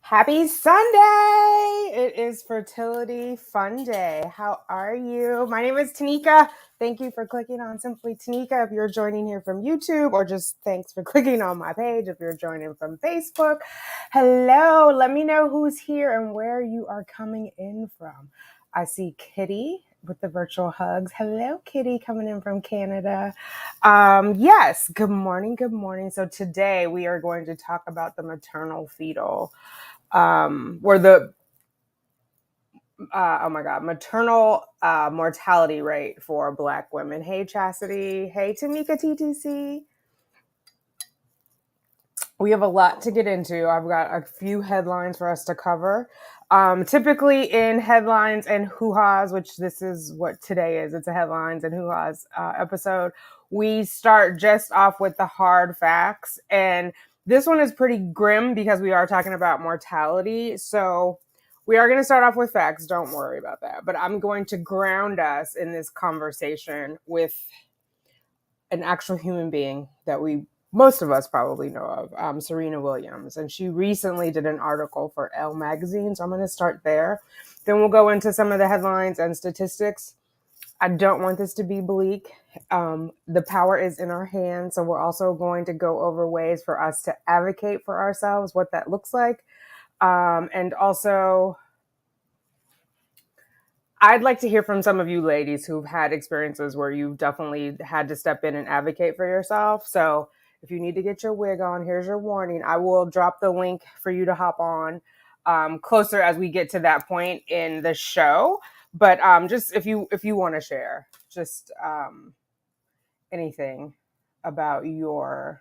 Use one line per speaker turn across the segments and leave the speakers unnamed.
Happy Sunday! It is Fertility Funday. How are you? My name is Tanika. Thank you for clicking on Simply Tanika if you're joining here from YouTube, or just thanks for clicking on my page if you're joining from Facebook. Hello, let me know who's here and where you are coming in from. I see Kitty with the virtual hugs. Hello, Kitty, coming in from Canada. Yes, good morning, good morning. So today we are going to talk about the maternal fetal maternal mortality rate for Black women. Hey, Chastity. Hey, Tanika TTC. We have a lot to get into. I've got a few headlines for us to cover. Typically in headlines and hoo-hahs, which this is what today is, it's a headlines and hoo-hahs episode, we start just off with the hard facts. And this one is pretty grim because we are talking about mortality. So we are going to start off with facts. Don't worry about that. But I'm going to ground us in this conversation with an actual human being that most of us probably know of, Serena Williams. And she recently did an article for Elle magazine. So I'm going to start there. Then we'll go into some of the headlines and statistics. I don't want this to be bleak. The power is in our hands. So we're also going to go over ways for us to advocate for ourselves, what that looks like. And also, I'd like to hear from some of you ladies who've had experiences where you've definitely had to step in and advocate for yourself. So if you need to get your wig on, here's your warning. I will drop the link for you to hop on closer as we get to that point in the show. But just if you want to share just anything about your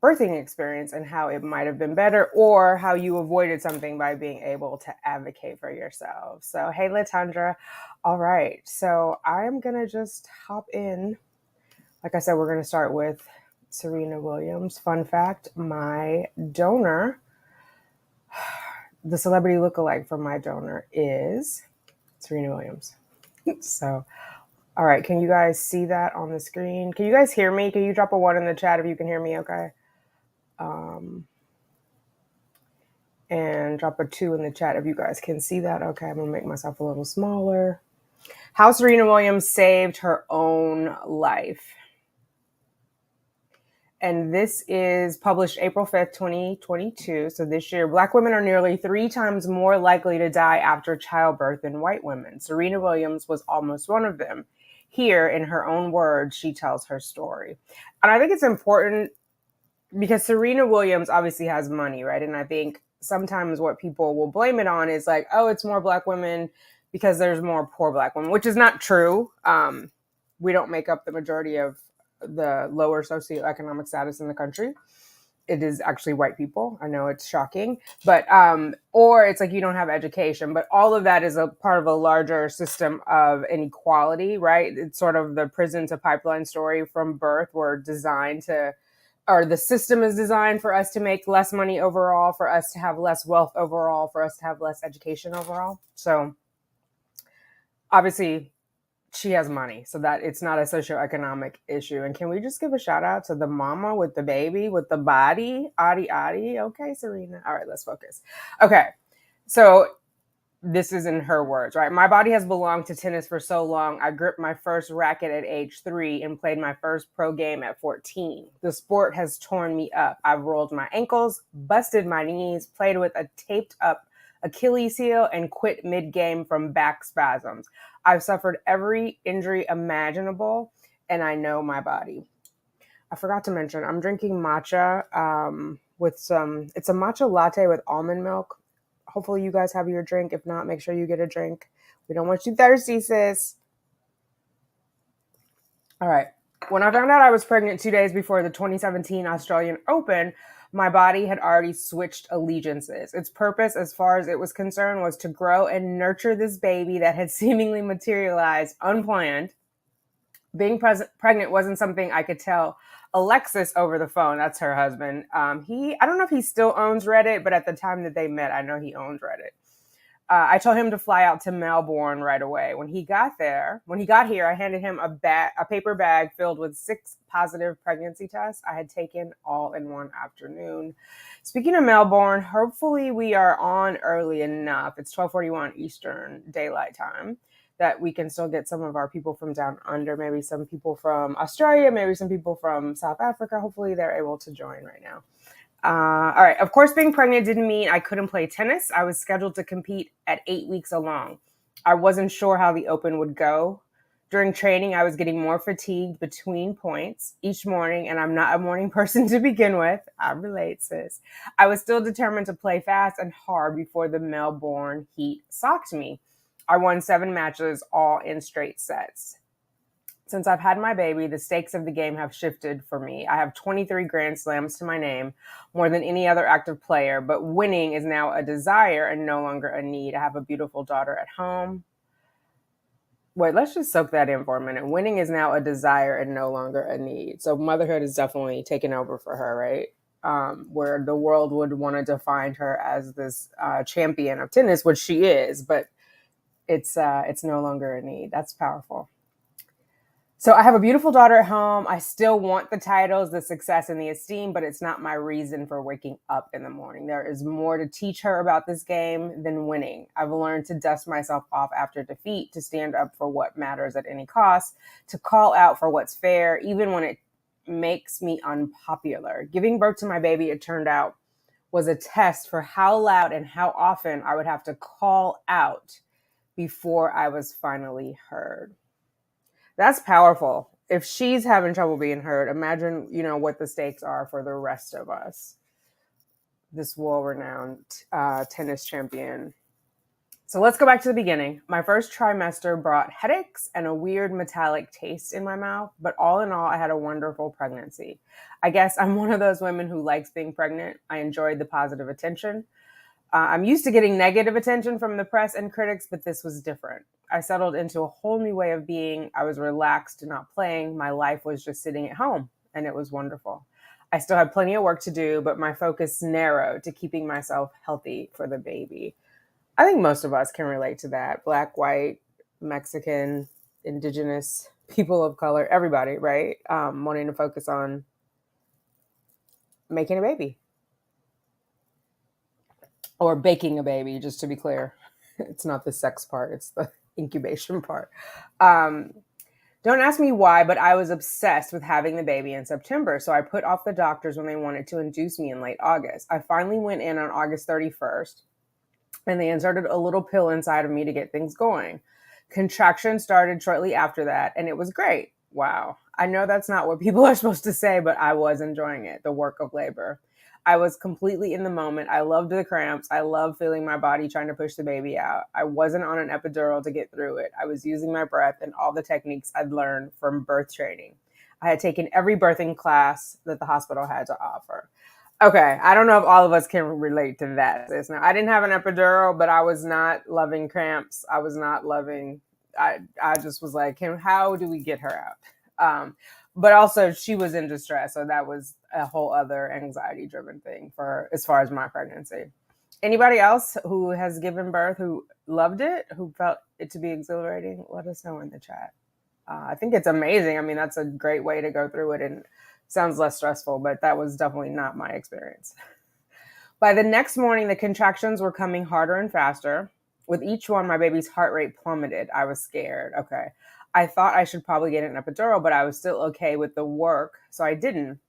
birthing experience and how it might have been better, or how you avoided something by being able to advocate for yourself. So, hey, Latundra. All right. So I'm going to just hop in. Like I said, we're going to start with Serena Williams. Fun fact, my donor, the celebrity lookalike for my donor is Serena Williams. So, all right. Can you guys see that on the screen? Can you guys hear me? Can you drop a 1 in the chat if you can hear me? Okay. And drop a 2 in the chat if you guys can see that. Okay, I'm gonna make myself a little smaller. How Serena Williams saved her own life. And this is published April 5th, 2022. So this year, Black women are nearly 3 times more likely to die after childbirth than white women. Serena Williams was almost one of them. Here, in her own words, she tells her story. And I think it's important because Serena Williams obviously has money, right? And I think sometimes what people will blame it on is like, oh, it's more Black women because there's more poor Black women, which is not true. We don't make up the majority of the lower socioeconomic status in the country. It is actually white people. I know it's shocking, but or it's like you don't have education, but all of that is a part of a larger system of inequality, right? It's sort of the prison to pipeline story from birth. We're designed to, or the system is designed for us to make less money overall, for us to have less wealth overall, for us to have less education overall. So obviously she has money, so that it's not a socioeconomic issue. And can we just give a shout out to the mama with the baby, with the body? Adi. Okay, Serena. All right, let's focus. Okay, so this is in her words, right? My body has belonged to tennis for so long. I gripped my first racket at age 3 and played my first pro game at 14. The sport has torn me up. I've rolled my ankles, busted my knees, played with a taped up Achilles heel, and quit mid-game from back spasms. I've suffered every injury imaginable, and I know my body. I forgot to mention, I'm drinking matcha it's a matcha latte with almond milk. Hopefully you guys have your drink. If not, make sure you get a drink. We don't want you thirsty, sis. All right. When I found out I was pregnant 2 days before the 2017 Australian Open, my body had already switched allegiances. Its purpose, as far as it was concerned, was to grow and nurture this baby that had seemingly materialized unplanned. Being pregnant wasn't something I could tell Alexis over the phone. That's her husband. I don't know if he still owns Reddit, but at the time that they met, I know he owned Reddit. I told him to fly out to Melbourne right away. When he got here, I handed him a paper bag filled with 6 positive pregnancy tests I had taken all in one afternoon. Speaking of Melbourne, hopefully we are on early enough. It's 12:41 Eastern Daylight Time that we can still get some of our people from down under, maybe some people from Australia, maybe some people from South Africa. Hopefully they're able to join right now. All right. Of course, being pregnant didn't mean I couldn't play tennis. I was scheduled to compete at 8 weeks along. I wasn't sure how the Open would go. During training, I was getting more fatigued between points each morning, and I'm not a morning person to begin with. I relate, sis. I was still determined to play fast and hard before the Melbourne heat socked me. I won 7 matches, all in straight sets. Since I've had my baby, the stakes of the game have shifted for me. I have 23 Grand Slams to my name, more than any other active player, but winning is now a desire and no longer a need. I have a beautiful daughter at home. Wait, let's just soak that in for a minute. Winning is now a desire and no longer a need. So motherhood is definitely taken over for her, right? Where the world would want to define her as this champion of tennis, which she is, but it's no longer a need. That's powerful. So I have a beautiful daughter at home. I still want the titles, the success, and the esteem, but it's not my reason for waking up in the morning. There is more to teach her about this game than winning. I've learned to dust myself off after defeat, to stand up for what matters at any cost, to call out for what's fair, even when it makes me unpopular. Giving birth to my baby, it turned out, was a test for how loud and how often I would have to call out before I was finally heard. That's powerful. If she's having trouble being heard, imagine, what the stakes are for the rest of us. This world-renowned tennis champion. So let's go back to the beginning. My first trimester brought headaches and a weird metallic taste in my mouth, but all in all, I had a wonderful pregnancy. I guess I'm one of those women who likes being pregnant. I enjoyed the positive attention. I'm used to getting negative attention from the press and critics, but this was different. I settled into a whole new way of being. I was relaxed, not playing. My life was just sitting at home, and it was wonderful. I still had plenty of work to do, but my focus narrowed to keeping myself healthy for the baby. I think most of us can relate to that. Black, white, Mexican, indigenous, people of color, everybody, right? Wanting to focus on making a baby. Or baking a baby, just to be clear. It's not the sex part, it's the incubation part. Don't ask me why, but I was obsessed with having the baby in September. So I put off the doctors when they wanted to induce me in late August. I finally went in on August 31st, and they inserted a little pill inside of me to get things going. Contractions started shortly after that, and it was great. Wow. I know that's not what people are supposed to say, but I was enjoying it, the work of labor. I was completely in the moment. I loved the cramps. I loved feeling my body trying to push the baby out. I wasn't on an epidural to get through it. I was using my breath and all the techniques I'd learned from birth training. I had taken every birthing class that the hospital had to offer. Okay, I don't know if all of us can relate to that. Now, I didn't have an epidural, but I was not loving cramps. I was not loving, I just was like, how do we get her out? But also she was in distress. So that was a whole other anxiety driven thing for as far as my pregnancy. Anybody else who has given birth, who loved it, who felt it to be exhilarating, let us know in the chat. I think it's amazing. I mean, that's a great way to go through it and sounds less stressful, but that was definitely not my experience. By the next morning, the contractions were coming harder and faster. With each one, my baby's heart rate plummeted. I was scared. Okay. I thought I should probably get an epidural, but I was still okay with the work, so I didn't.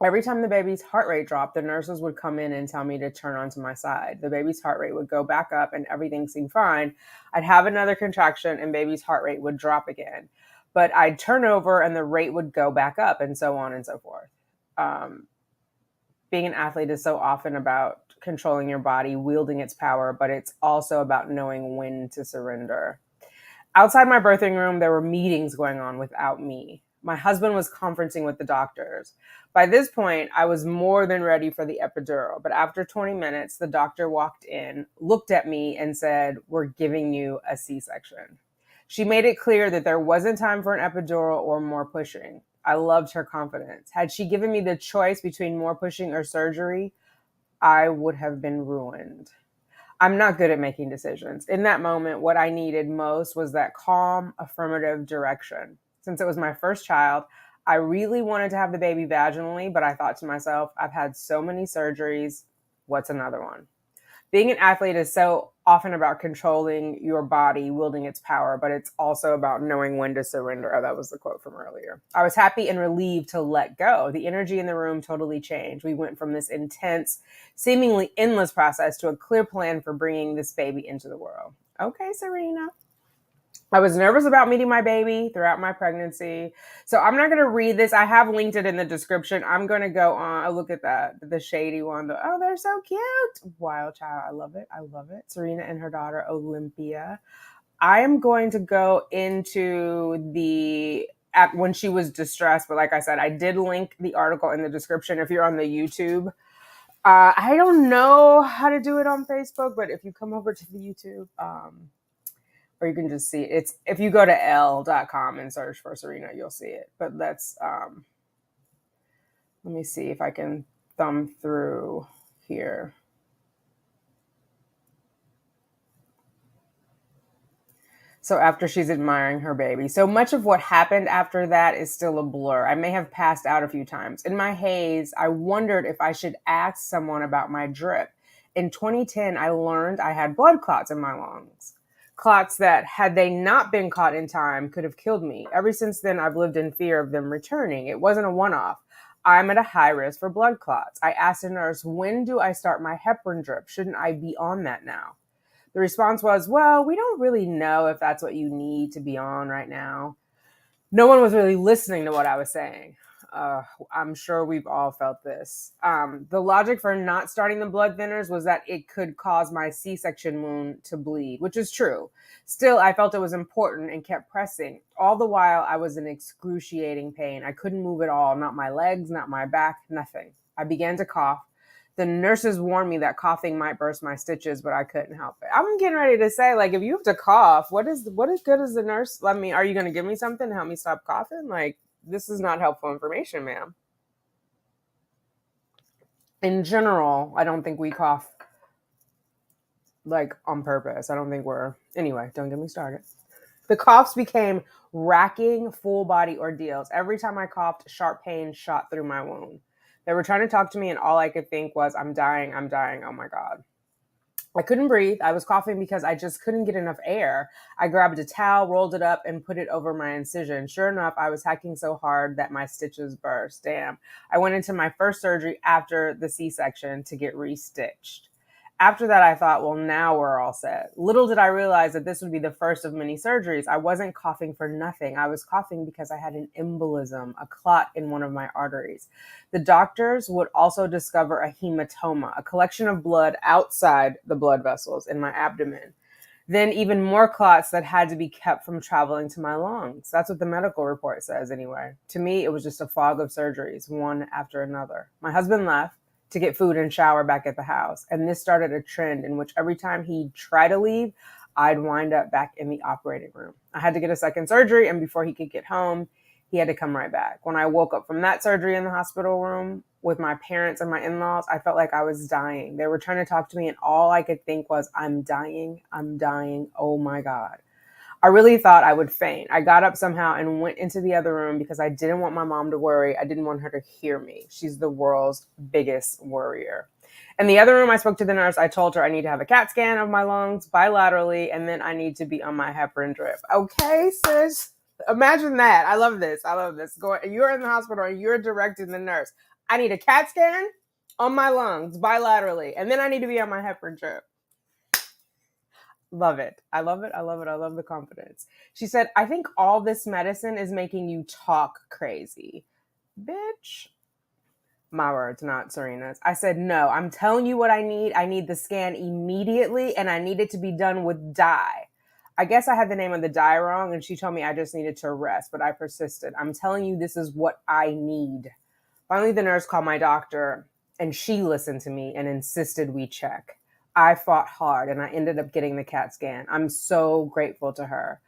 Every time the baby's heart rate dropped, the nurses would come in and tell me to turn onto my side. The baby's heart rate would go back up and everything seemed fine. I'd have another contraction and baby's heart rate would drop again. But I'd turn over and the rate would go back up and so on and so forth. Being an athlete is so often about controlling your body, wielding its power, but it's also about knowing when to surrender. Outside my birthing room, there were meetings going on without me. My husband was conferencing with the doctors. By this point, I was more than ready for the epidural, but after 20 minutes, the doctor walked in, looked at me, and said, "We're giving you a C-section." She made it clear that there wasn't time for an epidural or more pushing. I loved her confidence. Had she given me the choice between more pushing or surgery, I would have been ruined. I'm not good at making decisions. In that moment, what I needed most was that calm, affirmative direction. Since it was my first child, I really wanted to have the baby vaginally, but I thought to myself, I've had so many surgeries. What's another one? Being an athlete is so often about controlling your body, wielding its power, but it's also about knowing when to surrender. Oh, that was the quote from earlier. I was happy and relieved to let go. The energy in the room totally changed. We went from this intense, seemingly endless process to a clear plan for bringing this baby into the world. Okay, Serena. I was nervous about meeting my baby throughout my pregnancy. So I'm not going to read this. I have linked it in the description. I'm going to go on. Oh, look at that. The shady one. Oh, they're so cute. Wild child. I love it. I love it. Serena and her daughter, Olympia. I am going to go into when she was distressed. But like I said, I did link the article in the description if you're on the YouTube. I don't know how to do it on Facebook, but if you come over to the YouTube, or you can just see it. It's if you go to l.com and search for Serena, you'll see it. But let's let me see if I can thumb through here. So after she's admiring her baby. So much of what happened after that is still a blur. I may have passed out a few times. In my haze, I wondered if I should ask someone about my drip. In 2010, I learned I had blood clots in my lungs. Clots that, had they not been caught in time, could have killed me. Ever since then, I've lived in fear of them returning. It wasn't a one-off. I'm at a high risk for blood clots. I asked a nurse, when do I start my heparin drip? Shouldn't I be on that now? The response was, well, we don't really know if that's what you need to be on right now. No one was really listening to what I was saying. I'm sure we've all felt this. The logic for not starting the blood thinners was that it could cause my C-section wound to bleed, which is true. Still, I felt it was important and kept pressing. All the while, I was in excruciating pain. I couldn't move at all, not my legs, not my back, nothing. I began to cough. The nurses warned me that coughing might burst my stitches, but I couldn't help it. I'm getting ready to say, like, if you have to cough, what is good as the nurse? I mean, are you going to give me something to help me stop coughing? Like, this is not helpful information, ma'am. In general, I don't think we cough, like, on purpose. I don't think anyway, don't get me started. The coughs became racking, full-body ordeals. Every time I coughed, sharp pain shot through my wound. They were trying to talk to me, and all I could think was, I'm dying. Oh my God. I couldn't breathe. I was coughing because I just couldn't get enough air. I grabbed a towel, rolled it up, and put it over my incision. Sure enough, I was hacking so hard that my stitches burst. Damn. I went into my first surgery after the C-section to get restitched. After that, I thought, well, now we're all set. Little did I realize that this would be the first of many surgeries. I wasn't coughing for nothing. I was coughing because I had an embolism, a clot in one of my arteries. The doctors would also discover a hematoma, a collection of blood outside the blood vessels in my abdomen. Then even more clots that had to be kept from traveling to my lungs. That's what the medical report says anyway. To me, it was just a fog of surgeries, one after another. My husband left to get food and shower back at the house. And this started a trend in which every time he'd try to leave, I'd wind up back in the operating room. I had to get a second surgery, and before he could get home, he had to come right back. When I woke up from that surgery in the hospital room with my parents and my in-laws, I felt like I was dying. They were trying to talk to me, and all I could think was, I'm dying. Oh my God. I really thought I would faint. I got up somehow and went into the other room because I didn't want my mom to worry. I didn't want her to hear me. She's the world's biggest worrier. In the other room, I spoke to the nurse. I told her I need to have a CAT scan of my lungs bilaterally, and then I need to be on my heparin drip. Okay, sis. Imagine that. I love this. You're in the hospital and you're directing the nurse. I need a CAT scan on my lungs bilaterally, and then I need to be on my heparin drip. Love it. I love the confidence. She said, I think all this medicine is making you talk crazy. Bitch. My words, not Serena's. I said, no, I'm telling you what I need. I need the scan immediately, and I need it to be done with dye. I guess I had the name of the dye wrong, and she told me I just needed to rest, but I persisted. I'm telling you, this is what I need. Finally, the nurse called my doctor, and she listened to me and insisted we check. I fought hard, and I ended up getting the CAT scan. I'm so grateful to her.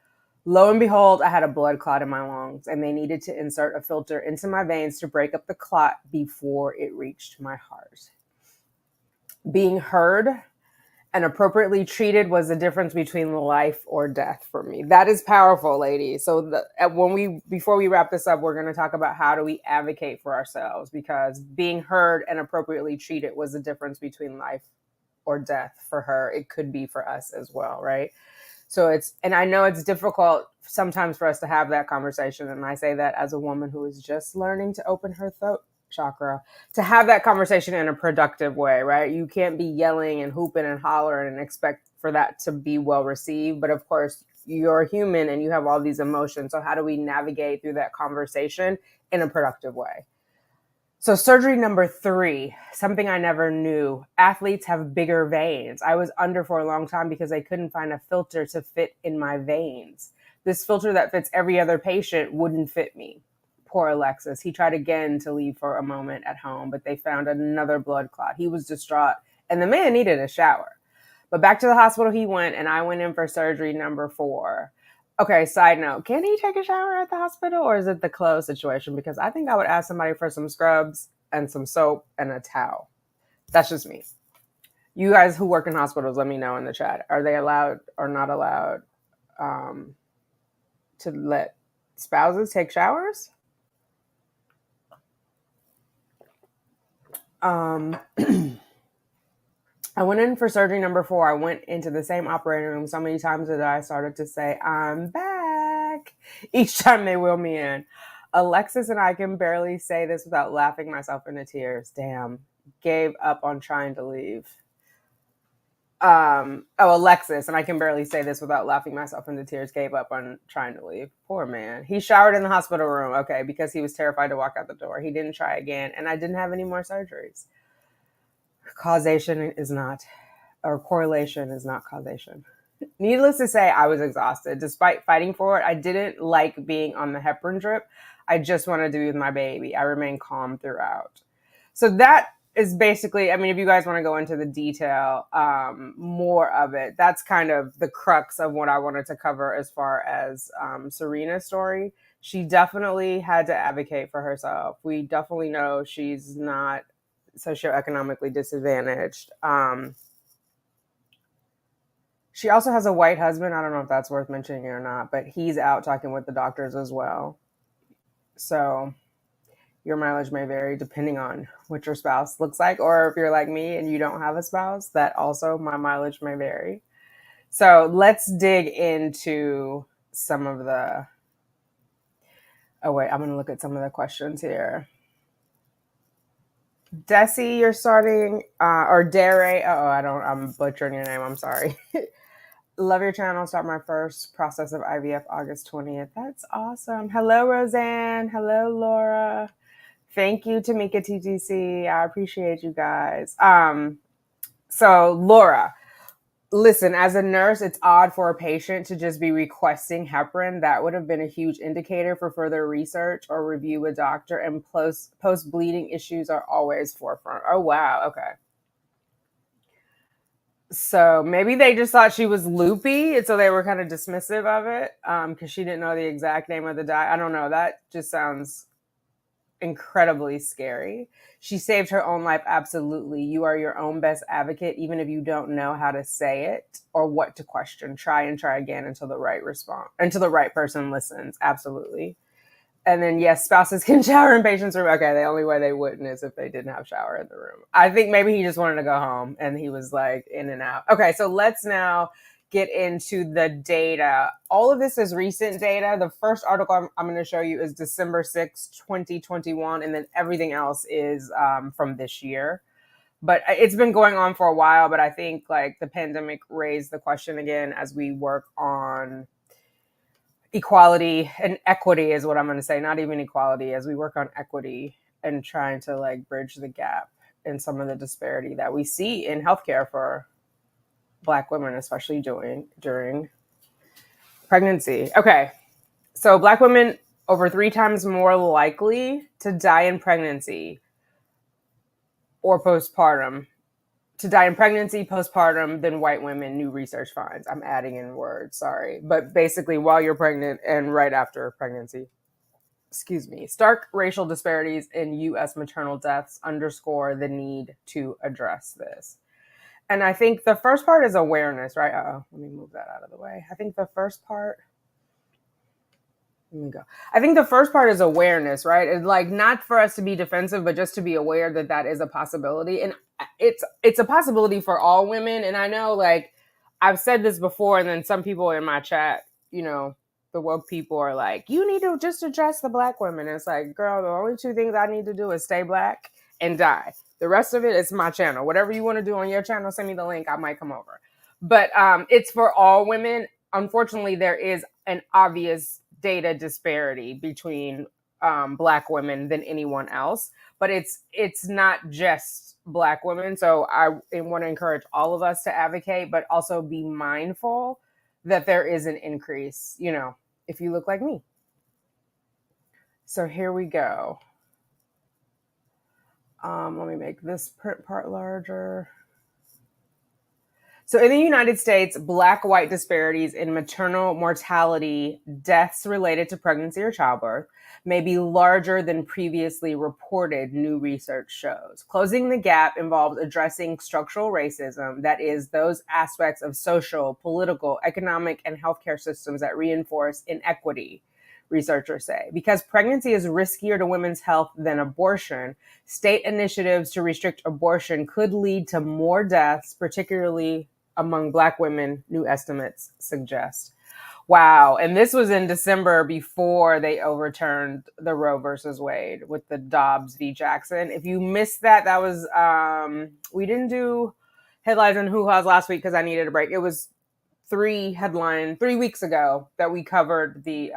Lo and behold, I had a blood clot in my lungs, and they needed to insert a filter into my veins to break up the clot before it reached my heart. Being heard and appropriately treated was the difference between life or death for me. That is powerful, ladies. So before we wrap this up, we're going to talk about how do we advocate for ourselves, because being heard and appropriately treated was the difference between life or death for her. It could be for us as well, right? So and I know it's difficult sometimes for us to have that conversation. And I say that as a woman who is just learning to open her throat chakra, to have that conversation in a productive way, right? You can't be yelling and hooping and hollering and expect for that to be well received. But of course, you're human and you have all these emotions. So how do we navigate through that conversation in a productive way? So surgery number 3, something I never knew. Athletes have bigger veins. I was under for a long time because I couldn't find a filter to fit in my veins. This filter that fits every other patient wouldn't fit me. Poor Alexis. He tried again to leave for a moment at home, but they found another blood clot. He was distraught, and the man needed a shower. But back to the hospital he went, and I went in for surgery number 4. Okay, side note, can he take a shower at the hospital, or is it the clothes situation? Because I think I would ask somebody for some scrubs and some soap and a towel. That's just me. You guys who work in hospitals, let me know in the chat. Are they allowed or not allowed to let spouses take showers? I went in for surgery number 4. I went into the same operating room so many times that I started to say, I'm back, each time they wheel me in. Alexis and I can barely say this without laughing myself into tears. Damn, gave up on trying to leave. Alexis, and I can barely say this without laughing myself into tears, gave up on trying to leave. Poor man. He showered in the hospital room, okay, because he was terrified to walk out the door. He didn't try again, and I didn't have any more surgeries. Causation is not, or correlation is not causation. Needless to say, I was exhausted. Despite fighting for it, I didn't like being on the heparin drip. I just wanted to be with my baby. I remained calm throughout. So that is basically, I mean, if you guys want to go into the detail, more of it, that's kind of the crux of what I wanted to cover as far as Serena's story. She definitely had to advocate for herself. We definitely know she's not socioeconomically disadvantaged. She also has a white husband. I don't know if that's worth mentioning or not, but he's out talking with the doctors as well. So your mileage may vary depending on what your spouse looks like, or if you're like me and you don't have a spouse, that also my mileage may vary. So let's dig into some of the, I'm going to look at some of the questions here. Desi, you're starting, or Dere. I'm butchering your name. I'm sorry. Love your channel. Start my first process of IVF August 20th. That's awesome. Hello, Roseanne. Hello, Laura. Thank you, Tanika TTC. I appreciate you guys. So Laura, listen, as a nurse, it's odd for a patient to just be requesting heparin. That would have been a huge indicator for further research or review with doctor, and post-bleeding issues are always forefront. Oh, wow. Okay. So maybe they just thought she was loopy, and so they were kind of dismissive of it because she didn't know the exact name of the dye. I don't know. That just sounds incredibly scary. She saved her own life. Absolutely. You are your own best advocate, even if you don't know how to say it or what to question. Try and try again until the right person listens. Absolutely. And then, yes, spouses can shower in patients' room. Okay, the only way they wouldn't is if they didn't have shower in the room. I think maybe he just wanted to go home and he was like in and out. Okay, so let's now get into the data. All of this is recent data. The first article I'm going to show you is December 6, 2021, and then everything else is from this year. But it's been going on for a while, but I think like the pandemic raised the question again as we work on equality and equity is what I'm going to say, not even equality, as we work on equity and trying to like bridge the gap in some of the disparity that we see in healthcare for Black women, especially during pregnancy. Okay, so Black women over 3 times more likely to die in pregnancy or postpartum. To die in pregnancy, postpartum, than white women, new research finds. I'm adding in words, sorry. But basically, while you're pregnant and right after pregnancy. Excuse me. Stark racial disparities in U.S. maternal deaths underscore the need to address this. And I think the first part is awareness, right? Let me move that out of the way. I think the first part, let me go. I think the first part is awareness, right? It's like not for us to be defensive, but just to be aware that that is a possibility. And it's a possibility for all women. And I know, like, I've said this before, and then some people in my chat, the woke people are like, you need to just address the Black women. And it's like, girl, the only two things I need to do is stay Black and die. The rest of it is my channel. Whatever you want to do on your channel, send me the link. I might come over. But it's for all women. Unfortunately, there is an obvious data disparity between Black women than anyone else. But it's not just Black women. So I want to encourage all of us to advocate, but also be mindful that there is an increase, if you look like me. So here we go. Let me make this print part larger. So in the United States, Black-white disparities in maternal mortality, deaths related to pregnancy or childbirth, may be larger than previously reported, new research shows. Closing the gap involves addressing structural racism, that is, those aspects of social, political, economic, and healthcare systems that reinforce inequity, researchers say. Because pregnancy is riskier to women's health than abortion, state initiatives to restrict abortion could lead to more deaths, particularly among Black women, new estimates suggest. Wow. And this was in December before they overturned the Roe versus Wade with the Dobbs v. Jackson. If you missed that, that was, we didn't do headlines and Hoo-hahs last week because I needed a break. It was 3 weeks ago that we covered the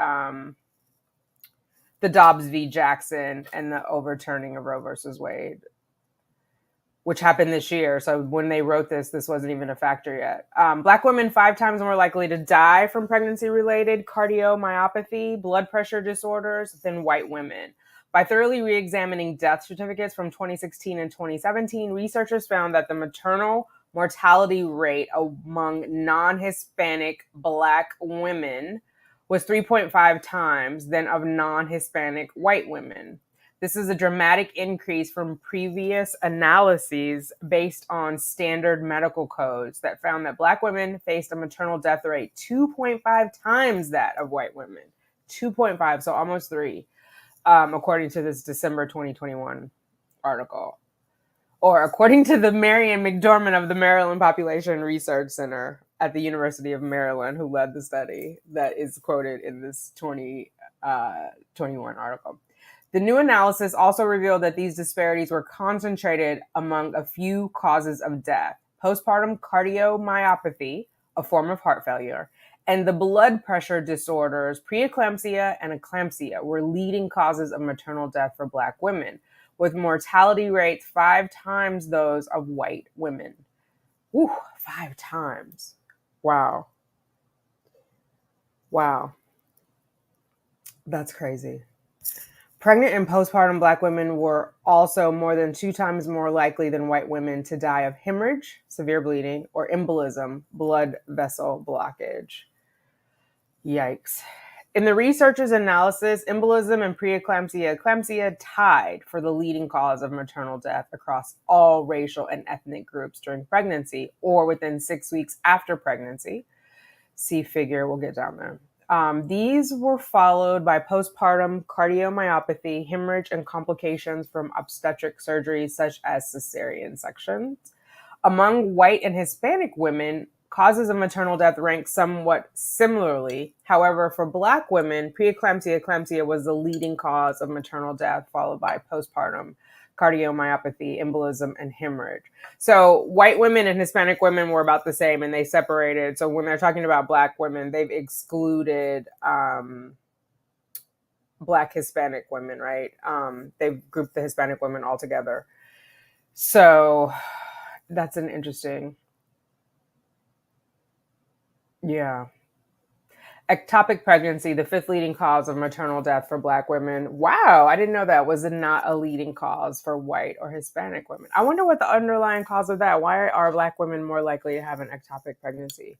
Dobbs v. Jackson and the overturning of Roe versus Wade, which happened this year. So when they wrote this wasn't even a factor yet. Black women 5 times more likely to die from pregnancy-related cardiomyopathy, blood pressure disorders than white women. By thoroughly re-examining death certificates from 2016 and 2017, researchers found that the maternal mortality rate among non-Hispanic Black women was 3.5 times than of non-Hispanic white women. This is a dramatic increase from previous analyses based on standard medical codes that found that Black women faced a maternal death rate 2.5 times that of white women. 2.5, so almost 3, according to this December 2021 article. Or according to the Marian McDormand of the Maryland Population Research Center at the University of Maryland, who led the study that is quoted in this 2021 article. The new analysis also revealed that these disparities were concentrated among a few causes of death: postpartum cardiomyopathy, a form of heart failure, and the blood pressure disorders, preeclampsia and eclampsia, were leading causes of maternal death for Black women, with mortality rates 5 times those of white women. Woo, 5 times. Wow. That's crazy. Pregnant and postpartum Black women were also more than 2 times more likely than white women to die of hemorrhage, severe bleeding, or embolism, blood vessel blockage. Yikes. In the researchers' analysis, embolism and eclampsia tied for the leading cause of maternal death across all racial and ethnic groups during pregnancy or within 6 weeks after pregnancy. See figure, we'll get down there. These were followed by postpartum cardiomyopathy, hemorrhage, and complications from obstetric surgeries such as cesarean sections. Among white and Hispanic women, causes of maternal death rank somewhat similarly. However, for Black women, eclampsia was the leading cause of maternal death, followed by postpartum cardiomyopathy, embolism, and hemorrhage. So white women and Hispanic women were about the same, and they separated. So when they're talking about Black women, they've excluded Black Hispanic women, right? They've grouped the Hispanic women all together. So that's an interesting... Yeah. Ectopic pregnancy, the 5th leading cause of maternal death for Black women. Wow, I didn't know that was not a leading cause for white or Hispanic women. I wonder what the underlying cause of that. Why are Black women more likely to have an ectopic pregnancy?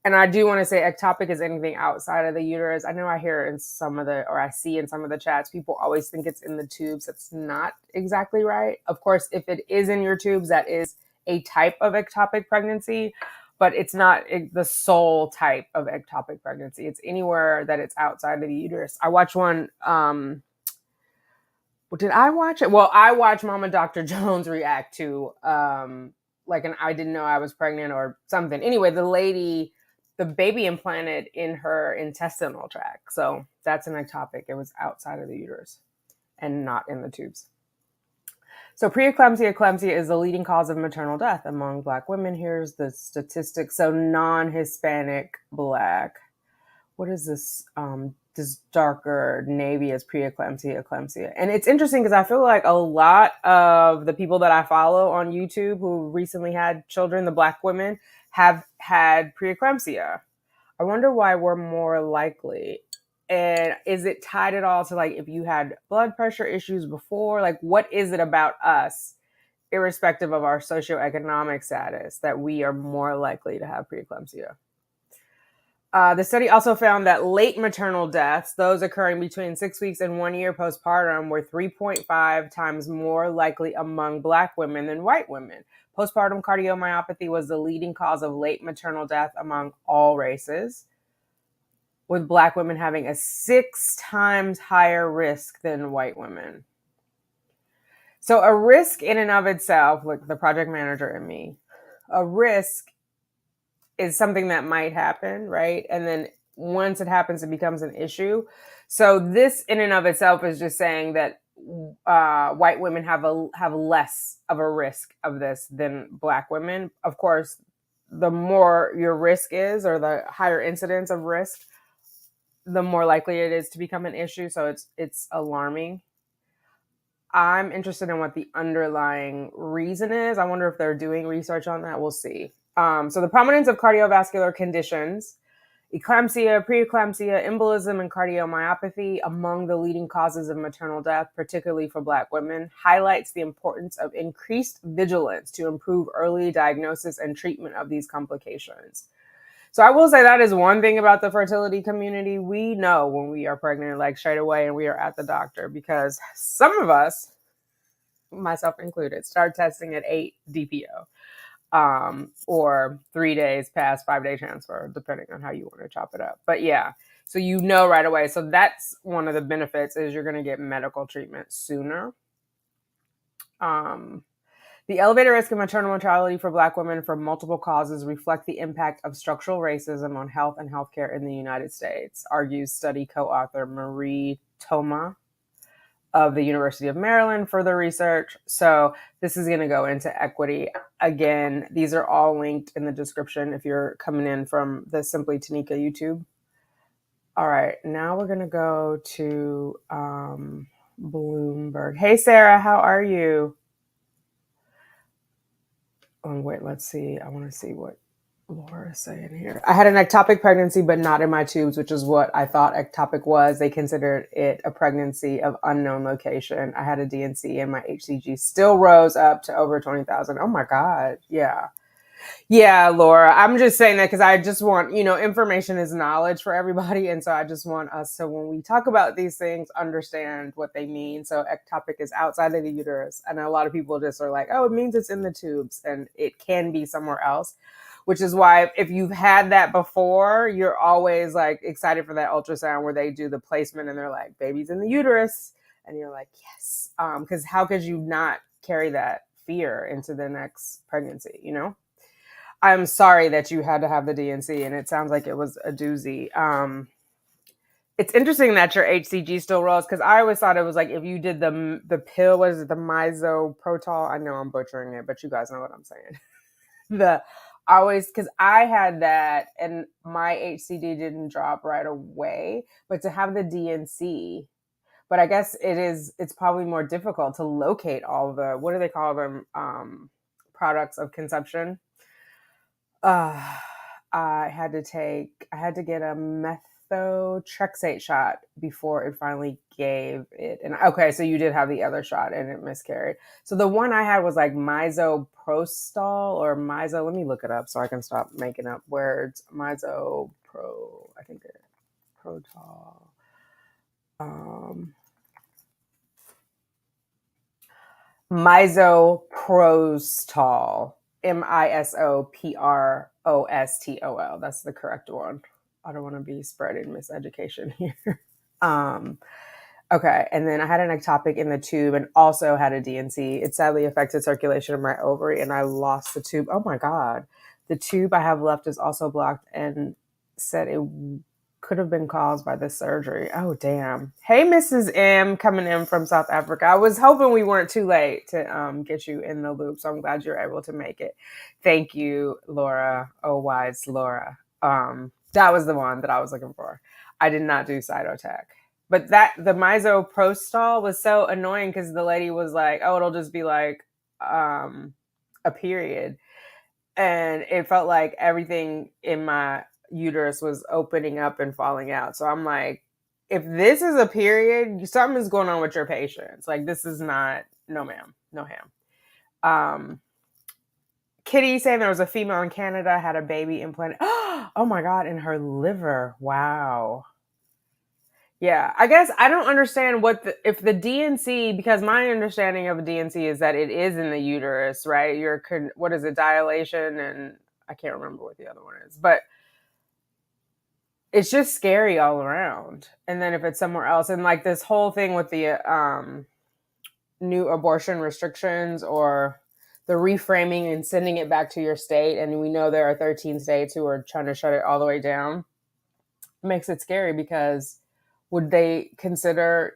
And I do want to say ectopic is anything outside of the uterus. I know I hear in some of the, or I see in some of the chats, people always think it's in the tubes. That's not exactly right. Of course, if it is in your tubes, that is a type of ectopic pregnancy, but it's not the sole type of ectopic pregnancy. It's anywhere that it's outside of the uterus. I watched one. Did I watch it? Well, I watched Mama Dr. Jones react to like an I didn't know I was pregnant or something. Anyway, the baby implanted in her intestinal tract. So that's an ectopic. It was outside of the uterus and not in the tubes. So eclampsia is the leading cause of maternal death among Black women. Here's the statistics. So non-Hispanic Black. What is this? This darker navy is eclampsia. And it's interesting because I feel like a lot of the people that I follow on YouTube who recently had children, the Black women, have had preeclampsia. I wonder why we're more likely. And is it tied at all to like if you had blood pressure issues before? Like what is it about us, irrespective of our socioeconomic status, that we are more likely to have preeclampsia? The study also found that late maternal deaths, those occurring between 6 weeks and 1 year postpartum, were 3.5 times more likely among Black women than white women. Postpartum cardiomyopathy was the leading cause of late maternal death among all races, with Black women having a 6 times higher risk than white women. So a risk in and of itself, like the project manager in me, a risk is something that might happen, right? And then once it happens, it becomes an issue. So this in and of itself is just saying that white women have less of a risk of this than Black women. Of course, the more your risk is, or the higher incidence of risk, the more likely it is to become an issue. So it's alarming. I'm interested in what the underlying reason is. I wonder if they're doing research on that. We'll see. So the prominence of cardiovascular conditions, eclampsia, preeclampsia, embolism, and cardiomyopathy among the leading causes of maternal death, particularly for Black women, highlights the importance of increased vigilance to improve early diagnosis and treatment of these complications. So I will say that is one thing about the fertility community. We know when we are pregnant, like straight away, and we are at the doctor, because some of us, myself included, start testing at 8 DPO. Or 3 days past 5-day transfer, depending on how you want to chop it up. But yeah, so you know right away. So that's one of the benefits, is you're going to get medical treatment sooner. The elevated risk of maternal mortality for Black women from multiple causes reflect the impact of structural racism on health and healthcare in the United States, argues study co-author Marie Thoma of the University of Maryland for the research. So this is going to go into equity. Again, these are all linked in the description if you're coming in from the Simply Tanika YouTube. All right, now we're going to go to Bloomberg. Hey, Sarah, how are you? Oh, wait, let's see. I want to see what Laura is saying here. I had an ectopic pregnancy, but not in my tubes, which is what I thought ectopic was. They considered it a pregnancy of unknown location. I had a D&C and my HCG still rose up to over 20,000. Oh my God. Yeah. Yeah, Laura. I'm just saying that because I just want, information is knowledge for everybody. And so I just want us to, when we talk about these things, understand what they mean. So ectopic is outside of the uterus. And a lot of people just are like, oh, it means it's in the tubes, and it can be somewhere else. Which is why if you've had that before, you're always like excited for that ultrasound where they do the placement and they're like, baby's in the uterus. And you're like, yes. Because how could you not carry that fear into the next pregnancy, I'm sorry that you had to have the D&C, and it sounds like it was a doozy. It's interesting that your HCG still rose, because I always thought it was like if you did the pill, what is it, the misoprostol? I know I'm butchering it, but you guys know what I'm saying. Because I had that and my HCG didn't drop right away, but to have the D&C, but I guess it's probably more difficult to locate all the, what do they call them, products of conception. I had to get a methotrexate shot before it finally gave it. And okay, so you did have the other shot and it miscarried. So the one I had was like misoprostol or miso. Let me look it up so I can stop making up words. I think it's protol. Misoprostol. Misoprostol. That's the correct one. I don't want to be spreading miseducation here. Okay, and then I had an ectopic in the tube and also had a DNC. It sadly affected circulation of my ovary, and I lost the tube. Oh my God. The tube I have left is also blocked and said it could have been caused by the surgery. Oh, damn. Hey, Mrs. M, coming in from South Africa. I was hoping we weren't too late to get you in the loop, so I'm glad you're able to make it. Thank you, Laura. Oh, wise Laura. That was the one that I was looking for. I did not do cytotech. But the misoprostol was so annoying because the lady was like, oh, it'll just be like a period. And it felt like everything in my uterus was opening up and falling out. So I'm like, if this is a period, something's going on with your patients. Like, this is not, no ma'am, no ham. Kitty saying there was a female in Canada, had a baby implanted. Oh my God, in her liver. Wow. Yeah, I guess I don't understand if the DNC, because my understanding of a DNC is that it is in the uterus, right? What is it, dilation, and I can't remember what the other one is, but it's just scary all around. And then if it's somewhere else, and like this whole thing with the new abortion restrictions or the reframing and sending it back to your state, and we know there are 13 states who are trying to shut it all the way down, makes it scary because would they consider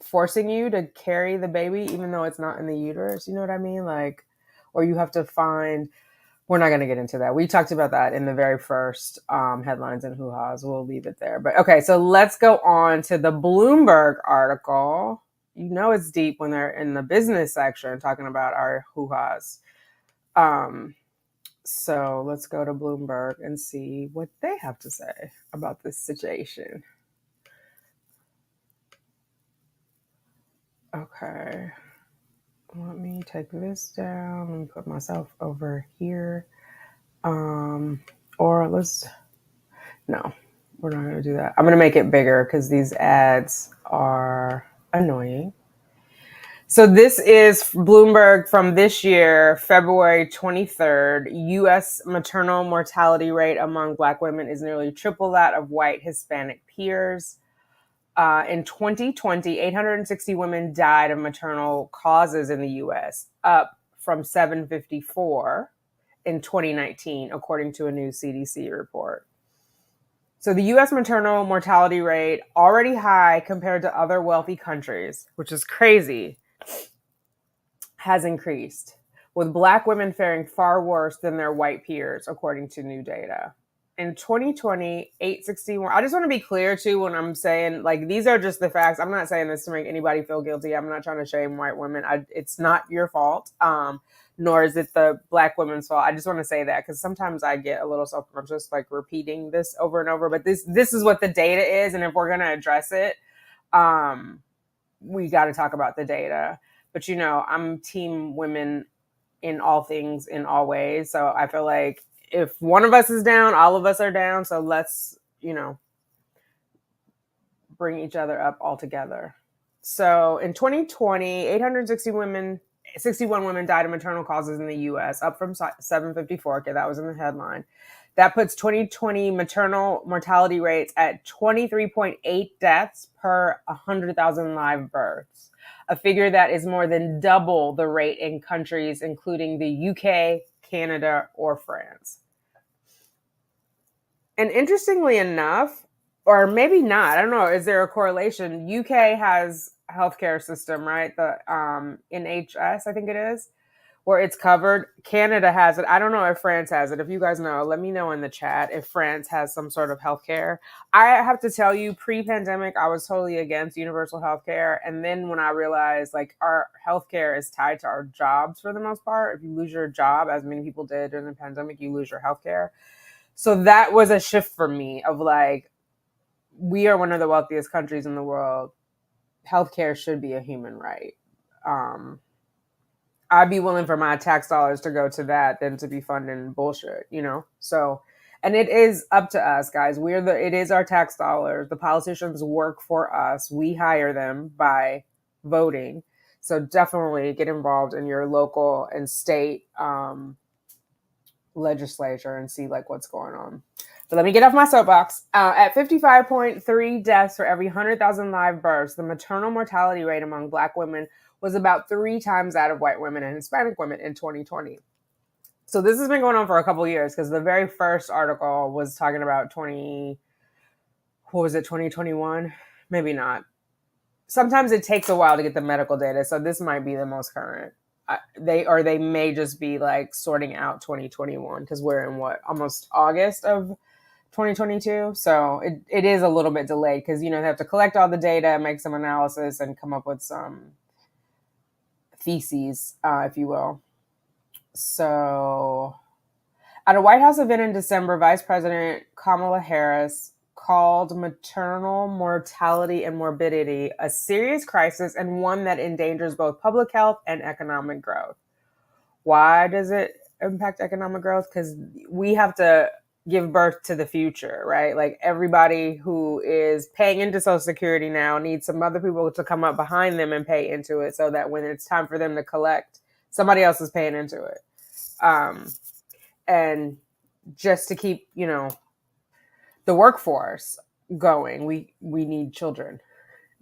forcing you to carry the baby even though it's not in the uterus? You know what I mean? Like, or you have to find, we're not going to get into that. We talked about that in the very first headlines in Hoo-hahs. We'll leave it there. But okay, so let's go on to the Bloomberg article. You know it's deep when they're in the business section talking about our Hoo-hahs. So let's go to Bloomberg and see what they have to say about this situation. Okay, let me take this down and put myself over here. No, we're not going to do that. I'm going to make it bigger because these ads are annoying. So this is Bloomberg from this year, February 23rd. U.S. maternal mortality rate among Black women is nearly triple that of white Hispanic peers. In 2020, 860 women died of maternal causes in the U.S., up from 754 in 2019, according to a new CDC report. So the U.S. maternal mortality rate, already high compared to other wealthy countries, which is crazy, has increased, with Black women faring far worse than their white peers, according to new data. In 2020, 861. I just want to be clear too when I'm saying, like, these are just the facts. I'm not saying this to make anybody feel guilty. I'm not trying to shame white women. It's not your fault, nor is it the Black women's fault. I just want to say that because sometimes I get a little self-conscious, like repeating this over and over. But this is what the data is, and if we're gonna address it, we got to talk about the data. But I'm team women in all things, in all ways. So I feel like if one of us is down, all of us are down. So let's, bring each other up all together. So in 2020, 61 women died of maternal causes in the U.S., up from 754. Okay, that was in the headline. That puts 2020 maternal mortality rates at 23.8 deaths per 100,000 live births, a figure that is more than double the rate in countries including the UK, Canada, or France. And interestingly enough, or maybe not, I don't know, is there a correlation? UK has a healthcare system, right? The NHS, I think it is, where it's covered. Canada has it. I don't know if France has it. If you guys know, let me know in the chat if France has some sort of healthcare. I have to tell you, pre-pandemic, I was totally against universal healthcare. And then when I realized, like, our healthcare is tied to our jobs for the most part. If you lose your job, as many people did during the pandemic, you lose your healthcare. So that was a shift for me of like, we are one of the wealthiest countries in the world. Healthcare should be a human right. I'd be willing for my tax dollars to go to that than to be funding bullshit, So, and it is up to us, guys. It is our tax dollars. The politicians work for us. We hire them by voting. So definitely get involved in your local and state legislature and see like what's going on. But let me get off my soapbox. At 55.3 deaths for every 100,000 live births, the maternal mortality rate among Black women was about 3 times that of white women and Hispanic women in 2020. So this has been going on for a couple of years, because the very first article was talking about 2021? Maybe not. Sometimes it takes a while to get the medical data, so this might be the most current. They may just be like sorting out 2021, because we're in almost August of 2022. So it is a little bit delayed, because they have to collect all the data, make some analysis, and come up with some theses, if you will. So at a White House event in December, Vice President Kamala Harris called maternal mortality and morbidity a serious crisis, and one that endangers both public health and economic growth. Why does it impact economic growth? Because we have to give birth to the future, right? Like, everybody who is paying into Social Security now needs some other people to come up behind them and pay into it, so that when it's time for them to collect, somebody else is paying into it. And just to keep, the workforce going, we need children.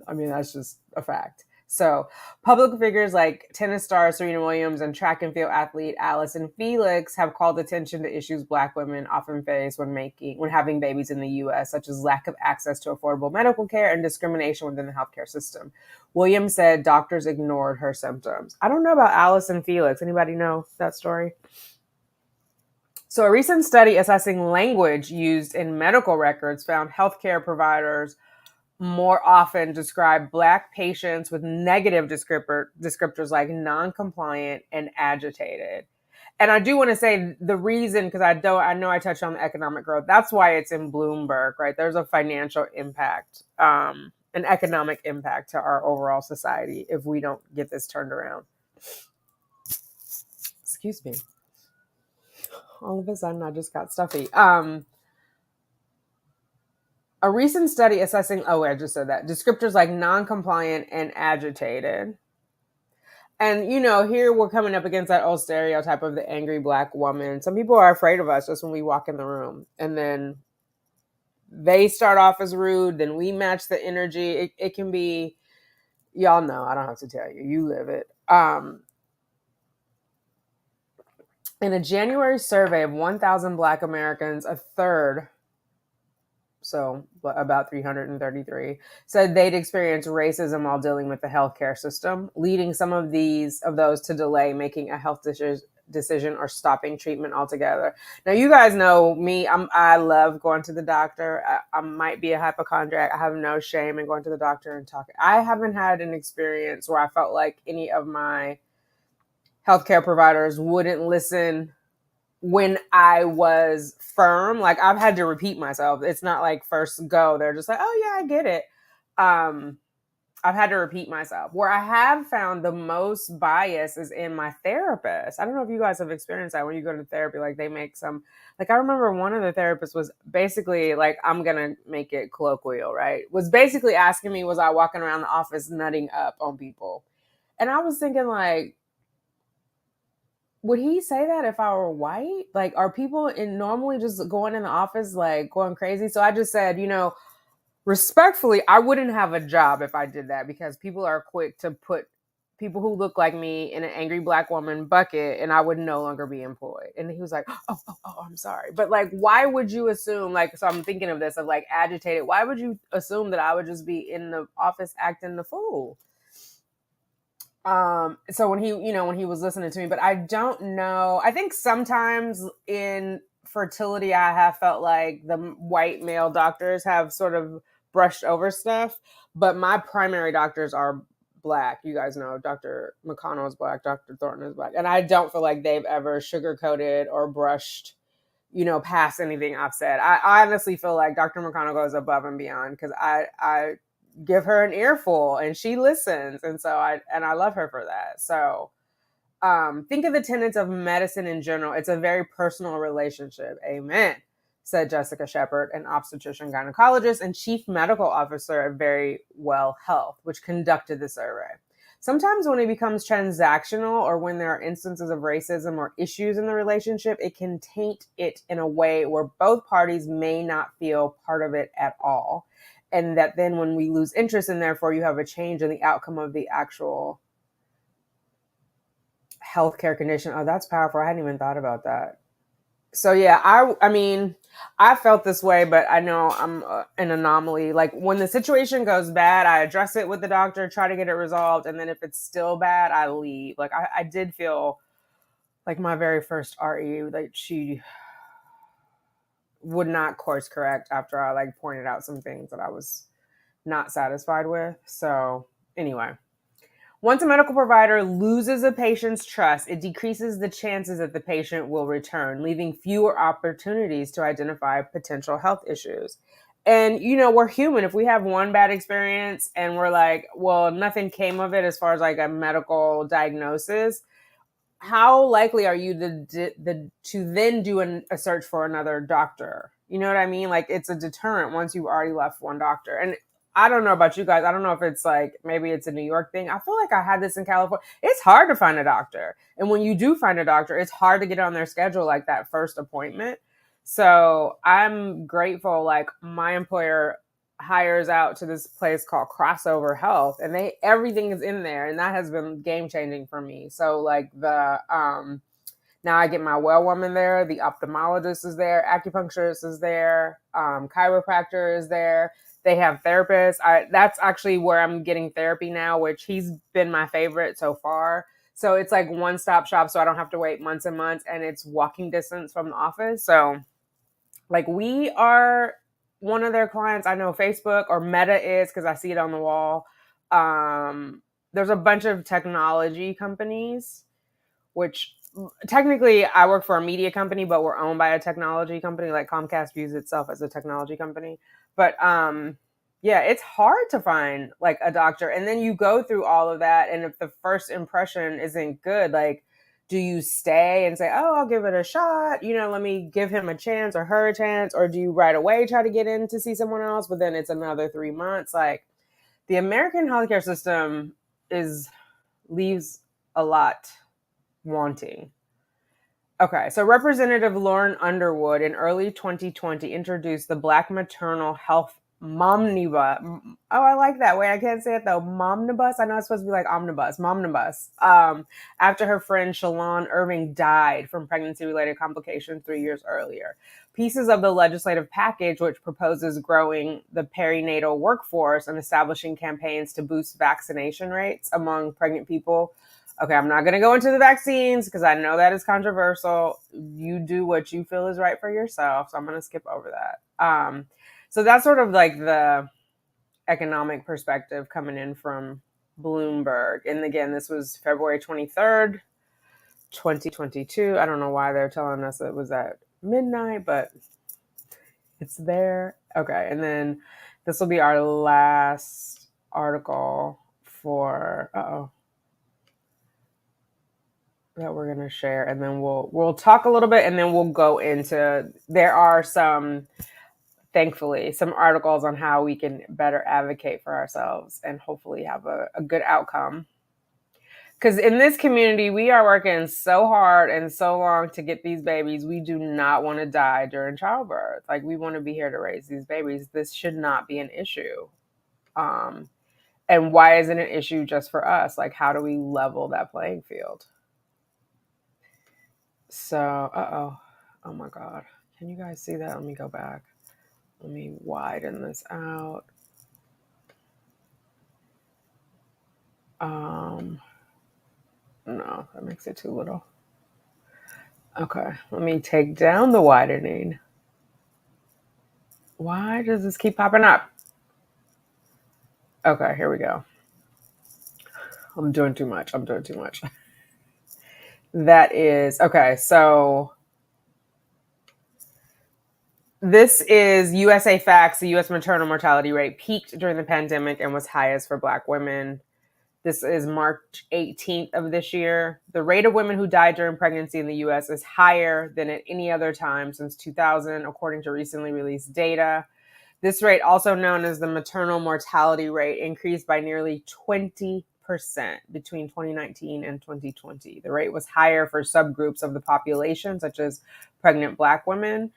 I mean, that's just a fact. So public figures like tennis star Serena Williams and track and field athlete Allison Felix have called attention to issues Black women often face when having babies in the U.S., such as lack of access to affordable medical care and discrimination within the healthcare system. Williams said doctors ignored her symptoms. I don't know about Allison Felix. Anybody know that story? So a recent study assessing language used in medical records found healthcare providers more often describe Black patients with negative descriptors like non-compliant and agitated. And I do want to say the reason, because I know I touched on the economic growth. That's why it's in Bloomberg, right? There's a financial impact, an economic impact to our overall society if we don't get this turned around. Excuse me. All of a sudden, I just got stuffy. A recent study assessing, I just said that, descriptors like non-compliant and agitated. And, here we're coming up against that old stereotype of the angry Black woman. Some people are afraid of us just when we walk in the room. And then they start off as rude, then we match the energy. It can be, y'all know, I don't have to tell you, you live it. In a January survey of 1,000 Black Americans, a third, so about 333, said they'd experienced racism while dealing with the healthcare system, leading some of those to delay making a health decision or stopping treatment altogether. Now, you guys know me. I love going to the doctor. I might be a hypochondriac. I have no shame in going to the doctor and talking. I haven't had an experience where I felt like any of my healthcare providers wouldn't listen when I was firm. Like, I've had to repeat myself. It's not like first go. They're just like, oh yeah, I get it. I've had to repeat myself. Where I have found the most bias is in my therapist. I don't know if you guys have experienced that when you go to therapy, like they make some, like I remember one of the therapists was basically like, I'm going to make it colloquial, right? Was basically asking me, was I walking around the office nutting up on people? And I was thinking like, would he say that if I were white? Like, are people normally just going in the office, like going crazy? So I just said, respectfully, I wouldn't have a job if I did that, because people are quick to put people who look like me in an angry Black woman bucket, and I would no longer be employed. And he was like, oh, I'm sorry. But like, why would you assume, like, so I'm thinking of this, of like agitated. Why would you assume that I would just be in the office acting the fool? So when he was listening to me, but I don't know. I think sometimes in fertility, I have felt like the white male doctors have sort of brushed over stuff, but my primary doctors are Black. You guys know Dr. McConnell is Black, Dr. Thornton is Black. And I don't feel like they've ever sugarcoated or brushed, past anything I've said. I honestly feel like Dr. McConnell goes above and beyond, because I give her an earful and she listens. And so I love her for that. So think of the tenets of medicine in general. It's a very personal relationship. Amen, said Jessica Shepard, an obstetrician gynecologist and chief medical officer at Very Well Health, which conducted the survey. Sometimes when it becomes transactional or when there are instances of racism or issues in the relationship, it can taint it in a way where both parties may not feel part of it at all. And that then when we lose interest and therefore you have a change in the outcome of the actual healthcare condition. Oh, that's powerful. I hadn't even thought about that. So yeah, I mean, I felt this way, but I know I'm an anomaly. Like when the situation goes bad, I address it with the doctor, try to get it resolved. And then if it's still bad, I leave. Like I did feel like my very first RE, like she would not course correct after I like pointed out some things that I was not satisfied with. So anyway, once a medical provider loses a patient's trust, it decreases the chances that the patient will return, leaving fewer opportunities to identify potential health issues. And, you know, we're human. If we have one bad experience and we're like, well, nothing came of it as far as like a medical diagnosis, how likely are you to then do a search for another doctor? You know what I mean? Like it's a deterrent once you've already left one doctor. And I don't know about you guys. I don't know if it's like, maybe it's a New York thing. I feel like I had this in California. It's hard to find a doctor. And when you do find a doctor, it's hard to get on their schedule, like that first appointment. So I'm grateful. Like my employer hires out to this place called Crossover Health, and everything is in there, and that has been game changing for me. So like now I get my well woman there, the ophthalmologist is there, acupuncturist is there, chiropractor is there. They have therapists. That's actually where I'm getting therapy now, which he's been my favorite so far. So it's like one-stop shop, so I don't have to wait months and months, and it's walking distance from the office. So like we are one of their clients. I know Facebook or Meta is because I see it on the wall. There's a bunch of technology companies, which technically I work for a media company, but we're owned by a technology company. Like Comcast views itself as a technology company. But yeah, it's hard to find like a doctor. And then you go through all of that. And if the first impression isn't good, like, do you stay and say, oh, I'll give it a shot? You know, let me give him a chance or her a chance. Or do you right away try to get in to see someone else? But then it's another 3 months. Like the American healthcare system leaves a lot wanting. Okay, so Representative Lauren Underwood in early 2020 introduced the Black Maternal Health Momnibus. Oh, I like that. Wait, I can't say it though. Momnibus? I know it's supposed to be like omnibus. Momnibus. After her friend Shalon Irving died from pregnancy-related complications 3 years earlier. Pieces of the legislative package, which proposes growing the perinatal workforce and establishing campaigns to boost vaccination rates among pregnant people. Okay, I'm not going to go into the vaccines because I know that is controversial. You do what you feel is right for yourself. So I'm going to skip over that. So that's sort of like the economic perspective coming in from Bloomberg. And again, this was February 23rd, 2022. I don't know why they're telling us it was at midnight, but it's there. Okay, and then this will be our last article for, that we're going to share, and then we'll talk a little bit, and then we'll go into, there are thankfully some articles on how we can better advocate for ourselves and hopefully have a good outcome. Because in this community, we are working so hard and so long to get these babies. We do not want to die during childbirth. Like we want to be here to raise these babies. This should not be an issue. And why isn't it an issue just for us? Like, how do we level that playing field? So, oh my God. Can you guys see that? Let me go back. Let me widen this out. No, that makes it too little. Okay, let me take down the widening. Why does this keep popping up? Okay, here we go. I'm doing too much. That is, okay, so this is USA Facts. The U.S. maternal mortality rate peaked during the pandemic and was highest for Black women. This is March 18th of this year. The rate of women who died during pregnancy in the U.S. is higher than at any other time since 2000, according to recently released data. This rate, also known as the maternal mortality rate, increased by nearly 20% between 2019 and 2020. The rate was higher for subgroups of the population, such as pregnant Black women.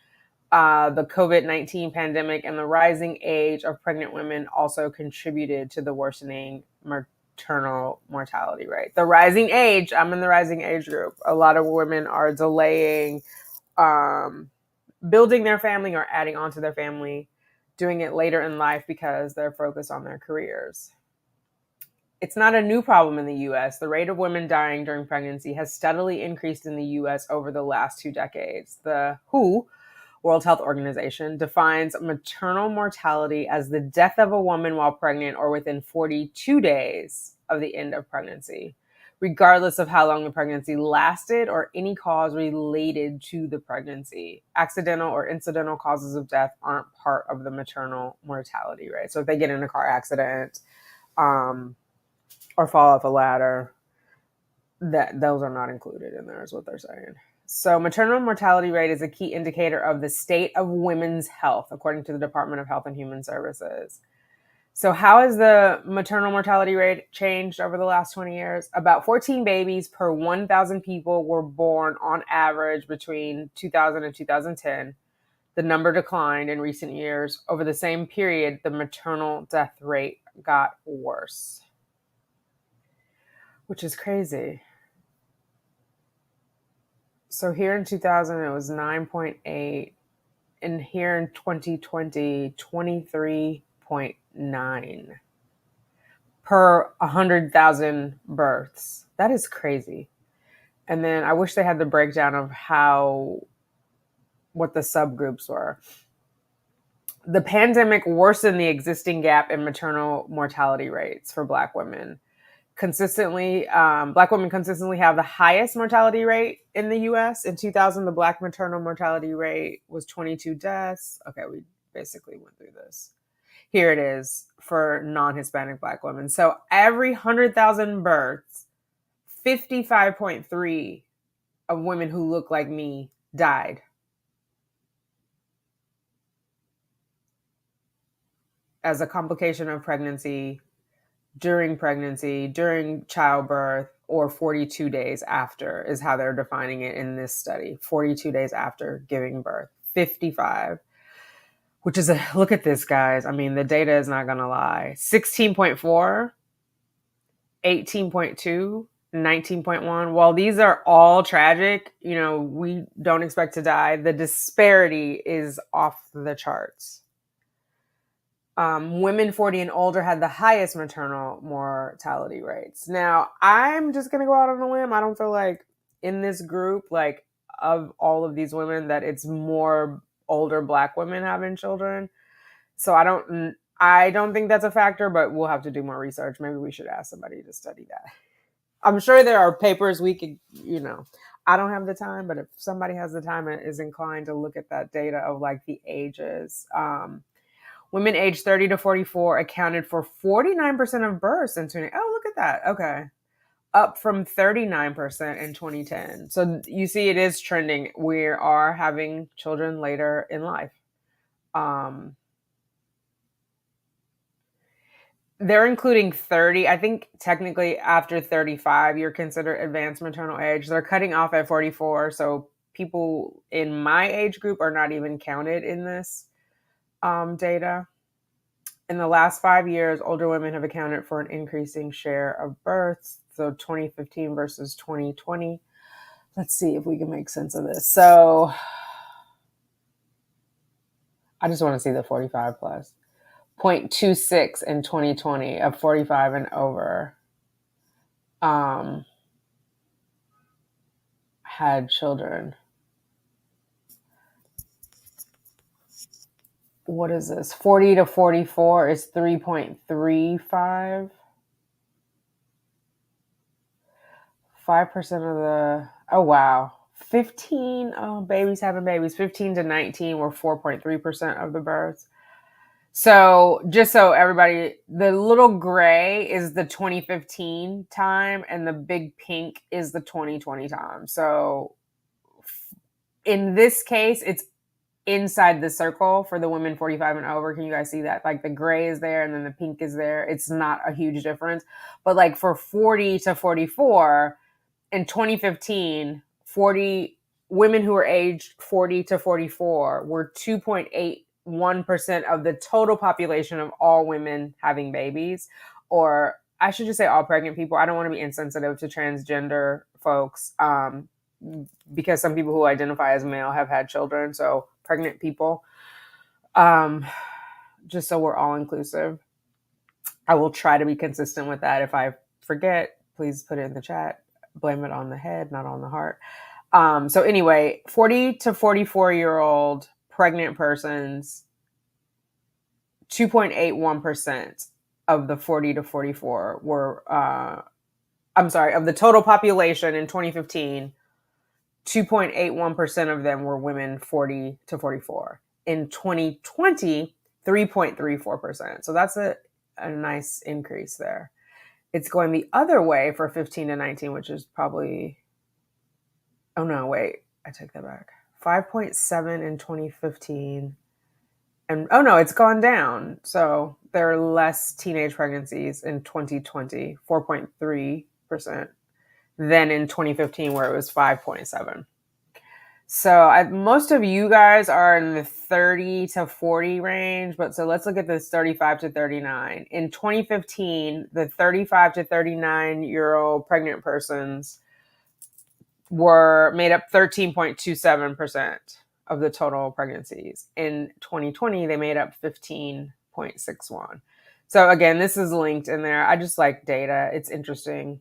The COVID-19 pandemic and the rising age of pregnant women also contributed to the worsening maternal mortality rate. The rising age, I'm in the rising age group. A lot of women are delaying building their family or adding on to their family, doing it later in life because they're focused on their careers. It's not a new problem in the US. The rate of women dying during pregnancy has steadily increased in the US over the last 2 decades. The WHO, World Health Organization, defines maternal mortality as the death of a woman while pregnant or within 42 days of the end of pregnancy, regardless of how long the pregnancy lasted or any cause related to the pregnancy. Accidental or incidental causes of death aren't part of the maternal mortality rate. So if they get in a car accident or fall off a ladder, those are not included in there is what they're saying. So maternal mortality rate is a key indicator of the state of women's health, according to the Department of Health and Human Services. So how has the maternal mortality rate changed over the last 20 years? About 14 babies per 1,000 people were born on average between 2000 and 2010. The number declined in recent years. Over the same period, the maternal death rate got worse, which is crazy. So here in 2000, it was 9.8. And here in 2020, 23.9 per 100,000 births. That is crazy. And then I wish they had the breakdown of what the subgroups were. The pandemic worsened the existing gap in maternal mortality rates for Black women. Black women consistently have the highest mortality rate in the U.S. In 2000, the Black maternal mortality rate was 22 deaths. Okay, we basically went through this. Here it is for non-Hispanic Black women. So every 100,000 births, 55.3 of women who look like me died. As a complication of pregnancy, during childbirth, or 42 days after is how they're defining it in this study. 42 days after giving birth, 55, which is look at this, guys. I mean, the data is not going to lie. 16.4, 18.2, 19.1. While these are all tragic, we don't expect to die. The disparity is off the charts. Women 40 and older had the highest maternal mortality rates. Now, I'm just going to go out on a limb. I don't feel like in this group, like of all of these women, that it's more older Black women having children. So I don't think that's a factor, but we'll have to do more research. Maybe we should ask somebody to study that. I'm sure there are papers we could, I don't have the time, but if somebody has the time and is inclined to look at that data of like the ages, women aged 30 to 44 accounted for 49% of births in 20. Oh, look at that. Okay. Up from 39% in 2010. So you see, it is trending. We are having children later in life. They're including 30. I think technically after 35, you're considered advanced maternal age. They're cutting off at 44. So people in my age group are not even counted in this data. In the last 5 years, older women have accounted for an increasing share of births. So 2015 versus 2020. Let's see if we can make sense of this. So I just want to see the 45 plus. 0.26 in 2020 of 45 and over had children. What is this? 40 to 44 is 3.35. 5% of the, oh wow. 15 babies having babies. 15 to 19 were 4.3% of the births. So just so everybody, the little gray is the 2015 time and the big pink is the 2020 time. So in this case, it's inside the circle for the women 45 and over. Can you guys see that? Like the gray is there and then the pink is there. It's not a huge difference. But like for 40 to 44 in 2015, 40 women who were aged 40 to 44 were 2.81% of the total population of all women having babies, or I should just say all pregnant people. I don't want to be insensitive to transgender folks, because some people who identify as male have had children. So pregnant people, just so we're all inclusive. I will try to be consistent with that. If I forget, please put it in the chat. Blame it on the head, not on the heart. So anyway, 40 to 44-year-old pregnant persons, 2.81% of the 40 to 44 were, of the total population in 2015, 2.81% of them were women 40 to 44. In 2020, 3.34%. So that's a nice increase there. It's going the other way for 15 to 19, which is probably, oh no, wait, I take that back. 5.7 in 2015. And oh no, it's gone down. So there are less teenage pregnancies in 2020, 4.3%, than in 2015, where it was 5.7. So most of you guys are in the 30 to 40 range, but so let's look at this 35 to 39. In 2015, the 35 to 39-year-old pregnant persons were made up 13.27% of the total pregnancies. In 2020, they made up 15.61. So again, this is linked in there. I just like data. It's interesting.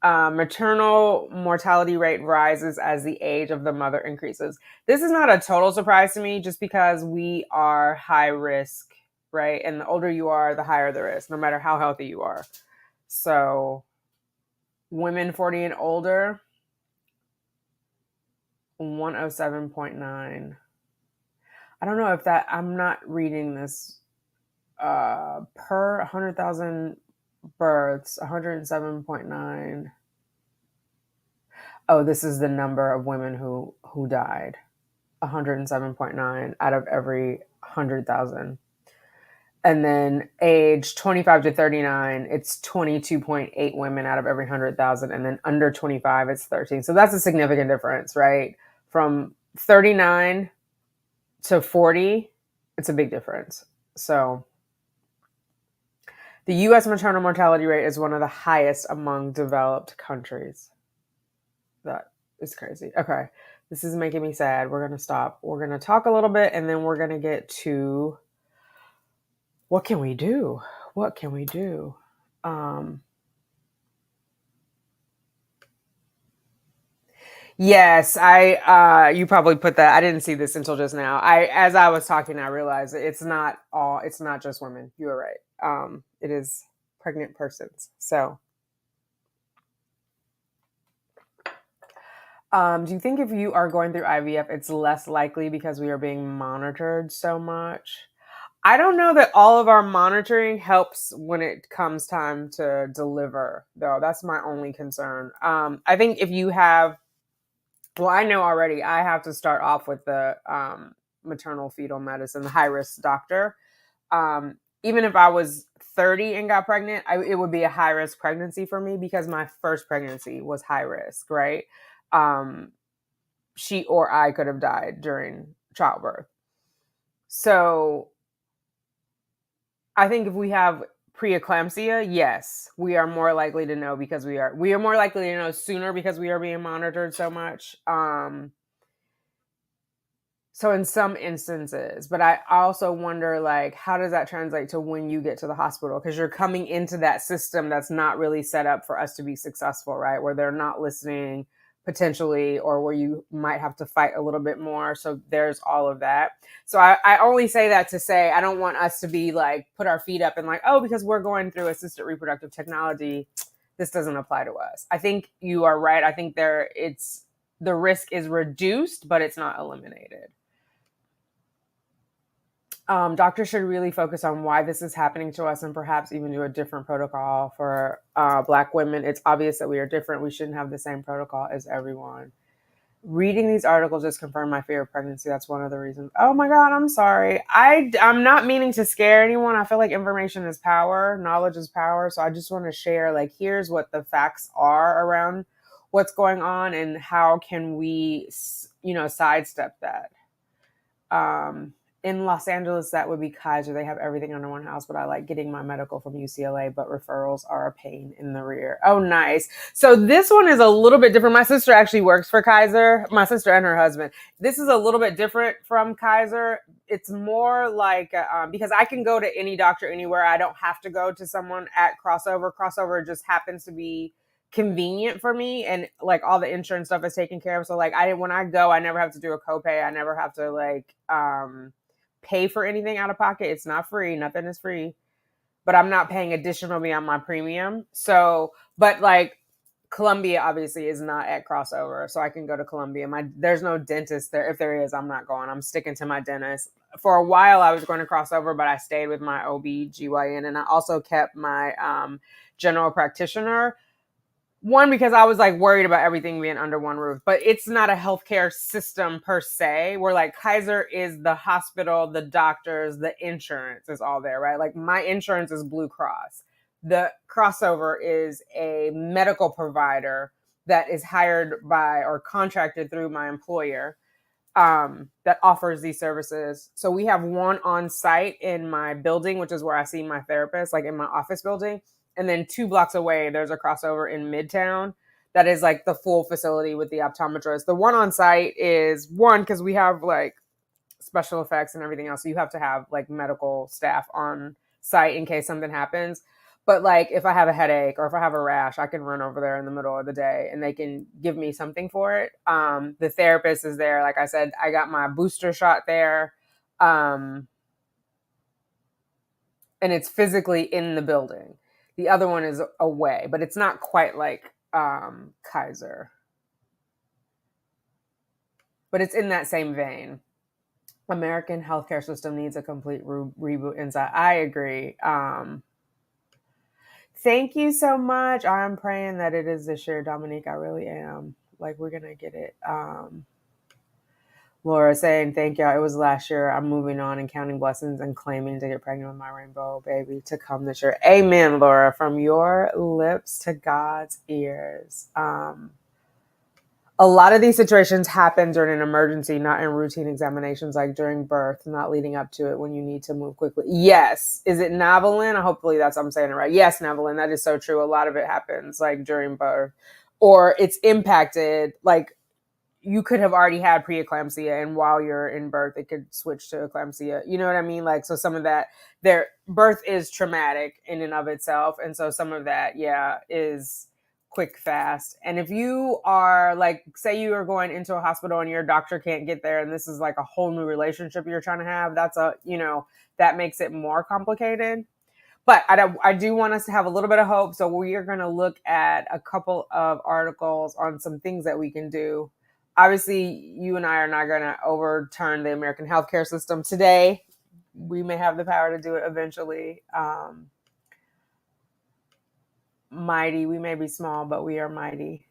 Maternal mortality rate rises as the age of the mother increases. This is not a total surprise to me, just because we are high risk, right? And the older you are, the higher the risk, no matter how healthy you are. So women 40 and older, 107.9. I don't know if that, I'm not reading this per 100,000 births, 107.9. Oh, this is the number of women who died. 107.9 out of every 100,000. And then age 25 to 39, it's 22.8 women out of every 100,000. And then under 25, it's 13. So that's a significant difference, right? From 39 to 40, it's a big difference. So the U.S. maternal mortality rate is one of the highest among developed countries. That is crazy. Okay, this is making me sad. We're going to stop. We're going to talk a little bit, and then we're going to get to what can we do? What can we do? Yes, you probably put that. I didn't see this until just now. As I was talking, I realized it's not just women. You were right. It is pregnant persons. So, do you think if you are going through IVF, it's less likely because we are being monitored so much? I don't know that all of our monitoring helps when it comes time to deliver, though. That's my only concern. I think if you have, well, I know already I have to start off with the maternal fetal medicine, the high-risk doctor. Even if I was 30 and got pregnant, it would be a high-risk pregnancy for me because my first pregnancy was high risk, right? She or I could have died during childbirth. So I think if we have preeclampsia, yes, we are more likely to know because we are more likely to know sooner because we are being monitored so much. So in some instances, but I also wonder, like, how does that translate to when you get to the hospital? Because you're coming into that system that's not really set up for us to be successful, right? Where they're not listening potentially, or where you might have to fight a little bit more. So there's all of that. So I only say that to say, I don't want us to be like, put our feet up and like, oh, because we're going through assisted reproductive technology, this doesn't apply to us. I think you are right. I think the risk is reduced, but it's not eliminated. Doctors should really focus on why this is happening to us and perhaps even do a different protocol for Black women. It's obvious that we are different. We shouldn't have the same protocol as everyone. Reading these articles just confirmed my fear of pregnancy. That's one of the reasons. Oh my God, I'm sorry. I'm not meaning to scare anyone. I feel like information is power, knowledge is power. So I just want to share, like, here's what the facts are around what's going on and how can we, sidestep that. In Los Angeles, that would be Kaiser. They have everything under one house, but I like getting my medical from UCLA, but referrals are a pain in the rear. Oh, nice. So this one is a little bit different. My sister actually works for Kaiser, my sister and her husband. This is a little bit different from Kaiser. It's more like, because I can go to any doctor anywhere. I don't have to go to someone at Crossover. Crossover just happens to be convenient for me, and like all the insurance stuff is taken care of. So like when I go, I never have to do a copay. I never have to like pay for anything out of pocket. It's not free. Nothing is free, but I'm not paying additional beyond my premium. So, but like Columbia obviously is not at Crossover, so I can go to Columbia. There's no dentist there. If there is, I'm not going. I'm sticking to my dentist. For a while, I was going to Crossover, but I stayed with my OB/GYN, and I also kept my general practitioner. One, because I was like worried about everything being under one roof, but it's not a healthcare system per se. Where like Kaiser is the hospital, the doctors, the insurance is all there, right? Like my insurance is Blue Cross. The Crossover is a medical provider that is hired by or contracted through my employer that offers these services. So we have one on site in my building, which is where I see my therapist, like in my office building. And then 2 blocks away, there's a Crossover in Midtown that is like the full facility with the optometrist. The one on site is one, because we have like special effects and everything else. So you have to have like medical staff on site in case something happens. But like if I have a headache or if I have a rash, I can run over there in the middle of the day and they can give me something for it. The therapist is there. Like I said, I got my booster shot there. And it's physically in the building. The other one is away, but it's not quite like Kaiser. But it's in that same vein. American healthcare system needs a complete reboot inside. I agree. Thank you so much. I'm praying that it is this year, Dominique. I really am. Like, we're going to get it. Laura saying, thank y'all. It was last year. I'm moving on and counting blessings and claiming to get pregnant with my rainbow baby to come this year. Amen, Laura. From your lips to God's ears. A lot of these situations happen during an emergency, not in routine examinations, like during birth, not leading up to it when you need to move quickly. Yes. Is it Navalin? Hopefully I'm saying it right. Yes, Navalin. That is so true. A lot of it happens like during birth, or it's impacted. Like you could have already had preeclampsia, and while you're in birth, it could switch to eclampsia. You know what I mean? Like, so some of that, their birth is traumatic in and of itself. And so some of that, is quick, fast. And if you are like, say you are going into a hospital and your doctor can't get there, and this is like a whole new relationship you're trying to have, that's that makes it more complicated. But I do want us to have a little bit of hope. So we are going to look at a couple of articles on some things that we can do. Obviously, you and I are not going to overturn the American healthcare system today. We may have the power to do it eventually. Mighty. We may be small, but we are mighty.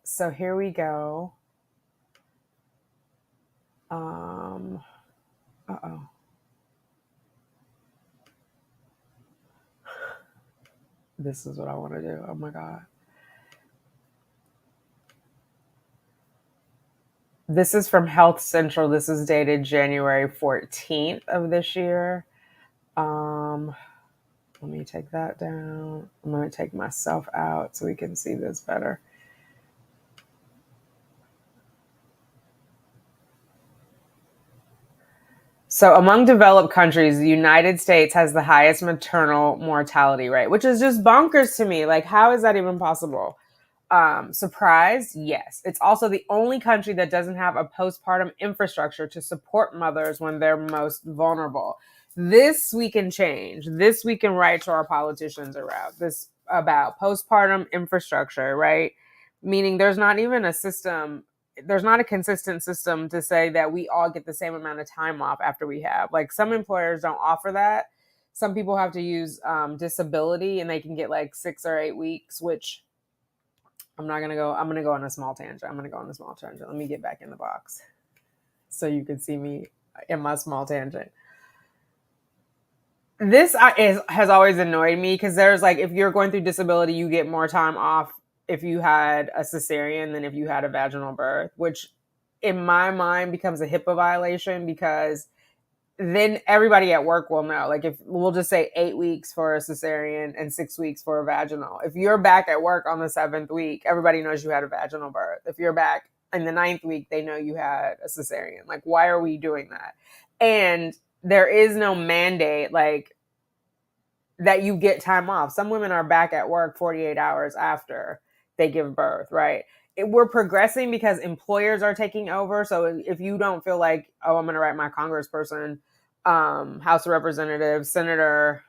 So here we go. This is what I want to do. Oh my God. This is from Health Central. This is dated January 14th of this year. Let me take that down. I'm going to take myself out so we can see this better. So among developed countries, the United States has the highest maternal mortality rate, which is just bonkers to me. Like, how is that even possible? Surprised? Yes. It's also the only country that doesn't have a postpartum infrastructure to support mothers when they're most vulnerable. This we can change. This we can write to our politicians about postpartum infrastructure, right? Meaning there's not even a system. There's not a consistent system to say that we all get the same amount of time off after we have. Like, some employers don't offer that. Some people have to use disability, and they can get like 6 or 8 weeks, which I'm going to go on a small tangent. Let me get back in the box so you can see me in my small tangent. This has always annoyed me because there's like, if you're going through disability, you get more time off if you had a cesarean than if you had a vaginal birth, which in my mind becomes a HIPAA violation, because then everybody at work will know. Like, if we'll just say 8 weeks for a cesarean and 6 weeks for a vaginal. If you're back at work on the 7th week, everybody knows you had a vaginal birth. If you're back in the 9th week, they know you had a cesarean. Like, why are we doing that? And there is no mandate like that you get time off. Some women are back at work 48 hours after they give birth, right? We're progressing because employers are taking over. So if you don't feel like, oh, I'm going to write my congressperson, House of Representatives, Senator,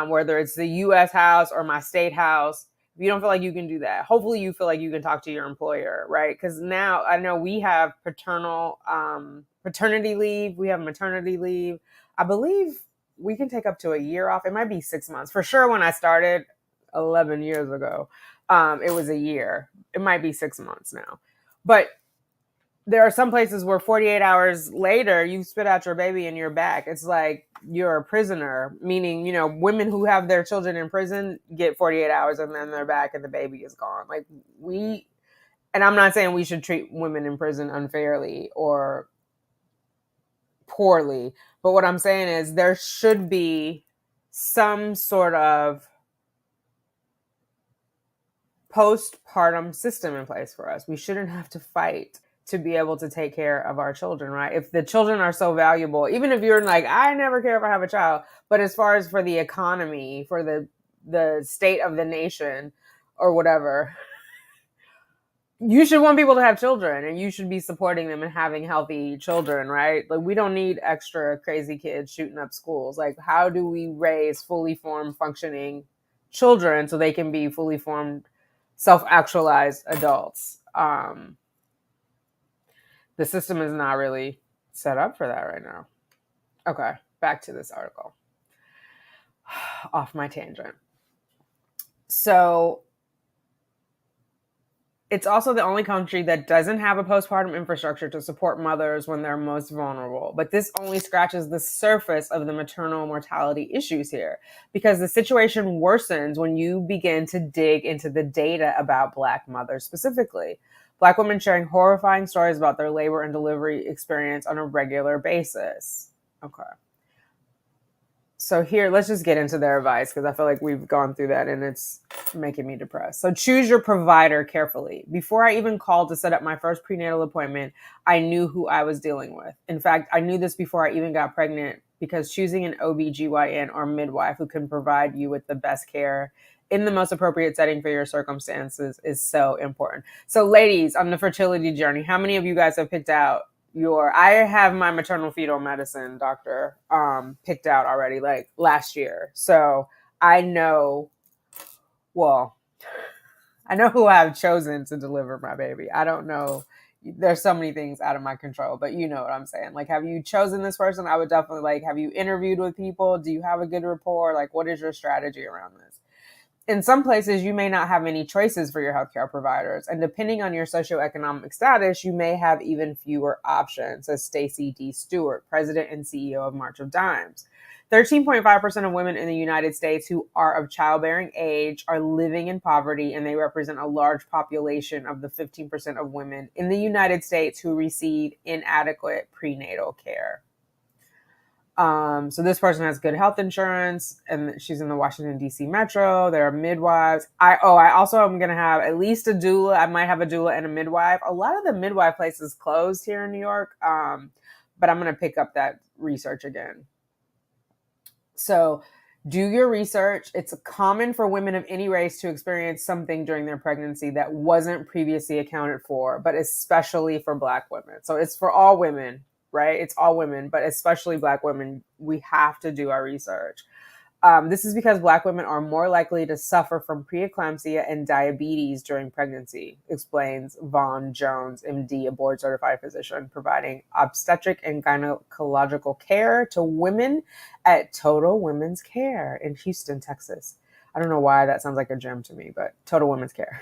whether it's the U.S. House or my state house, if you don't feel like you can do that, hopefully you feel like you can talk to your employer, right? Because now I know we have paternity leave, we have maternity leave. I believe we can take up to a year off. It might be 6 months. For sure, when I started 11 years ago, it was a year. It might be 6 months now. But there are some places where 48 hours later, you spit out your baby and you're back. It's like you're a prisoner, meaning, you know, women who have their children in prison get 48 hours and then they're back and the baby is gone. Like, and I'm not saying we should treat women in prison unfairly or poorly, but what I'm saying is there should be some sort of postpartum system in place for us. We shouldn't have to fight to be able to take care of our children, right? If the children are so valuable, even if you're like, I never care if I have a child, but as far as for the economy, for the state of the nation or whatever, you should want people to have children and you should be supporting them and having healthy children, right? Like, we don't need extra crazy kids shooting up schools. Like, how do we raise fully formed, functioning children so they can be fully formed, self-actualized adults? The system is not really set up for that right now. Okay, back to this article. Off my tangent. So it's also the only country that doesn't have a postpartum infrastructure to support mothers when they're most vulnerable. But this only scratches the surface of the maternal mortality issues here, because the situation worsens when you begin to dig into the data about Black mothers specifically. Black women sharing horrifying stories about their labor and delivery experience on a regular basis. Okay. So here, let's just get into their advice, because I feel like we've gone through that and it's making me depressed. So choose your provider carefully. Before I even called to set up my first prenatal appointment, I knew who I was dealing with. In fact, I knew this before I even got pregnant, because choosing an OB/GYN or midwife who can provide you with the best care in the most appropriate setting for your circumstances is so important. So ladies, on the fertility journey, how many of you guys have picked out I have my maternal fetal medicine doctor picked out already, like last year. So I know who I've chosen to deliver my baby. I don't know. There's so many things out of my control, but you know what I'm saying. Like, have you chosen this person? I would definitely, like, have you interviewed with people? Do you have a good rapport? Like, what is your strategy around this? In some places, you may not have many choices for your healthcare providers. And depending on your socioeconomic status, you may have even fewer options, says Stacey D. Stewart, president and CEO of March of Dimes. 13.5% of women in the United States who are of childbearing age are living in poverty, and they represent a large population of the 15% of women in the United States who receive inadequate prenatal care. So this person has good health insurance, and she's in the Washington, D.C. metro. There are midwives. I also am going to have at least a doula. I might have a doula and a midwife. A lot of the midwife places closed here in New York, but I'm going to pick up that research again. So do your research. It's common for women of any race to experience something during their pregnancy that wasn't previously accounted for, but especially for Black women. So it's for all women, right? It's all women, but especially Black women. We have to do our research. This is because Black women are more likely to suffer from preeclampsia and diabetes during pregnancy, explains Vaughn Jones, MD, a board-certified physician providing obstetric and gynecological care to women at Total Women's Care in Houston, Texas. I don't know why that sounds like a gym to me, but Total Women's Care.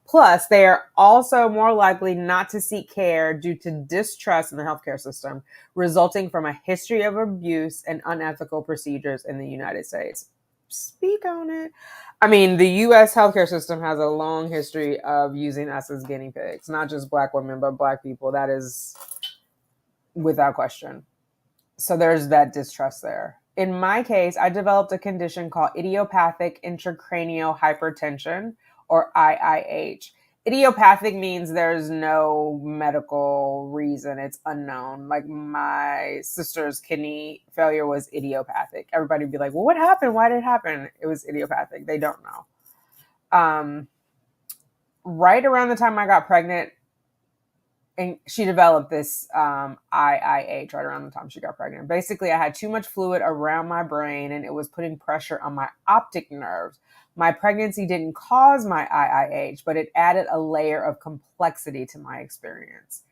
Plus, they are also more likely not to seek care due to distrust in the healthcare system, resulting from a history of abuse and unethical procedures in the United States. Speak on it. I mean, the U.S. healthcare system has a long history of using us as guinea pigs, not just Black women, but Black people. That is without question. So there's that distrust there. In my case, I developed a condition called idiopathic intracranial hypertension, or IIH. Idiopathic means there's no medical reason, it's unknown. Like my sister's kidney failure was idiopathic. Everybody would be like, well, what happened? Why did it happen? It was idiopathic. They don't know. Right around the time I got pregnant, and she developed this IIH right around the time she got pregnant. Basically, I had too much fluid around my brain and it was putting pressure on my optic nerves. My pregnancy didn't cause my IIH, but it added a layer of complexity to my experience.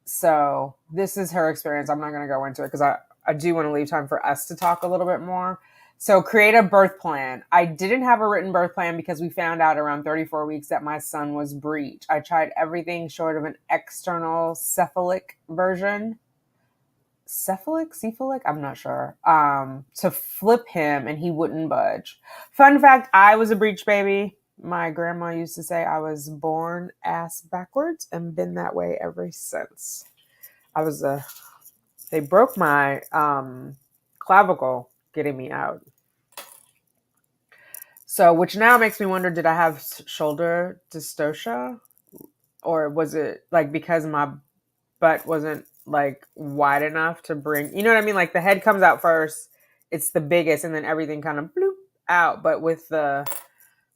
So this is her experience. I'm not going to go into it because I do want to leave time for us to talk a little bit more. So create a birth plan. I didn't have a written birth plan because we found out around 34 weeks that my son was breech. I tried everything short of an external cephalic version. Cephalic? I'm not sure. To flip him and he wouldn't budge. Fun fact, I was a breech baby. My grandma used to say I was born ass backwards and been that way ever since. They broke my clavicle getting me out. So, which now makes me wonder, did I have shoulder dystocia? Or was it like because my butt wasn't like wide enough to bring, you know what I mean? Like the head comes out first, it's the biggest, and then everything kind of bloop out. But with the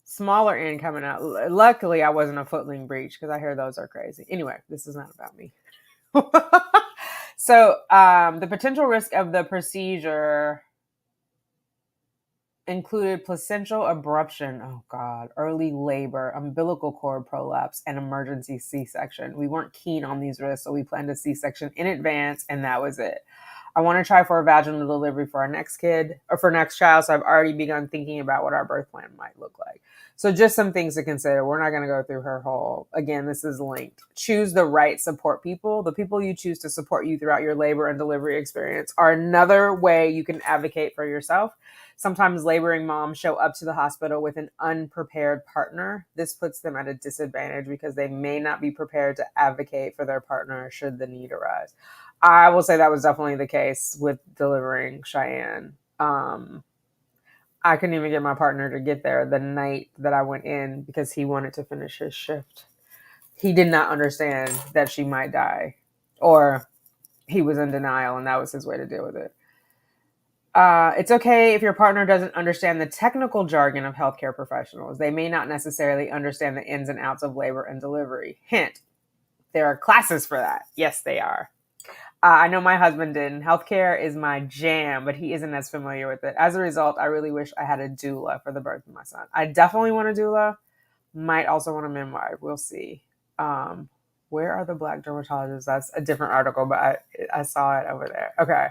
smaller end coming out, luckily I wasn't a footling breech because I hear those are crazy. Anyway, this is not about me. So the potential risk of the procedure included placental abruption, oh God, early labor, umbilical cord prolapse, and emergency C-section. We weren't keen on these risks, so we planned a C-section in advance, and that was it. I want to try for a vaginal delivery for our next kid, or for next child, so I've already begun thinking about what our birth plan might look like. So just some things to consider. We're not going to go through her whole, again, this is linked. Choose the right support people. The people you choose to support you throughout your labor and delivery experience are another way you can advocate for yourself. Sometimes laboring moms show up to the hospital with an unprepared partner. This puts them at a disadvantage because they may not be prepared to advocate for their partner should the need arise. I will say that was definitely the case with delivering Cheyenne. I couldn't even get my partner to get there the night that I went in because he wanted to finish his shift. He did not understand that she might die, or he was in denial, and that was his way to deal with it. It's okay if your partner doesn't understand the technical jargon of healthcare professionals. They may not necessarily understand the ins and outs of labor and delivery. Hint, there are classes for that. Yes, they are. I know my husband didn't. Healthcare is my jam, but he isn't as familiar with it. As a result, I really wish I had a doula for the birth of my son. I definitely want a doula. Might also want a midwife. We'll see. Where are the Black dermatologists? That's a different article, but I saw it over there. Okay.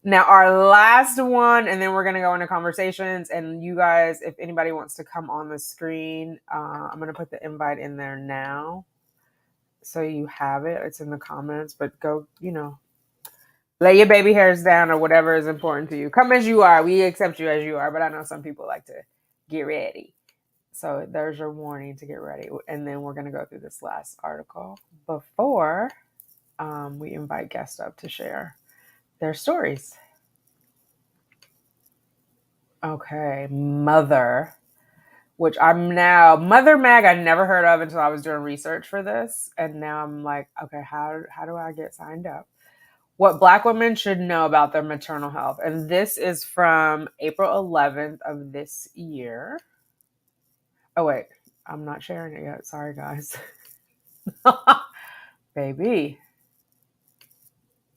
Now, our last one, and then we're going to go into conversations. And you guys, if anybody wants to come on the screen, I'm going to put the invite in there now. So you have it. It's in the comments, but go, lay your baby hairs down or whatever is important to you. Come as you are. We accept you as you are, but I know some people like to get ready. So there's your warning to get ready. And then we're going to go through this last article before we invite guests up to share their stories. Okay, Mother, which Mother Mag I never heard of until I was doing research for this. And now I'm like, okay, how do I get signed up? What Black women should know about their maternal health. And this is from April 11th of this year. Oh, wait, I'm not sharing it yet. Sorry, guys. Baby.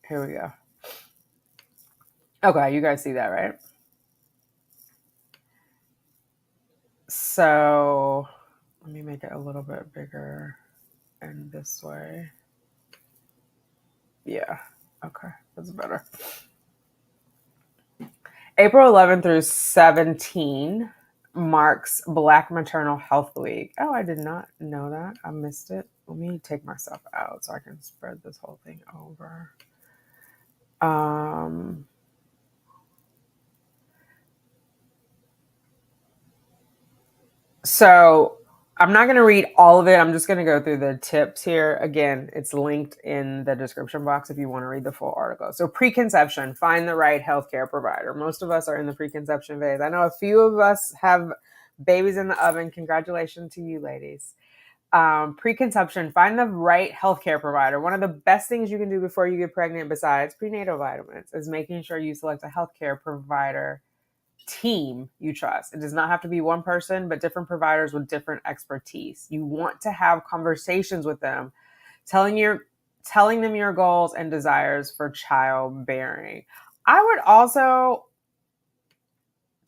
Here we go. Okay, you guys see that, right? So let me make it a little bit bigger and this way. Yeah, okay, that's better. April 11th through 17 marks Black Maternal Health Week. Oh, I did not know that. I missed it. Let me take myself out so I can spread this whole thing over. So I'm not going to read all of it. I'm just going to go through the tips here. Again, it's linked in the description box if you want to read the full article. So preconception, find the right healthcare provider. Most of us are in the preconception phase. I know a few of us have babies in the oven. Congratulations to you, ladies. Preconception, find the right healthcare provider. One of the best things you can do before you get pregnant, besides prenatal vitamins, is making sure you select a healthcare provider team you trust. It does not have to be one person, but different providers with different expertise. You want to have conversations with them, telling them your goals and desires for childbearing. I would also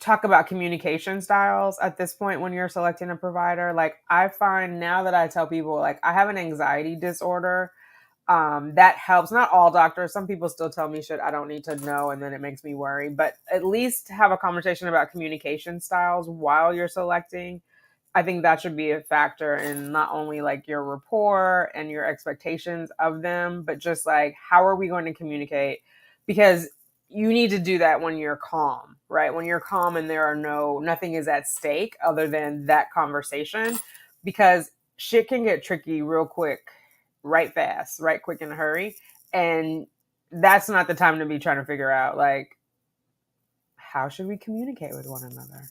talk about communication styles at this point when you're selecting a provider. Like, I find now that I tell people, like, I have an anxiety disorder. That helps. Not all doctors. Some people still tell me shit I don't need to know, and then it makes me worry. But at least have a conversation about communication styles while you're selecting. I think that should be a factor in not only like your rapport and your expectations of them, but just like, how are we going to communicate? Because you need to do that when you're calm, right? When you're calm and nothing is at stake other than that conversation, because shit can get tricky real quick, right fast, right quick in a hurry. And that's not the time to be trying to figure out, like, how should we communicate with one another?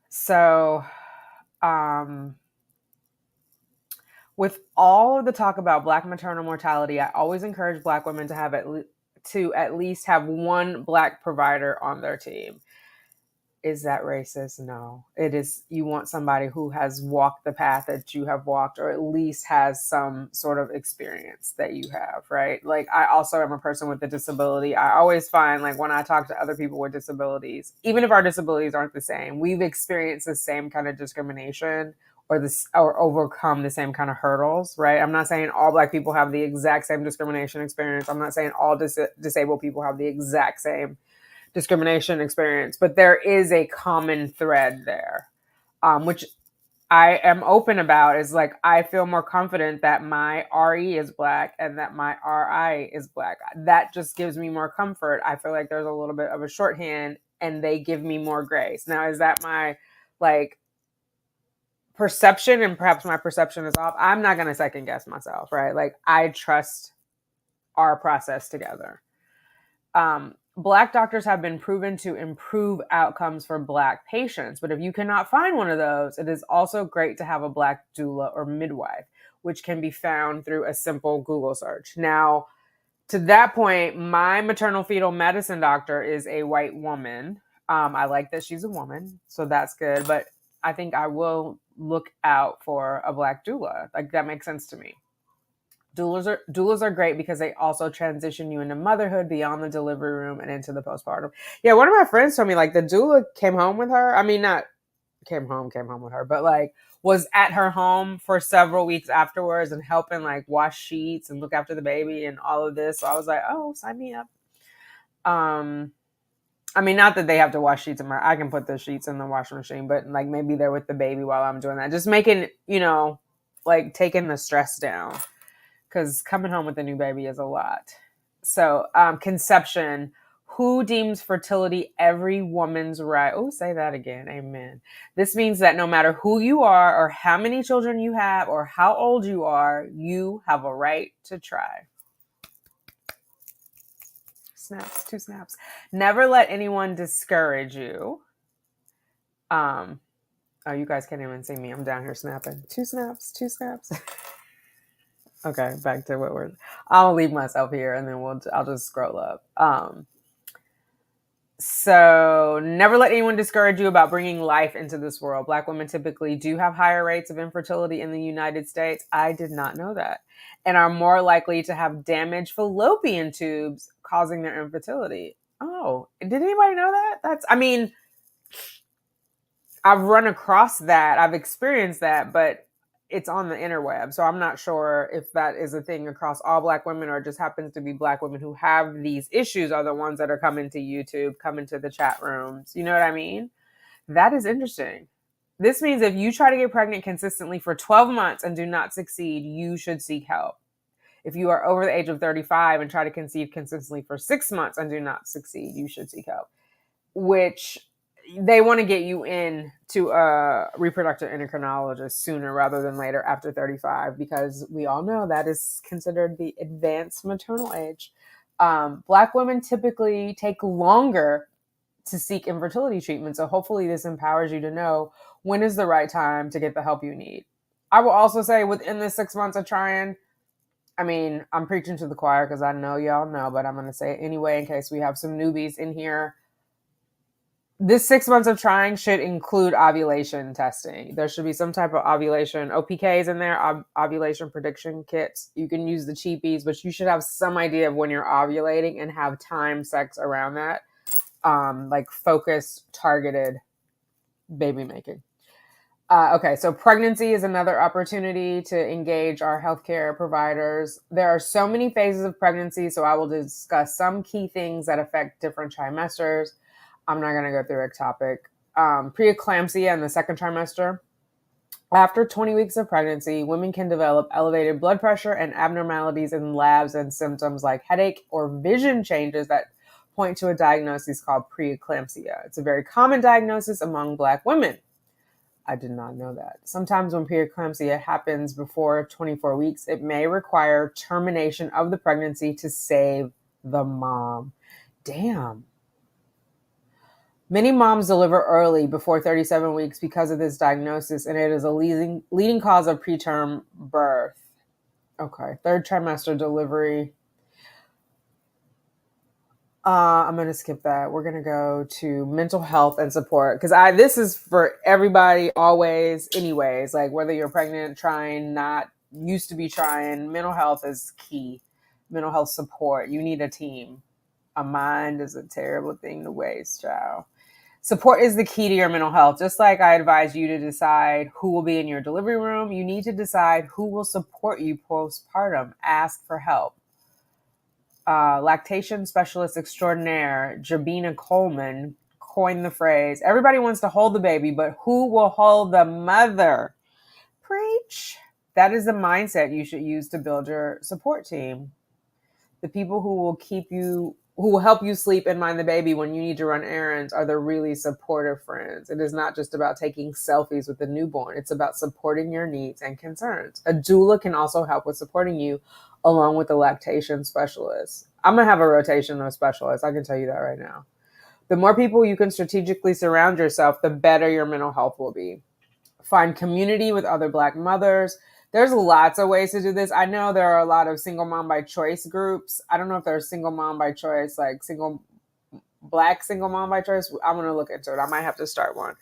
So, with all of the talk about Black maternal mortality, I always encourage Black women to have at least have one Black provider on their team. Is that racist? No. It is. You want somebody who has walked the path that you have walked, or at least has some sort of experience that you have, right? Like, I also am a person with a disability. I always find, like, when I talk to other people with disabilities, even if our disabilities aren't the same, we've experienced the same kind of discrimination or overcome the same kind of hurdles, right? I'm not saying all Black people have the exact same discrimination experience. I'm not saying all disabled people have the exact same discrimination experience, but there is a common thread there, which I am open about. Is like, I feel more confident that my RE is Black and that my RI is Black. That just gives me more comfort. I feel like there's a little bit of a shorthand and they give me more grace. Now, is that my like perception? And perhaps my perception is off. I'm not going to second guess myself, right? Like, I trust our process together. Black doctors have been proven to improve outcomes for Black patients. But if you cannot find one of those, it is also great to have a Black doula or midwife, which can be found through a simple Google search. Now, to that point, my maternal fetal medicine doctor is a white woman. I like that she's a woman, so that's good. But I think I will look out for a Black doula. Like, that makes sense to me. Doulas are great because they also transition you into motherhood beyond the delivery room and into the postpartum. Yeah, one of my friends told me, like, the doula came home with her. I mean, not came home with her, but like was at her home for several weeks afterwards and helping like wash sheets and look after the baby and all of this. So I was like, oh, sign me up. I mean, not that they have to wash sheets in I can put the sheets in the washing machine, but like maybe they're with the baby while I'm doing that. Just making, like taking the stress down. Because coming home with a new baby is a lot. So, conception. Who deems fertility every woman's right? Oh, say that again. Amen. This means that no matter who you are or how many children you have or how old you are, you have a right to try. Snaps, 2 snaps. Never let anyone discourage you. Oh, you guys can't even see me. I'm down here snapping. 2 snaps, 2 snaps. Okay, back to what I'll leave myself here and then I'll just scroll up. So never let anyone discourage you about bringing life into this world. Black women typically do have higher rates of infertility in the United States. I did not know that. And are more likely to have damaged fallopian tubes causing their infertility. Oh, did anybody know that? I've run across that. I've experienced that, but it's on the interweb. So I'm not sure if that is a thing across all Black women or just happens to be Black women who have these issues are the ones that are coming to YouTube, coming to the chat rooms. You know what I mean? That is interesting. This means if you try to get pregnant consistently for 12 months and do not succeed, you should seek help. If you are over the age of 35 and try to conceive consistently for 6 months and do not succeed, you should seek help. Which they want to get you in to a reproductive endocrinologist sooner rather than later after 35, because we all know that is considered the advanced maternal age. Black women typically take longer to seek infertility treatment. So hopefully this empowers you to know when is the right time to get the help you need. I will also say within the 6 months of trying, I mean, I'm preaching to the choir because I know y'all know, but I'm going to say it anyway in case we have some newbies in here. This 6 months of trying should include ovulation testing. There should be some type of ovulation OPKs in there, ovulation prediction kits. You can use the cheapies, but you should have some idea of when you're ovulating and have time sex around that. Like focused, targeted baby making. Okay, so pregnancy is another opportunity to engage our healthcare providers. There are so many phases of pregnancy, so I will discuss some key things that affect different trimesters. I'm not going to go through ectopic. Preeclampsia in the second trimester. After 20 weeks of pregnancy, women can develop elevated blood pressure and abnormalities in labs and symptoms like headache or vision changes that point to a diagnosis called preeclampsia. It's a very common diagnosis among Black women. I did not know that. Sometimes when preeclampsia happens before 24 weeks, it may require termination of the pregnancy to save the mom. Damn. Many moms deliver early before 37 weeks because of this diagnosis, and it is a leading cause of preterm birth. Okay, third trimester delivery. I'm going to skip that. We're going to go to mental health and support, because this is for everybody always anyways, like whether you're pregnant, trying, not, used to be trying, mental health is key. Mental health support. You need a team. A mind is a terrible thing to waste, child. Support is the key to your mental health. Just like I advise you to decide who will be in your delivery room, you need to decide who will support you postpartum. Ask for help. Lactation specialist extraordinaire Jabina Coleman coined the phrase, everybody wants to hold the baby, but who will hold the mother? Preach. That is the mindset you should use to build your support team. The people who will help you sleep and mind the baby when you need to run errands are the really supportive friends. It is not just about taking selfies with the newborn. It's about supporting your needs and concerns. A doula can also help with supporting you along with the lactation specialist. I'm going to have a rotation of specialists. I can tell you that right now. The more people you can strategically surround yourself, the better your mental health will be. Find community with other Black mothers. There's lots of ways to do this. I know there are a lot of single mom by choice groups. I don't know if there's single mom by choice, like Black single mom by choice. I'm going to look into it. I might have to start one.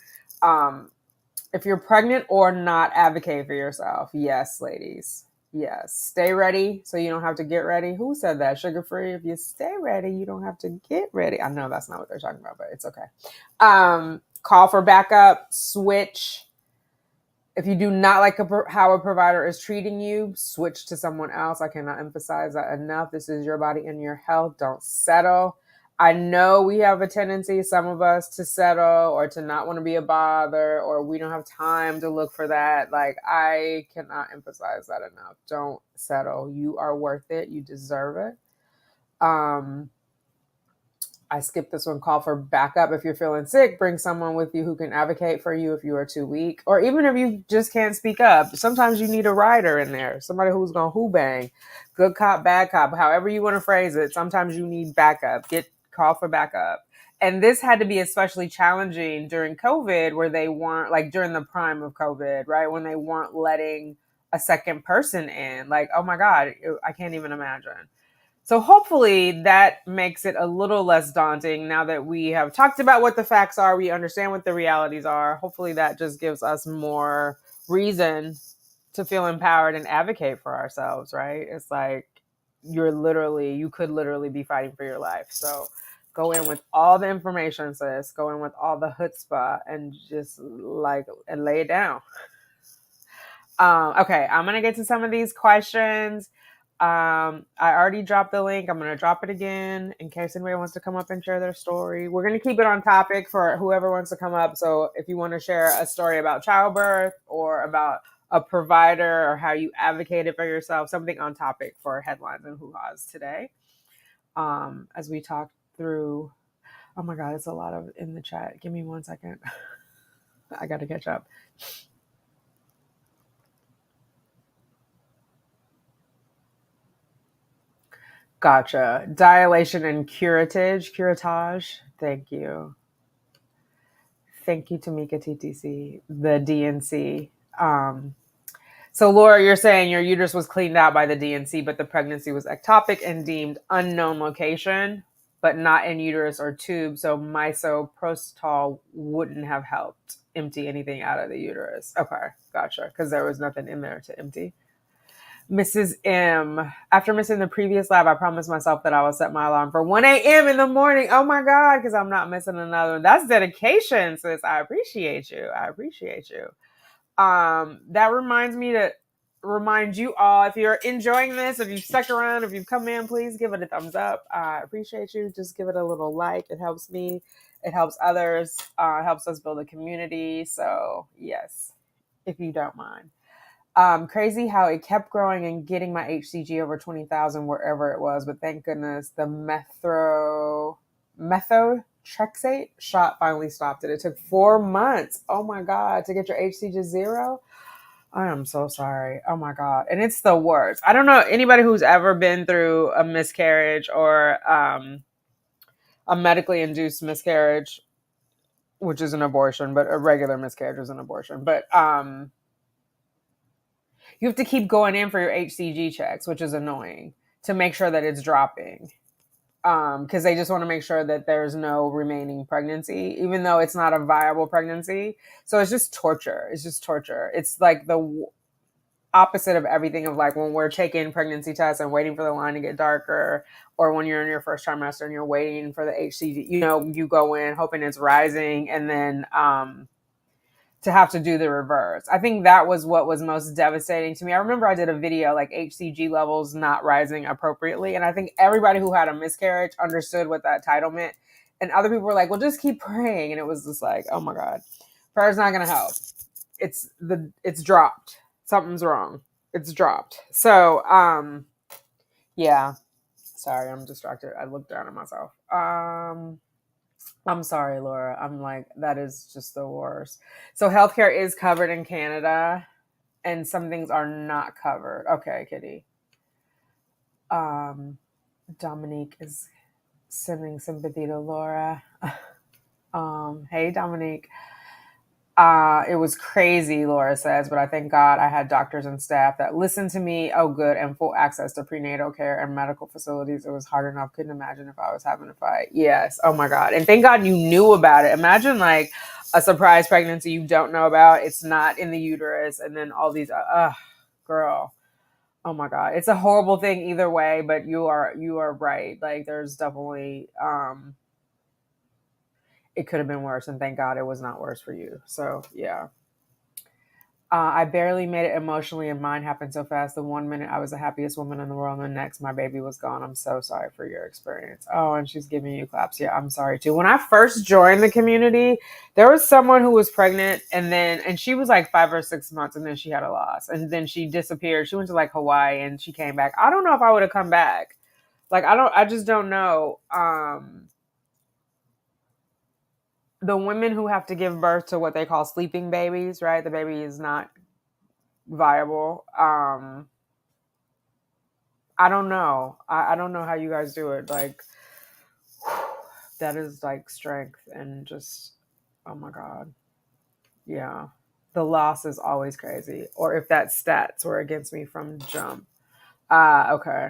If you're pregnant or not, advocate for yourself. Yes, ladies. Yes. Stay ready so you don't have to get ready. Who said that? Sugar free. If you stay ready, you don't have to get ready. I know that's not what they're talking about, but it's okay. Call for backup. Switch. If you do not like how a provider is treating you, switch to someone else. I cannot emphasize that enough. This is your body and your health. Don't settle. I know we have a tendency, some of us, to settle or to not want to be a bother, or we don't have time to look for that. Like, I cannot emphasize that enough. Don't settle. You are worth it. You deserve it. I skipped this one. Call for backup. If you're feeling sick, bring someone with you who can advocate for you if you are too weak, or even if you just can't speak up. Sometimes you need a rider in there, somebody who's going to who bang. Good cop, bad cop, however you want to phrase it. Sometimes you need backup. Call for backup. And this had to be especially challenging during COVID, where they weren't, like during the prime of COVID, right? When they weren't letting a second person in. Like, oh my God, I can't even imagine. So hopefully that makes it a little less daunting now that we have talked about what the facts are. We understand what the realities are. Hopefully that just gives us more reason to feel empowered and advocate for ourselves, right? It's like you could literally be fighting for your life. So go in with all the information, sis. Go in with all the chutzpah and just and lay it down. Okay, I'm going to get to some of these questions. I already dropped the link. I'm going to drop it again in case anybody wants to come up and share their story. We're going to keep it on topic for whoever wants to come up. So if you want to share a story about childbirth or about a provider or how you advocated for yourself, something on topic for headlines and hoo-hahs today. As we talk through, oh my God, it's a lot of in the chat. Give me 1 second. I got to catch up. Gotcha. Dilation and curettage. Thank you. Thank you, Tanika TTC, the DNC. So Laura, you're saying your uterus was cleaned out by the DNC, but the pregnancy was ectopic and deemed unknown location, but not in uterus or tube. So misoprostol wouldn't have helped empty anything out of the uterus. Okay, gotcha. Because there was nothing in there to empty. Mrs. M, after missing the previous lab, I promised myself that I would set my alarm for 1 a.m. in the morning. Oh my God, because I'm not missing another one. That's dedication, sis. I appreciate you. That reminds me to remind you all, if you're enjoying this, if you've stuck around, if you've come in, please give it a thumbs up. I appreciate you. Just give it a little like. It helps me. It helps others. It helps us build a community. So yes, if you don't mind. Crazy how it kept growing and getting my HCG over 20,000 wherever it was. But thank goodness the methotrexate shot finally stopped it. It took 4 months. Oh my God, to get your HCG zero. I am so sorry. Oh my God. And it's the worst. I don't know anybody who's ever been through a miscarriage or a medically induced miscarriage, which is an abortion, but a regular miscarriage is an abortion. But you have to keep going in for your HCG checks, which is annoying, to make sure that it's dropping. Because they just want to make sure that there's no remaining pregnancy, even though it's not a viable pregnancy. So it's just torture. It's like the opposite of everything of like when we're taking pregnancy tests and waiting for the line to get darker, or when you're in your first trimester and you're waiting for the HCG, you go in hoping it's rising and then to have to do the reverse. I think that was what was most devastating to me. I remember I did a video like HCG levels not rising appropriately. And I think everybody who had a miscarriage understood what that title meant. And other people were like, well, just keep praying. And it was just like, oh my God, prayer's not going to help. It's dropped. Something's wrong. It's dropped. So, yeah, sorry, I'm distracted. I looked down at myself. I'm sorry, Laura. I'm like, that is just the worst. So healthcare is covered in Canada and some things are not covered. Okay, Kitty. Dominique is sending sympathy to Laura. Hey, Dominique. It was crazy, Laura says, but I thank God I had doctors and staff that listened to me. Oh, good. And full access to prenatal care and medical facilities. It was hard enough. Couldn't imagine if I was having a fight. Yes. Oh my God. And thank God you knew about it. Imagine like a surprise pregnancy you don't know about. It's not in the uterus. And then all these, girl. Oh my God. It's a horrible thing either way, but you are right. Like there's definitely, it could have been worse, and thank God it was not worse for you. So yeah. I barely made it emotionally, and mine happened so fast. The 1 minute I was the happiest woman in the world, and the next my baby was gone. I'm so sorry for your experience. Oh, and she's giving you claps. Yeah, I'm sorry too. When I first joined the community, there was someone who was pregnant, and she was like 5 or 6 months, and then she had a loss, and then she disappeared. She went to like Hawaii, and she came back. I don't know if I would have come back. Like I just don't know. The women who have to give birth to what they call sleeping babies, right? The baby is not viable. I don't know. I don't know how you guys do it. Like, that is like strength and just, oh my God. Yeah. The loss is always crazy. Or if that stats were against me from jump. Okay.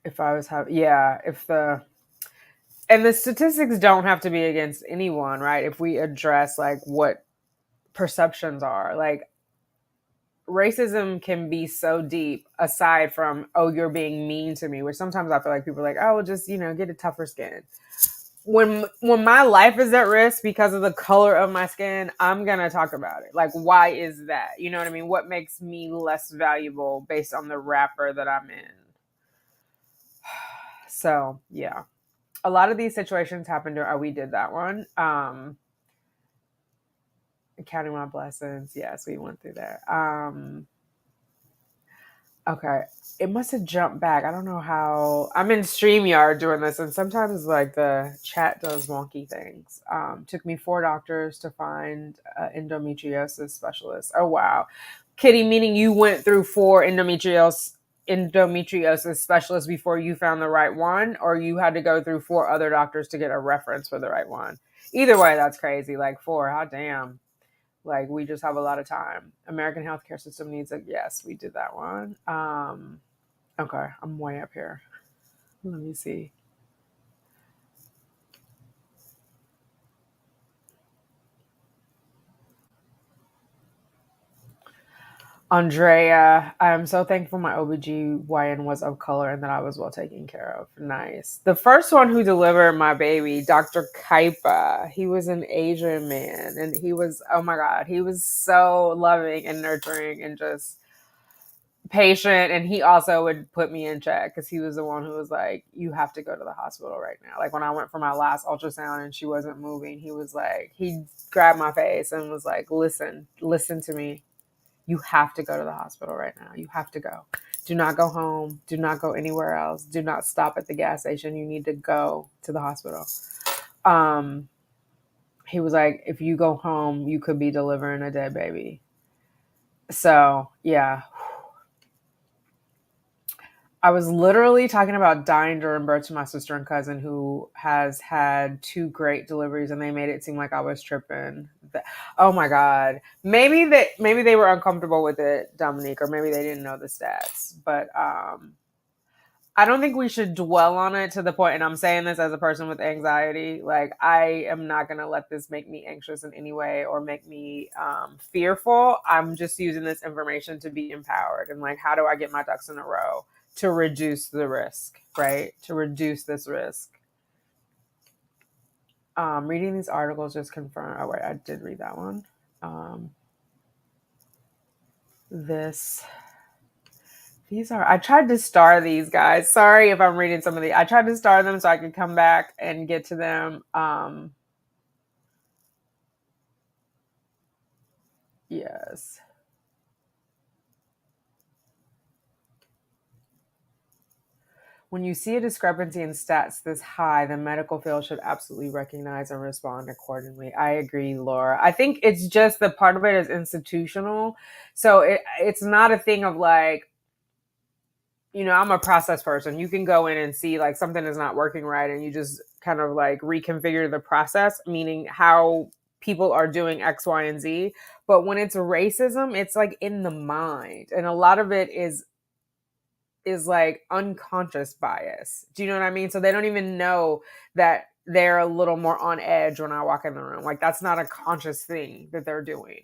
If I was and the statistics don't have to be against anyone, right? If we address like what perceptions are, like racism can be so deep aside from, oh, you're being mean to me, which sometimes I feel like people are like, oh, just, get a tougher skin. when my life is at risk because of the color of my skin, I'm gonna talk about it. Like, why is that? You know what I mean? What makes me less valuable based on the wrapper that I'm in? So yeah, a lot of these situations happened during. Oh, we did that one. Counting my blessings. Yes, we went through that. Okay. It must have jumped back. I don't know how. I'm in StreamYard doing this, and sometimes like the chat does wonky things. Took me 4 doctors to find an endometriosis specialist. Oh wow, Kitty, meaning you went through 4 endometriosis specialists before you found the right one, or you had to go through 4 other doctors to get a reference for the right one. Either way, that's crazy. Like 4, how damn. Like, we just have a lot of time. American healthcare system needs a yes. We did that one. Okay, I'm way up here. Let me see. Andrea, I'm so thankful my OBGYN was of color and that I was well taken care of. Nice. The first one who delivered my baby, Dr. Kaipa, he was an Asian man, and he was, oh my God, he was so loving and nurturing and just patient. And he also would put me in check because he was the one who was like, you have to go to the hospital right now. Like, when I went for my last ultrasound and she wasn't moving, he was like, he grabbed my face and was like, listen to me. You have to go to the hospital right now. You have to go. Do not go home. Do not go anywhere else. Do not stop at the gas station. You need to go to the hospital. He was like, if you go home, you could be delivering a dead baby. So yeah, I was literally talking about dying during birth to my sister and cousin who has had 2 great deliveries, and they made it seem like I was tripping. Oh my God. Maybe they were uncomfortable with it, Dominique, or maybe they didn't know the stats. But I don't think we should dwell on it to the point, and I'm saying this as a person with anxiety, like, I am not going to let this make me anxious in any way or make me fearful. I'm just using this information to be empowered. And like, how do I get my ducks in a row to reduce the risk, right? To reduce this risk. Reading these articles just confirm. Oh, wait, I did read that one. I tried to star these guys. Sorry if I'm reading some of I tried to star them so I could come back and get to them. Yes. When you see a discrepancy in stats this high, the medical field should absolutely recognize and respond accordingly. I agree, Laura. I think it's just the part of it is institutional. So it's not a thing of like, I'm a process person. You can go in and see like something is not working right, and you just kind of like reconfigure the process, meaning how people are doing X, Y, and Z. But when it's racism, it's like in the mind. And a lot of it is like unconscious bias. Do you know what I mean? So they don't even know that they're a little more on edge when I walk in the room. Like, that's not a conscious thing that they're doing.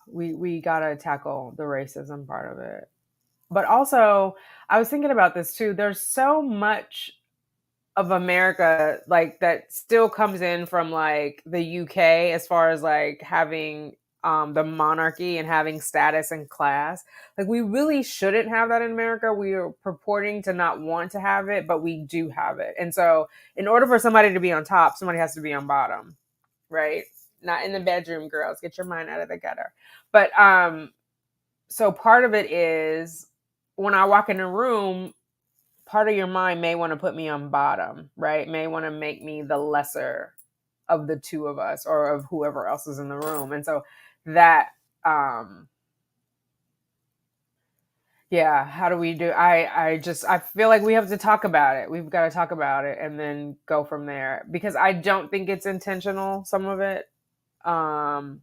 We gotta tackle the racism part of it. But also, I was thinking about this too. There's so much of America like that still comes in from like the UK as far as like having the monarchy and having status and class. Like, we really shouldn't have that in America. We are purporting to not want to have it, but we do have it. And so in order for somebody to be on top, somebody has to be on bottom, right? Not in the bedroom, girls. Get your mind out of the gutter. But so part of it is when I walk in a room, part of your mind may want to put me on bottom, right? May want to make me the lesser of the 2 of us or of whoever else is in the room. And so that, yeah, how do we do? I feel like we have to talk about it. We've got to talk about it and then go from there, because I don't think it's intentional, some of it. Well,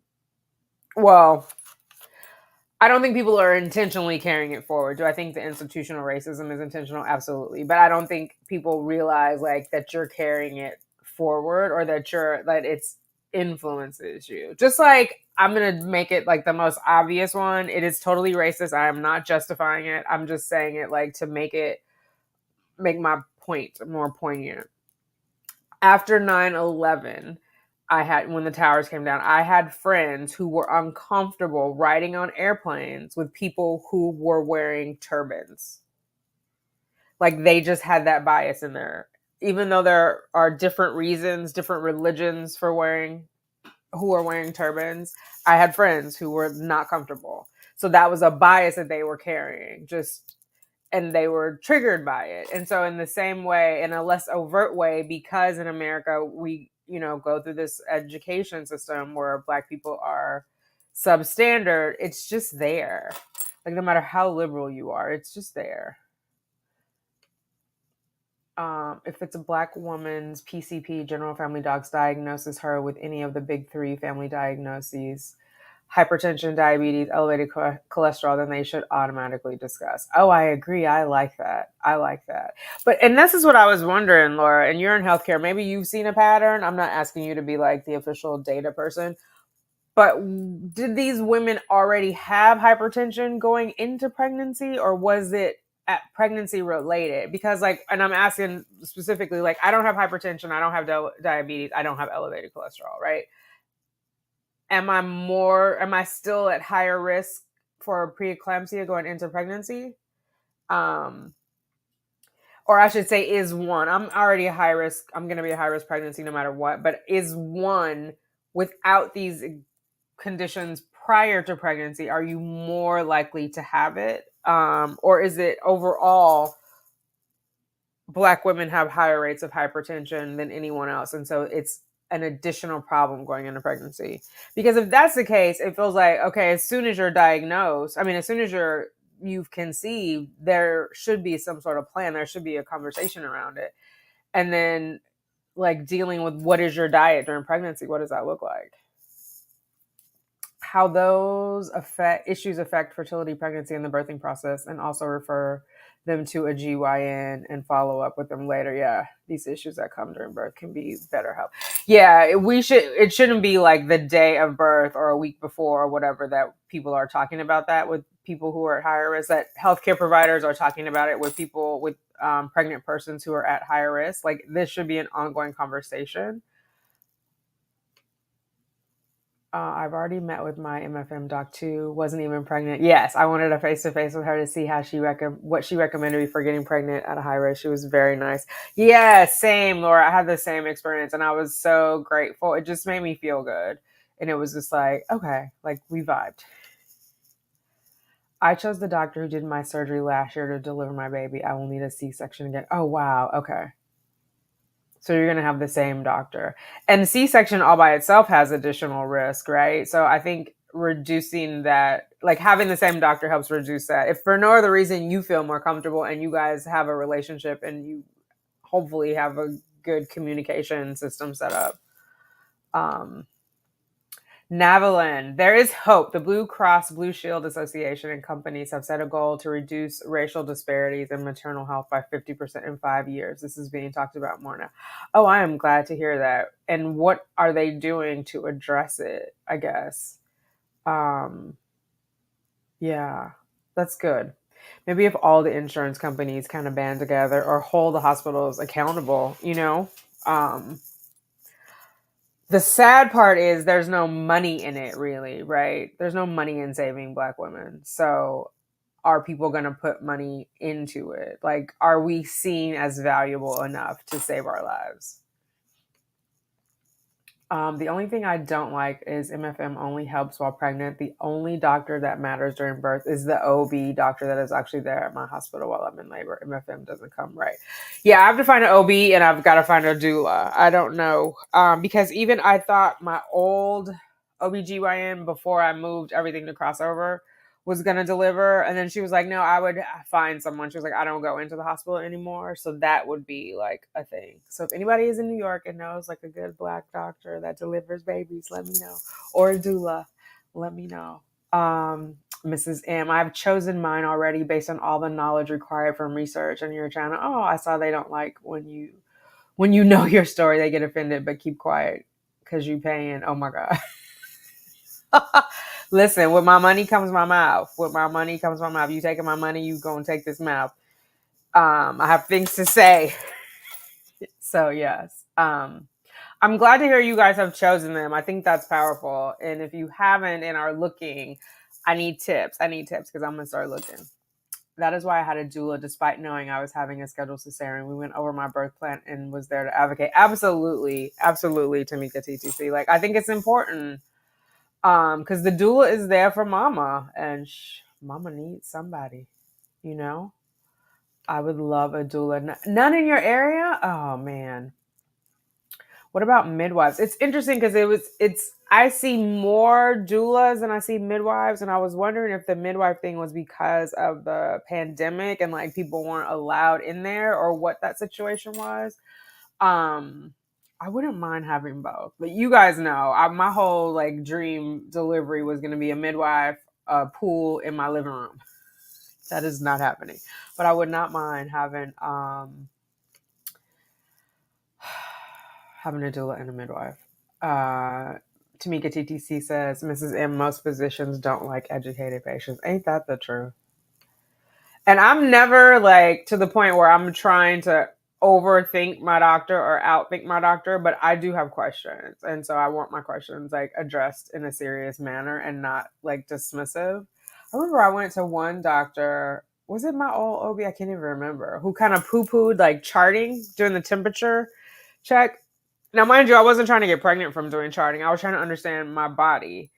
I don't think people are intentionally carrying it forward. Do I think the institutional racism is intentional? Absolutely. But I don't think people realize like that you're carrying it forward, or that it's influences you. Just like, I'm going to make it like the most obvious one. It is totally racist. I am not justifying it. I'm just saying it like to make it make my point more poignant. After 9/11, when the towers came down, I had friends who were uncomfortable riding on airplanes with people who were wearing turbans. Like, they just had that bias in there. Even though there are different reasons, different religions who are wearing turbans, I had friends who were not comfortable. So that was a bias that they were carrying, and they were triggered by it. And so in the same way, in a less overt way, because in America we, go through this education system where Black people are substandard, it's just there. Like, no matter how liberal you are, it's just there. If it's a Black woman's PCP, general family docs, diagnoses her with any of the big three family diagnoses, hypertension, diabetes, elevated cholesterol, then they should automatically discuss. Oh, I agree. I like that. And this is what I was wondering, Laura, and you're in healthcare. Maybe you've seen a pattern. I'm not asking you to be like the official data person, but did these women already have hypertension going into pregnancy, or was it at pregnancy related? Because and I'm asking specifically, I don't have hypertension, I don't have diabetes, I don't have elevated cholesterol, right? Am I still at higher risk for preeclampsia going into pregnancy? Or I should say, is one, I'm already a high risk, I'm going to be a high risk pregnancy no matter what, but is one, without these conditions prior to pregnancy, are you more likely to have it? Or is it overall Black women have higher rates of hypertension than anyone else, and so it's an additional problem going into pregnancy? Because if that's the case, it feels like, okay, as soon as you're diagnosed, as soon as you've conceived, there should be some sort of plan, there should be a conversation around it. And then dealing with, what is your diet during pregnancy? What does that look like? How those issues affect fertility, pregnancy, and the birthing process, and also refer them to a GYN and follow up with them later. Yeah, these issues that come during birth can be better help. Yeah, it shouldn't be like the day of birth or a week before or whatever that people are talking about that with people who are at higher risk, that healthcare providers are talking about it with people with pregnant persons who are at higher risk. This should be an ongoing conversation. I've already met with my MFM doc too. Wasn't even pregnant. Yes, I wanted a face-to-face with her to see how what she recommended me for getting pregnant at a high risk. She was very nice. Yeah, same, Laura. I had the same experience, and I was so grateful. It just made me feel good, and it was just okay, we vibed. I chose the doctor who did my surgery last year to deliver my baby. I will need a C-section again. Oh, wow. Okay. So you're going to have the same doctor. And C-section all by itself has additional risk, right? So I think reducing that, having the same doctor helps reduce that. If for no other reason you feel more comfortable and you guys have a relationship and you hopefully have a good communication system set up. Navalin, there is hope. The Blue Cross Blue Shield Association and companies have set a goal to reduce racial disparities in maternal health by 50% in 5 years. This is being talked about more now. Oh, I am glad to hear that. And what are they doing to address it, I guess? Yeah, that's good. Maybe if all the insurance companies kind of band together or hold the hospitals accountable, the sad part is there's no money in it, really, right? There's no money in saving Black women. So are people going to put money into it? Are we seen as valuable enough to save our lives? The only thing I don't like is MFM only helps while pregnant. The only doctor that matters during birth is the OB doctor that is actually there at my hospital while I'm in labor. MFM doesn't come right. Yeah, I have to find an OB and I've got to find a doula. I don't know. Because even I thought my old OBGYN before I moved everything to crossover was going to deliver. And then she was like, no, I would find someone. She was like, I don't go into the hospital anymore. So that would be a thing. So if anybody is in New York and knows a good Black doctor that delivers babies, let me know. Or a doula, let me know. Mrs. M, I've chosen mine already based on all the knowledge required from research on your channel. Oh, I saw they don't like when you know your story, they get offended, but keep quiet because you paying. Oh my God. Listen, with my money comes my mouth. With my money comes my mouth. You taking my money, you gonna take this mouth. I have things to say. So yes. I'm glad to hear you guys have chosen them. I think that's powerful. And if you haven't and are looking, I need tips. Because I'm gonna start looking. That is why I had a doula, despite knowing I was having a scheduled cesarean. We went over my birth plan and was there to advocate. Absolutely, Tanika TTC. Like, I think it's important, because the doula is there for mama, and mama needs somebody. You know, I would love a doula. None in your area? Oh man. What about midwives? It's interesting because I see more doulas than I see midwives, and I was wondering if the midwife thing was because of the pandemic and like people weren't allowed in there, or what that situation was. I wouldn't mind having both, but you guys know, my whole like dream delivery was going to be a midwife, a pool in my living room. That is not happening, but I would not mind having having a doula and a midwife. Tanika TTC says, Mrs. M, most physicians don't like educated patients. Ain't that the truth? And I'm never like to the point where I'm trying to overthink my doctor or outthink my doctor, but I do have questions. And so I want my questions like addressed in a serious manner and not like dismissive. I remember I went to one doctor, was it my old OB? I can't even remember, who kind of poo-pooed like charting, doing the temperature check. Now, mind you, I wasn't trying to get pregnant from doing charting. I was trying to understand my body.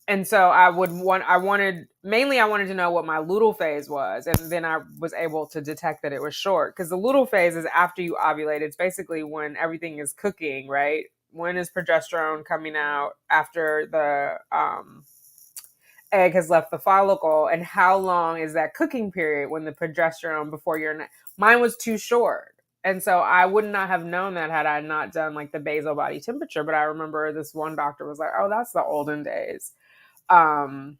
And so I wanted to know what my luteal phase was. And then I was able to detect that it was short, because the luteal phase is after you ovulate. It's basically when everything is cooking, right? When is progesterone coming out after the egg has left the follicle, and how long is that cooking period when the progesterone before mine was too short. And so I would not have known that had I not done like the basal body temperature. But I remember this one doctor was like, oh, that's the olden days. Why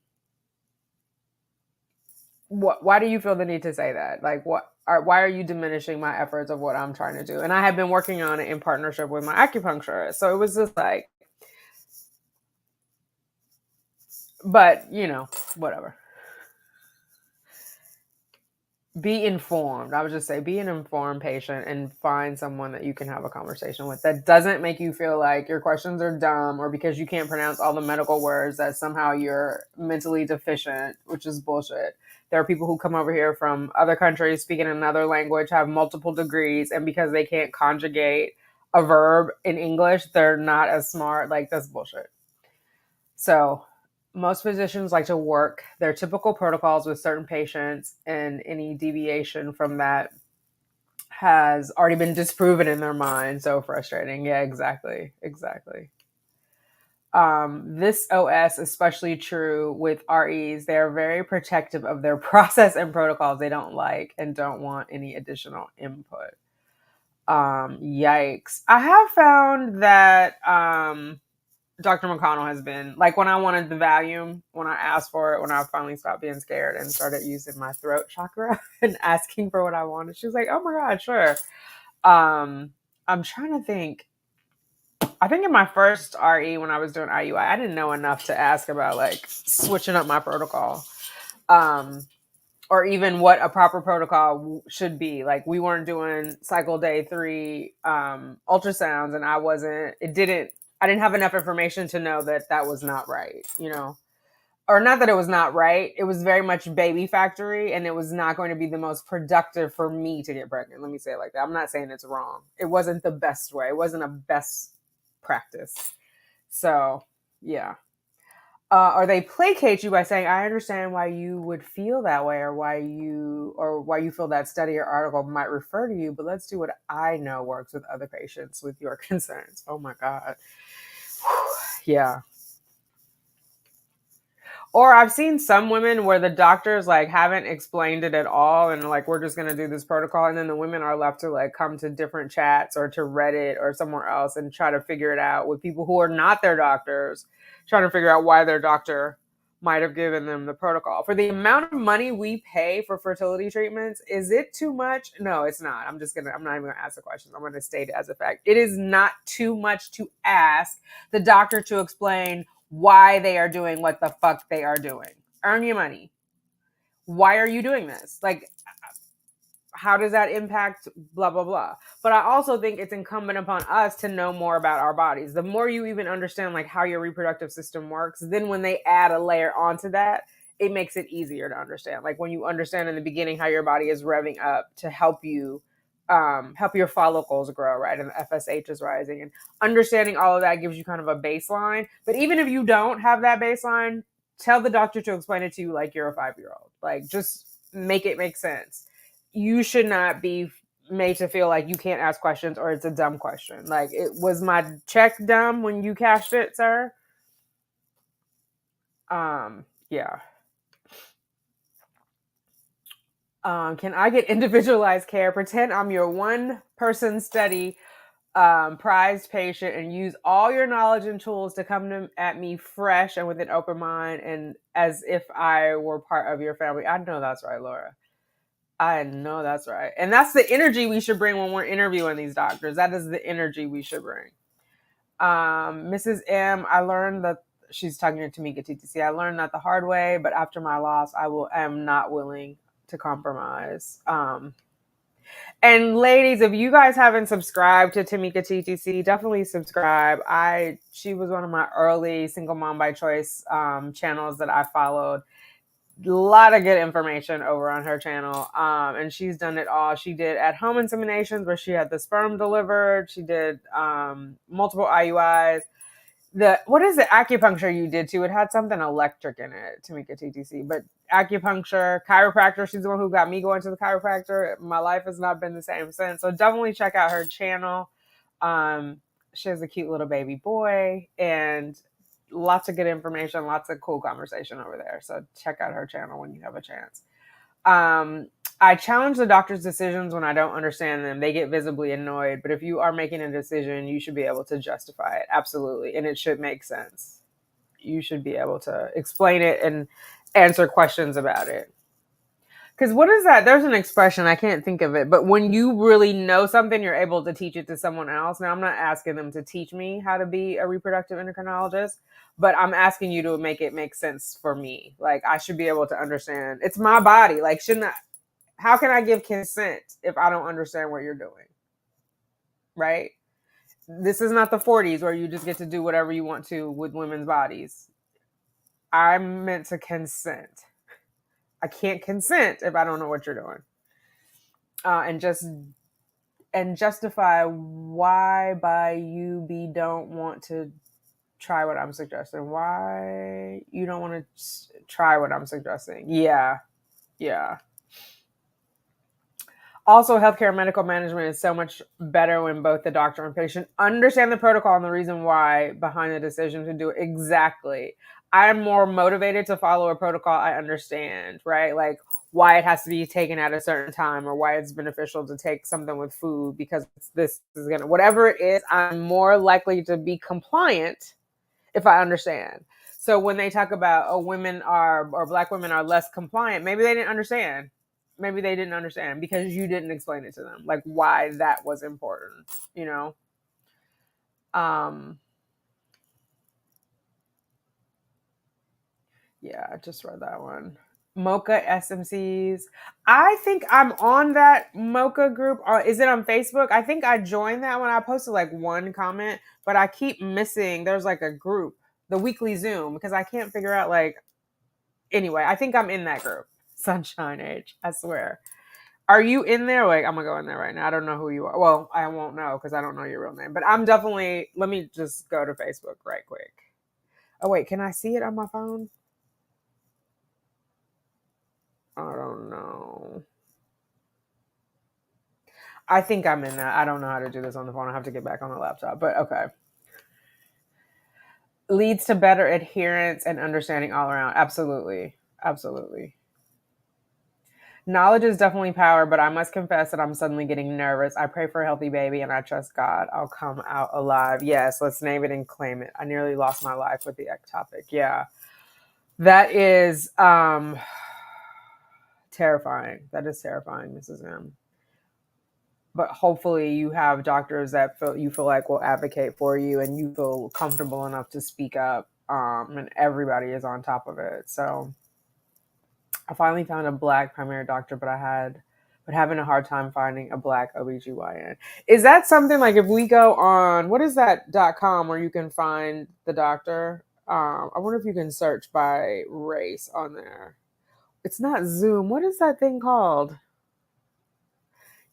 do you feel the need to say that? Like, why are you diminishing my efforts of what I'm trying to do? And I have been working on it in partnership with my acupuncturist. So it was just like, but you know, whatever. Be informed. I would just say be an informed patient and find someone that you can have a conversation with that doesn't make you feel like your questions are dumb, or because you can't pronounce all the medical words that somehow you're mentally deficient, which is bullshit. There are people who come over here from other countries speaking another language, have multiple degrees, and because they can't conjugate a verb in English, they're not as smart. Like, that's bullshit. So most physicians like to work their typical protocols with certain patients, and any deviation from that has already been disproven in their mind. So frustrating. Yeah, exactly. This OS, especially true with REs, they're very protective of their process and protocols. They don't like and don't want any additional input. Yikes. I have found that Dr. McConnell has been, like, when I wanted the Valium, when I asked for it, when I finally stopped being scared and started using my throat chakra and asking for what I wanted, she was like, oh my God, sure. I'm trying to think. I think in my first RE, when I was doing IUI, I didn't know enough to ask about like switching up my protocol. Or even what a proper protocol should be. Like, we weren't doing cycle day 3 ultrasounds, and I didn't have enough information to know that that was not right, you know, or not that it was not right. It was very much baby factory, and it was not going to be the most productive for me to get pregnant. Let me say it like that. I'm not saying it's wrong. It wasn't the best way. It wasn't a best practice. So yeah. Or they placate you by saying, I understand why you would feel that way, or why you feel that study or article might refer to you, but let's do what I know works with other patients with your concerns. Oh my God. Yeah. Or I've seen some women where the doctors like haven't explained it at all, and like, we're just going to do this protocol. And then the women are left to like come to different chats or to Reddit or somewhere else and try to figure it out with people who are not their doctors, trying to figure out why their doctor might have given them the protocol. For the amount of money we pay for fertility treatments, is it too much? No, it's not. I'm not even going to ask the questions. I'm going to state it as a fact. It is not too much to ask the doctor to explain why they are doing what the fuck they are doing. Earn your money. Why are you doing this? Like, how does that impact blah, blah, blah. But I also think it's incumbent upon us to know more about our bodies. The more you even understand like how your reproductive system works, then when they add a layer onto that, it makes it easier to understand. Like when you understand in the beginning how your body is revving up to help you help your follicles grow, right? And the FSH is rising. And understanding all of that gives you kind of a baseline. But even if you don't have that baseline, tell the doctor to explain it to you like you're a 5-year-old. Like just make it make sense. You should not be made to feel like you can't ask questions or it's a dumb question. Like, it was my check dumb when you cashed it, sir? Yeah. Can I get individualized care? Pretend I'm your one person study prized patient and use all your knowledge and tools to come at me fresh and with an open mind and as if I were part of your family. I know that's right, Laura. I know that's right. And that's the energy we should bring when we're interviewing these doctors. That is the energy we should bring. Mrs. M, I learned that she's talking to Tanika TTC. I learned that the hard way, but after my loss, I am not willing to compromise. And ladies, if you guys haven't subscribed to Tanika TTC, definitely subscribe. She was one of my early single mom by choice channels that I followed. A lot of good information over on her channel. And she's done it all. She did at-home inseminations where she had the sperm delivered. She did multiple IUIs. What is the acupuncture you did too? It had something electric in it, Tanika TTC. But acupuncture, chiropractor, she's the one who got me going to the chiropractor. My life has not been the same since. So definitely check out her channel. She has a cute little baby boy and lots of good information, lots of cool conversation over there. So check out her channel when you have a chance. I challenge the doctor's decisions when I don't understand them. They get visibly annoyed. But if you are making a decision, you should be able to justify it. Absolutely. And it should make sense. You should be able to explain it and answer questions about it. Because what is that? There's an expression. I can't think of it. But when you really know something, you're able to teach it to someone else. Now, I'm not asking them to teach me how to be a reproductive endocrinologist, but I'm asking you to make it make sense for me. Like, I should be able to understand. It's my body. Like, how can I give consent if I don't understand what you're doing? Right? This is not the 40s where you just get to do whatever you want to with women's bodies. I'm meant to consent. I can't consent if I don't know what you're doing. And justify why by you don't want to try what I'm suggesting. Why you don't want to try what I'm suggesting. Yeah. Also, healthcare and medical management is so much better when both the doctor and patient understand the protocol and the reason why behind the decision to do it. Exactly. I'm more motivated to follow a protocol I understand, right? Like why it has to be taken at a certain time or why it's beneficial to take something with food because this is going to, whatever it is, I'm more likely to be compliant if I understand. So when they talk about Black women are less compliant, maybe they didn't understand. Maybe they didn't understand because you didn't explain it to them, like why that was important, you know? Yeah, I just read that one. Mocha SMCs. I think I'm on that Mocha group. Is it on Facebook? I think I joined that one. I posted like one comment, but I keep missing. There's like a group, the weekly Zoom, because I can't figure out anyway, I think I'm in that group. Sunshine Age, I swear. Are you in there? Like, I'm gonna go in there right now. I don't know who you are. Well, I won't know because I don't know your real name. But I'm definitely. Let me just go to Facebook right quick. Oh wait, can I see it on my phone? I don't know. I think I'm in that. I don't know how to do this on the phone. I have to get back on the laptop. But okay. Leads to better adherence and understanding all around. Absolutely. Knowledge is definitely power, but I must confess that I'm suddenly getting nervous. I pray for a healthy baby and I trust God I'll come out alive. Yes, let's name it and claim it. I nearly lost my life with the ectopic. Yeah. That is terrifying. That is terrifying, Mrs. M. But hopefully you have doctors that you feel like will advocate for you and you feel comfortable enough to speak up. And everybody is on top of it. So I finally found a Black primary doctor, but I had but having a hard time finding a Black OBGYN. Is that something like if we go on, what is that .com where you can find the doctor? I wonder if you can search by race on there. It's not Zoom. What is that thing called?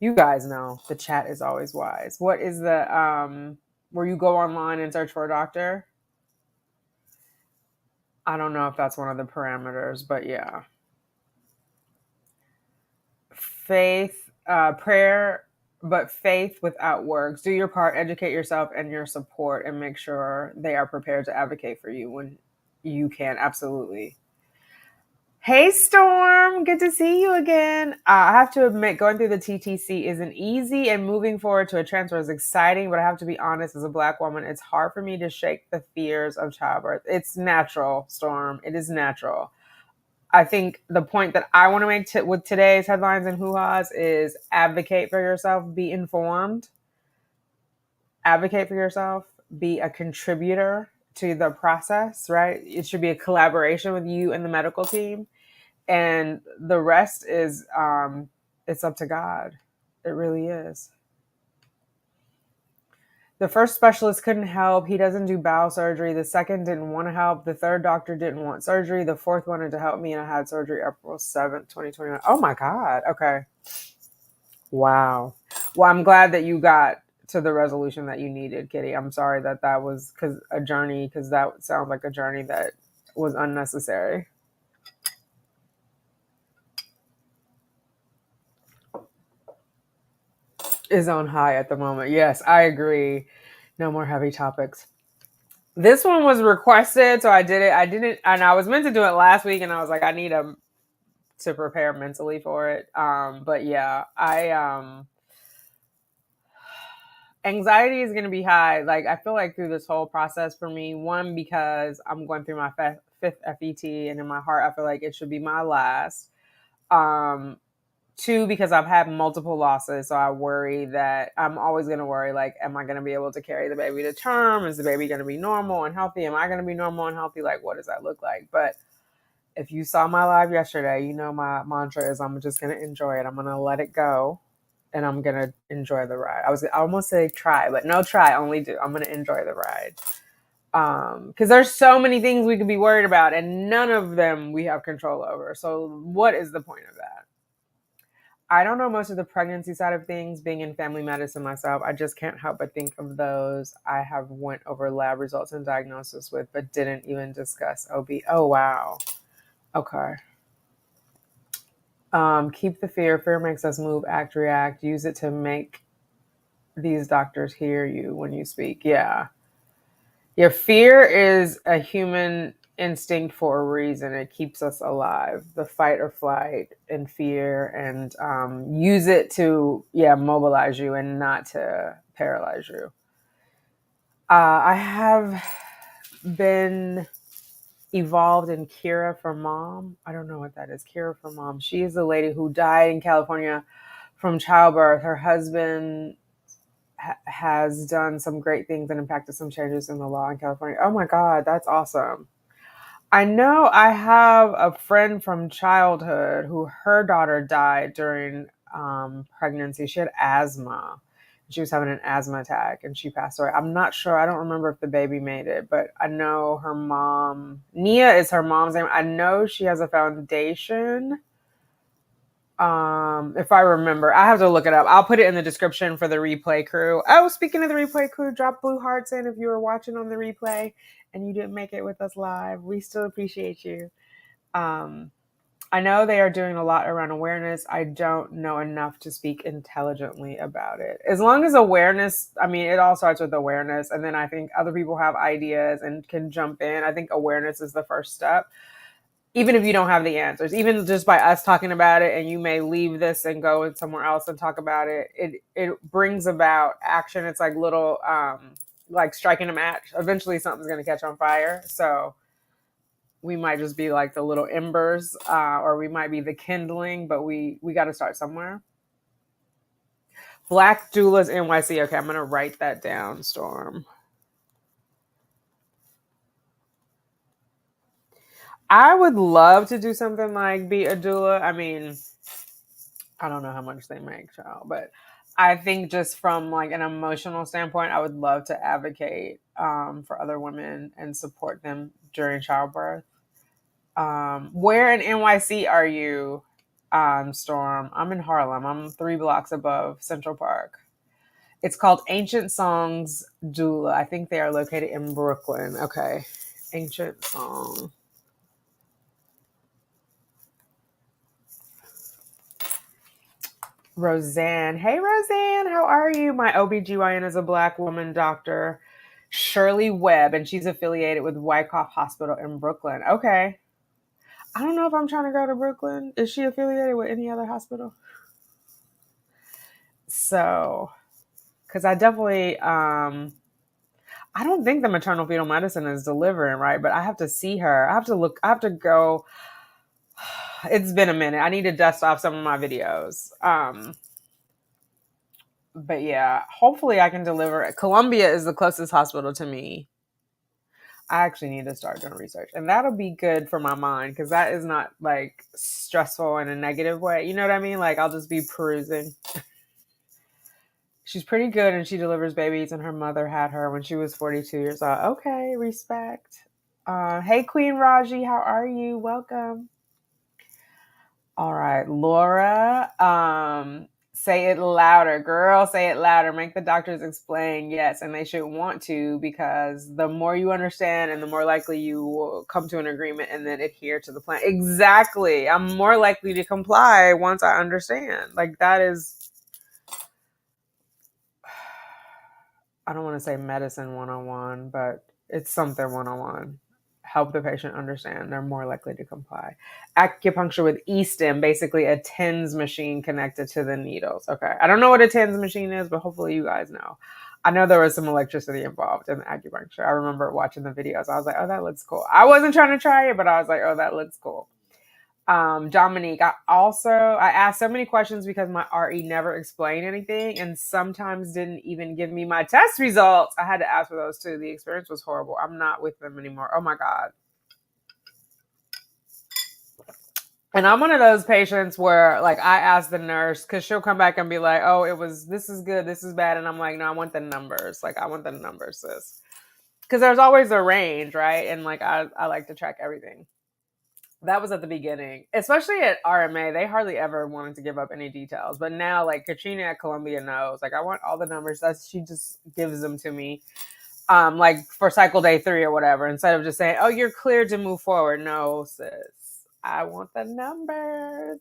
You guys know the chat is always wise. What is the where you go online and search for a doctor? I don't know if that's one of the parameters, but yeah. Faith, prayer, but faith without works. Do your part, educate yourself and your support, and make sure they are prepared to advocate for you when you can. Absolutely. Hey, Storm. Good to see you again. I have to admit, going through the TTC isn't easy, and moving forward to a transfer is exciting, but I have to be honest, as a Black woman, it's hard for me to shake the fears of childbirth. It's natural, Storm. It is natural. I think the point that I want to make with today's headlines and hoo-hahs is advocate for yourself, be informed, advocate for yourself, be a contributor to the process, right? It should be a collaboration with you and the medical team. And the rest is, it's up to God. It really is. The first specialist couldn't help. He doesn't do bowel surgery. The second didn't want to help. The third doctor didn't want surgery. The fourth wanted to help me, and I had surgery April 7th, 2021. Oh my God. Okay. Wow. Well, I'm glad that you got to the resolution that you needed, Kitty. I'm sorry that was a journey, because that sounds like a journey that was unnecessary. Is on high at the moment. Yes, I agree. No more heavy topics. This one was requested, so I did it. I didn't, and I was meant to do it last week, and I was like, I need to prepare mentally for it. But yeah, anxiety is going to be high. Like, I feel like through this whole process for me, one, because I'm going through my fifth FET, and in my heart, I feel like it should be my last. Two, because I've had multiple losses, so I worry that I'm always going to worry, like, am I going to be able to carry the baby to term? Is the baby going to be normal and healthy? Am I going to be normal and healthy? Like, what does that look like? But if you saw my live yesterday, you know my mantra is I'm just going to enjoy it. I'm going to let it go, and I'm going to enjoy the ride. I almost say try, but no try, only do. I'm going to enjoy the ride. Because there's so many things we could be worried about, and none of them we have control over. So what is the point of that? I don't know most of the pregnancy side of things, being in family medicine myself. I just can't help but think of those I have went over lab results and diagnosis with, but didn't even discuss OB. Oh, wow. Okay. Keep the fear. Fear makes us move, act, react. Use it to make these doctors hear you when you speak. Yeah. Your fear is a human instinct for a reason. It keeps us alive. The fight or flight and fear, and use it to mobilize you and not to paralyze you. I have been evolved in Kira for Mom. I don't know what that is. Kira for Mom. She is the lady who died in California from childbirth. Her husband has done some great things and impacted some changes in the law in California. Oh my God, that's awesome. I know I have a friend from childhood who her daughter died during pregnancy. She had asthma. She was having an asthma attack and she passed away. I'm not sure. I don't remember if the baby made it, but I know her mom, Nia is her mom's name. I know she has a foundation. If I remember, I have to look it up. I'll put it in the description for the replay crew. Oh, speaking of the replay crew, drop blue hearts in if you were watching on the replay and you didn't make it with us live. We still appreciate you. I know they are doing a lot around awareness. I don't know enough to speak intelligently about it. As long as awareness, I mean, it all starts with awareness. And then I think other people have ideas and can jump in. I think awareness is the first step. Even if you don't have the answers, even just by us talking about it, and you may leave this and go somewhere else and talk about it, it brings about action. It's like little, like striking a match. Eventually something's going to catch on fire. So we might just be like the little embers, or we might be the kindling, but we got to start somewhere. Black Doulas NYC. Okay, I'm going to write that down, Storm. I would love to do something like be a doula. I mean, I don't know how much they make, child, but I think just from like an emotional standpoint, I would love to advocate for other women and support them during childbirth. Where in NYC are you, Storm? I'm in Harlem. I'm 3 blocks above Central Park. It's called Ancient Songs Doula. I think they are located in Brooklyn. Okay. Ancient Song. Roseanne. Hey, Roseanne. How are you? My OBGYN is a Black woman, Dr. Shirley Webb, and she's affiliated with Wyckoff Hospital in Brooklyn. Okay. I don't know if I'm trying to go to Brooklyn. Is she affiliated with any other hospital? So, because I definitely, I don't think the maternal fetal medicine is delivering, right? But I have to see her. I have to look, I have to go. It's been a minute. I need to dust off some of my videos. But yeah, hopefully I can deliver. Columbia is the closest hospital to me. I actually need to start doing research, and that'll be good for my mind because that is not like stressful in a negative way. You know what I mean? Like I'll just be perusing. She's pretty good and she delivers babies, and her mother had her when she was 42 years old. Okay, respect. Hey, Queen Raji, how are you? Welcome. All right, Laura. Say it louder, girl. Say it louder. Make the doctors explain. Yes, and they should want to, because the more you understand and the more likely you will come to an agreement and then adhere to the plan. Exactly. I'm more likely to comply once I understand. Like that is, I don't want to say medicine 101, but it's something 101. Help the patient understand. They're more likely to comply. Acupuncture with e-stim, basically a TENS machine connected to the needles. Okay. I don't know what a TENS machine is, but hopefully you guys know. I know there was some electricity involved in the acupuncture. I remember watching the videos. I was like, oh, that looks cool. I wasn't trying to try it, but I was like, oh, that looks cool. Dominique, I asked so many questions because my RE never explained anything and sometimes didn't even give me my test results. I had to ask for those too. The experience was horrible. I'm not with them anymore. Oh my God. And I'm one of those patients where like I ask the nurse because she'll come back and be like, oh, this is good, this is bad. And I'm like, no, I want the numbers. Like I want the numbers, sis. Because there's always a range, right? And like I like to track everything. That was at the beginning, especially at RMA. They hardly ever wanted to give up any details. But now, like Katrina at Columbia knows, like I want all the numbers. She just gives them to me, like for cycle day 3 or whatever. Instead of just saying, "Oh, you're cleared to move forward." No, sis, I want the numbers.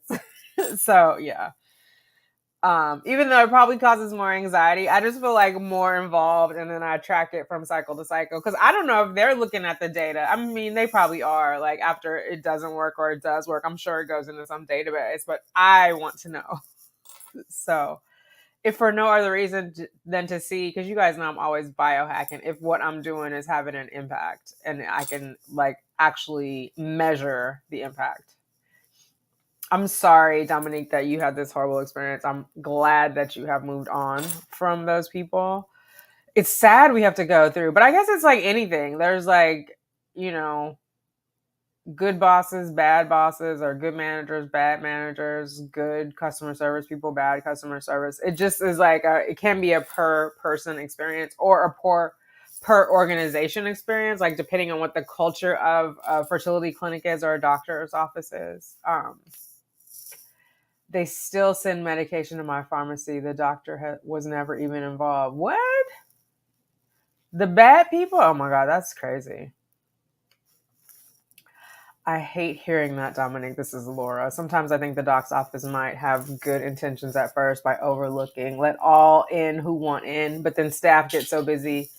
So yeah. Even though it probably causes more anxiety, I just feel like more involved, and then I track it from cycle to cycle because I don't know if they're looking at the data. I mean, they probably are. Like after it doesn't work or it does work, I'm sure it goes into some database, but I want to know. So, if for no other reason than to see, because you guys know I'm always biohacking, if what I'm doing is having an impact and I can like actually measure the impact. I'm sorry, Dominique, that you had this horrible experience. I'm glad that you have moved on from those people. It's sad we have to go through, but I guess it's like anything. There's like, you know, good bosses, or good managers, bad managers, good customer service people, bad customer service. It just is like, it can be a per person experience or a per organization experience, like depending on what the culture of a fertility clinic is or a doctor's office is. They still send medication to my pharmacy. The doctor was never even involved. What? The bad people? Oh my God, that's crazy. I hate hearing that, Dominic. This is Laura. Sometimes I think the doc's office might have good intentions at first by overlooking, let all in who want in, but then staff get so busy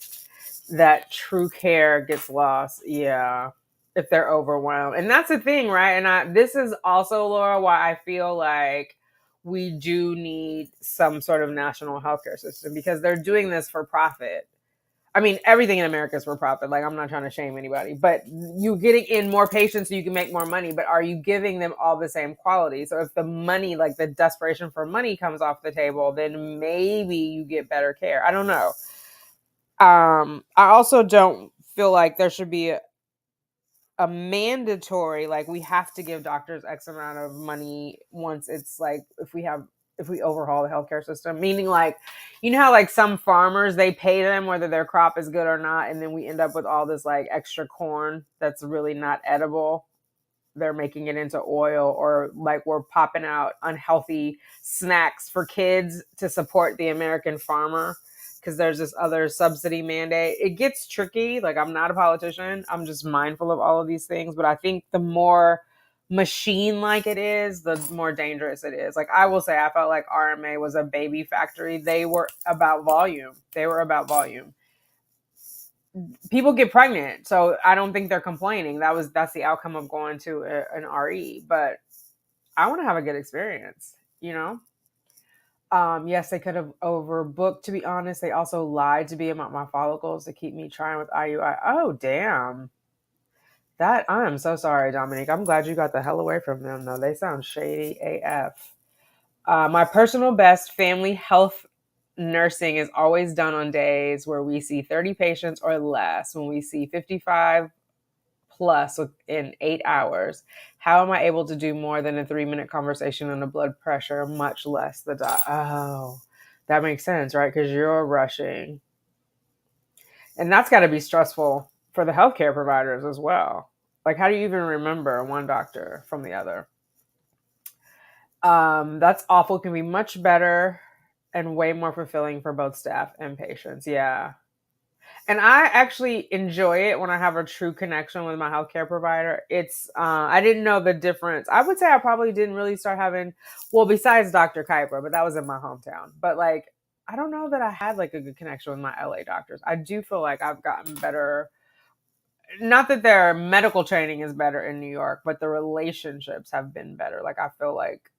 that true care gets lost. Yeah, if they're overwhelmed. And that's the thing, right? And this is also, Laura, why I feel like we do need some sort of national healthcare system, because they're doing this for profit. I mean, everything in America is for profit. Like, I'm not trying to shame anybody, but you're getting in more patients so you can make more money, but are you giving them all the same quality? So if the money, like the desperation for money comes off the table, then maybe you get better care. I don't know. I also don't feel like there should be a mandatory, like we have to give doctors X amount of money once it's like if we overhaul the healthcare system, meaning like, you know how like some farmers, they pay them whether their crop is good or not, and then we end up with all this like extra corn that's really not edible. They're making it into oil, or like we're popping out unhealthy snacks for kids to support the American farmer because there's this other subsidy mandate. It gets tricky. Like, I'm not a politician. I'm just mindful of all of these things. But I think the more machine like it is, the more dangerous it is. Like, I will say, I felt like RMA was a baby factory. They were about volume. People get pregnant, so I don't think they're complaining. That's the outcome of going to an RE. But I want to have a good experience, you know. Yes, they could have overbooked. To be honest, they also lied to me about my follicles to keep me trying with IUI. Oh, damn. That I am so sorry, Dominique. I'm glad you got the hell away from them, though. They sound shady AF. My personal best family health nursing is always done on days where we see 30 patients or less. When we see 55 plus within 8 hours, how am I able to do more than a 3-minute conversation on the blood pressure, much less the Oh, that makes sense, right? Because you're rushing. And that's got to be stressful for the healthcare providers as well. Like, how do you even remember one doctor from the other? That's awful. Can be much better and way more fulfilling for both staff and patients. Yeah. And I actually enjoy it when I have a true connection with my healthcare provider. I didn't know the difference. I would say I probably didn't really start having, well, besides Dr. Kuiper, but that was in my hometown. But like, I don't know that I had like a good connection with my LA doctors. I do feel like I've gotten better. Not that their medical training is better in New York, but the relationships have been better. Like, I feel like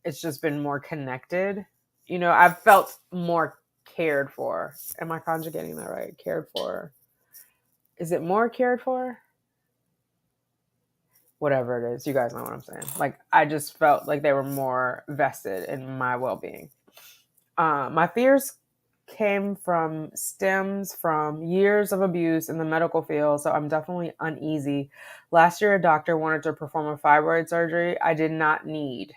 it's just been more connected. You know, I've felt more cared for. Am I conjugating that right? Cared for. Is it more cared for? Whatever it is, you guys know what I'm saying. Like, I just felt like they were more vested in my well-being. My fears stems from years of abuse in the medical field, so I'm definitely uneasy. Last year, a doctor wanted to perform a fibroid surgery I did not need.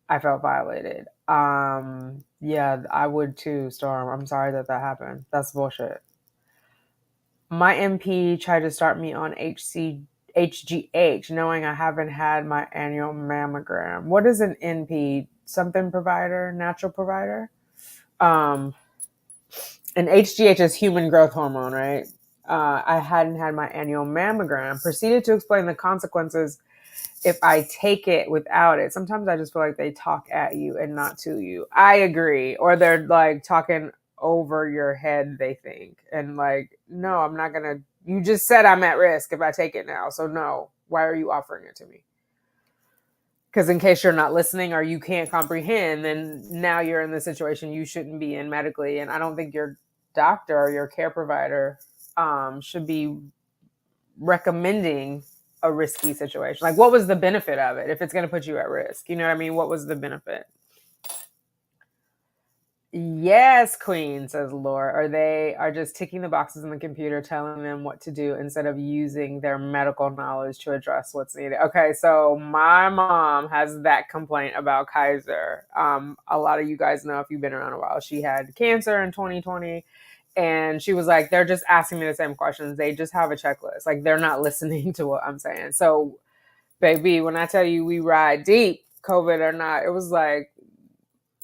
I felt violated. Yeah, I would too, Storm. I'm sorry that happened. That's bullshit. My MP tried to start me on HGH, knowing I haven't had my annual mammogram. What is an NP? Something provider, natural provider? And HGH is human growth hormone, right? I hadn't had my annual mammogram. Proceeded to explain the consequences if I take it without it. Sometimes I just feel like they talk at you and not to you. I agree. Or they're like talking over your head, they think. And like, no, I'm not going to. You just said I'm at risk if I take it now. So no, why are you offering it to me? Because in case you're not listening or you can't comprehend, then now you're in the situation you shouldn't be in medically. And I don't think your doctor or your care provider should be recommending a risky situation. Like, what was the benefit of it if it's going to put you at risk? You know what I mean? What was the benefit? Yes, Queen, says Laura. Or they are just ticking the boxes in the computer, telling them what to do instead of using their medical knowledge to address what's needed. Okay, so my mom has that complaint about Kaiser. A lot of you guys know, if you've been around a while, she had cancer in 2020. And she was like, they're just asking me the same questions. They just have a checklist. Like, they're not listening to what I'm saying. So, baby, when I tell you we ride deep, COVID or not, it was like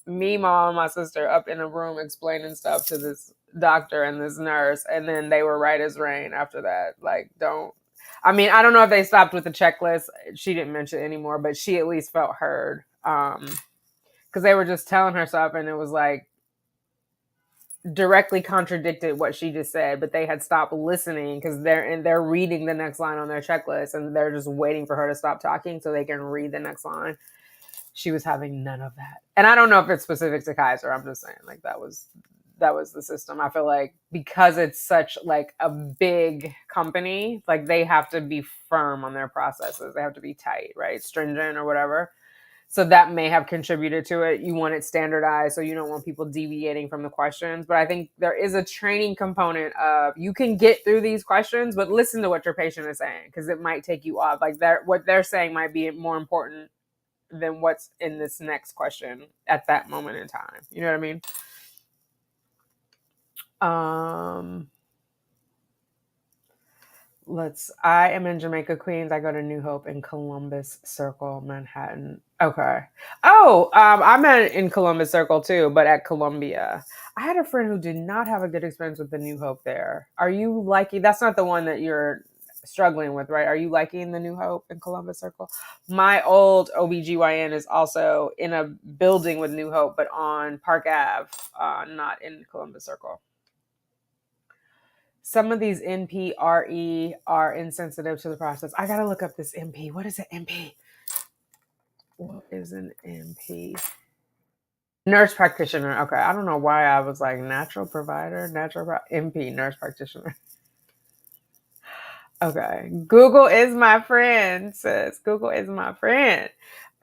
me, mom, and my sister up in a room explaining stuff to this doctor and this nurse. And then they were right as rain after that. Like, I don't know if they stopped with the checklist. She didn't mention it anymore, but she at least felt heard. Because they were just telling her stuff, and it was like, directly contradicted what she just said, but they had stopped listening because they're reading the next line on their checklist, and they're just waiting for her to stop talking so they can read the next line. She was having none of that. And I don't know if it's specific to Kaiser. I'm just saying, like, that was the system. I feel like because it's such like a big company, like they have to be firm on their processes. They have to be tight, right? Stringent or whatever. So that may have contributed to it. You want it standardized, so you don't want people deviating from the questions. But I think there is a training component of you can get through these questions, but listen to what your patient is saying, because it might take you off. Like what they're saying might be more important than what's in this next question at that moment in time. You know what I mean? I am in Jamaica, Queens. I go to New Hope in Columbus Circle, Manhattan. Okay. Oh, I'm in Columbus Circle too, but at Columbia. I had a friend who did not have a good experience with the New Hope there. Are you liking, that's not the one that you're struggling with, right? Are you liking the New Hope in Columbus Circle? My old OBGYN is also in a building with New Hope, but on Park Ave, not in Columbus Circle. Some of these NPRE are insensitive to the process. I gotta look up this MP. What is an MP? What is an MP? Nurse practitioner. Okay, I don't know why I was like natural provider, MP, nurse practitioner. Okay, Google is my friend, sis. Google is my friend.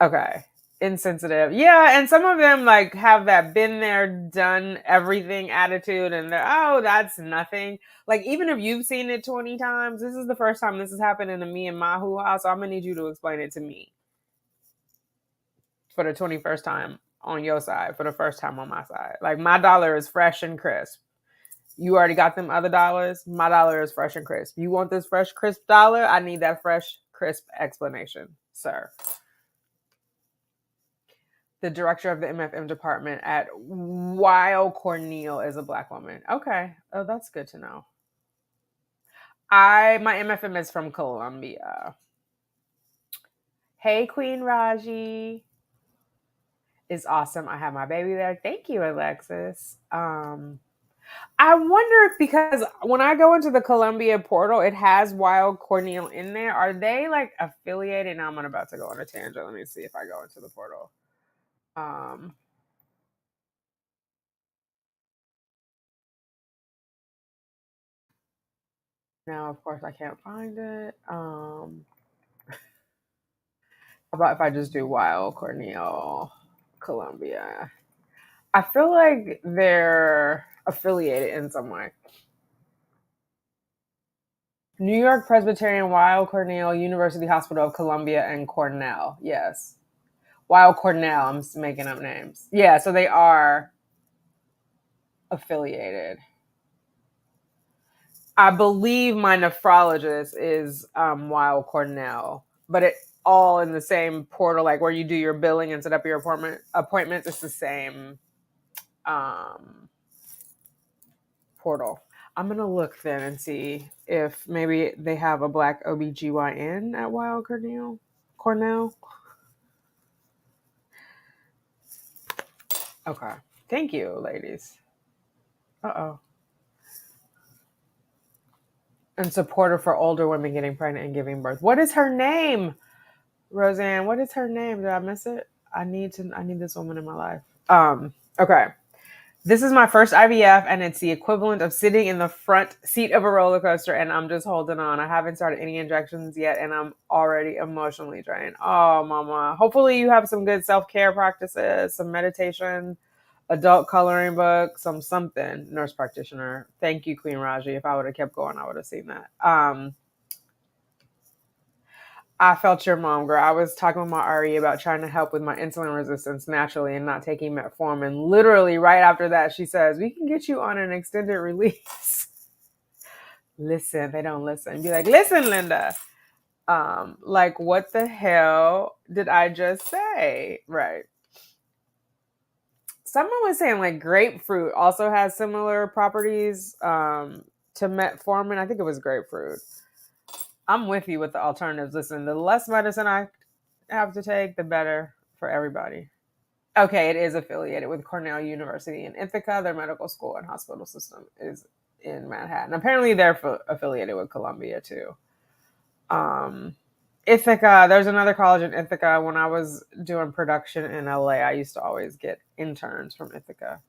Okay, insensitive. Yeah, and some of them like have that been there, done everything attitude, and they're, oh, that's nothing. Like, even if you've seen it 20 times, this is the first time this is happening to me in my hoo-ha, so I'm gonna need you to explain it to me for the 21st time on your side, for the first time on my side. Like, my dollar is fresh and crisp. You already got them other dollars. My dollar is fresh and crisp. You want this fresh, crisp dollar? I need that fresh, crisp explanation, sir. The director of the MFM department at Weill Cornell is a Black woman. Okay. Oh, that's good to know. My MFM is from Columbia. Hey, Queen Raji. Is awesome. I have my baby there. Thank you, Alexis. I wonder if, because when I go into the Columbia portal, it has Weill Cornell in there. Are they like affiliated? Now I'm about to go on a tangent. Let me see if I go into the portal. Now, of course, I can't find it. How about if I just do Weill Cornell, Columbia? I feel like they're affiliated in some way. New York Presbyterian Weill Cornell University Hospital of Columbia and Cornell. Yes. Weill Cornell. I'm just making up names. Yeah, so they are affiliated. I believe my nephrologist is Weill Cornell, but it all in the same portal, like where you do your billing and set up your appointments. It's the same portal. I'm going to look then and see if maybe they have a Black OBGYN at Weill Cornell. Okay. Thank you, ladies. Uh-oh. And supporter for older women getting pregnant and giving birth. What is her name? Roseanne, what is her name? Did I miss it? I need this woman in my life. Okay. This is my first IVF, and it's the equivalent of sitting in the front seat of a roller coaster, and I'm just holding on. I haven't started any injections yet, and I'm already emotionally drained. Oh, mama. Hopefully you have some good self-care practices, some meditation, adult coloring book, something. Nurse practitioner. Thank you, Queen Raji. If I would have kept going, I would have seen that. I felt your mom, girl. I was talking with my RE about trying to help with my insulin resistance naturally and not taking metformin. Literally, right after that, she says, we can get you on an extended release. Listen, they don't listen. Be like, listen, Linda. Like, what the hell did I just say? Right. Someone was saying like grapefruit also has similar properties to metformin. I think it was grapefruit. I'm with you with the alternatives. Listen, the less medicine I have to take, the better for everybody. Okay, it is affiliated with Cornell University in Ithaca. Their medical school and hospital system is in Manhattan. Apparently, they're affiliated with Columbia too. Ithaca, there's another college in Ithaca. When I was doing production in LA, I used to always get interns from Ithaca.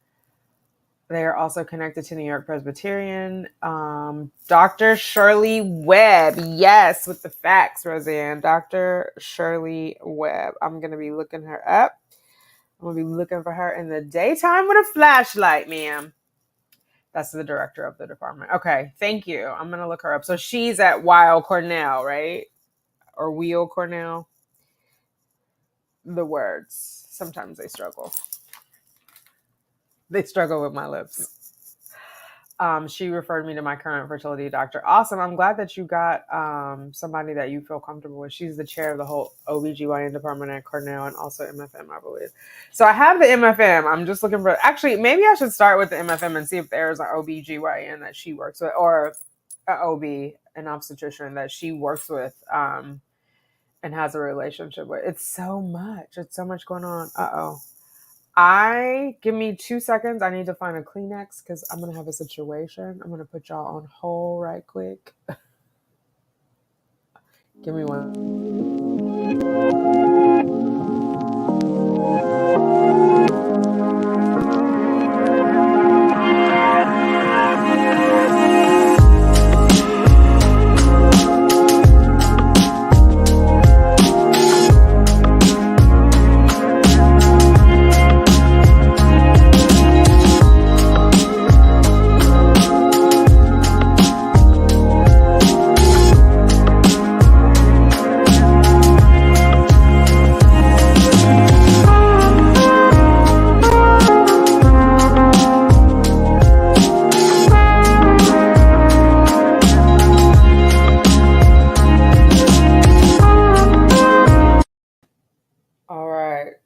They are also connected to New York Presbyterian. Dr. Shirley Webb. Yes, with the facts, Roseanne. Dr. Shirley Webb. I'm going to be looking her up. I'm going to be looking for her in the daytime with a flashlight, ma'am. That's the director of the department. Okay, thank you. I'm going to look her up. So she's at Weill Cornell, right? Or Weill Cornell. The words. Sometimes they struggle. They struggle with my lips. She referred me to my current fertility doctor. Awesome. I'm glad that you got somebody that you feel comfortable with. She's the chair of the whole OBGYN department at Cornell and also MFM, I believe. So I have the MFM. I'm just looking for, actually, maybe I should start with the MFM and see if there's an OBGYN that she works with, or an OB, an obstetrician that she works with and has a relationship with. It's so much. It's so much going on. Give me 2 seconds. I need to find a Kleenex because I'm going to have a situation. I'm going to put y'all on hold right quick. Give me one.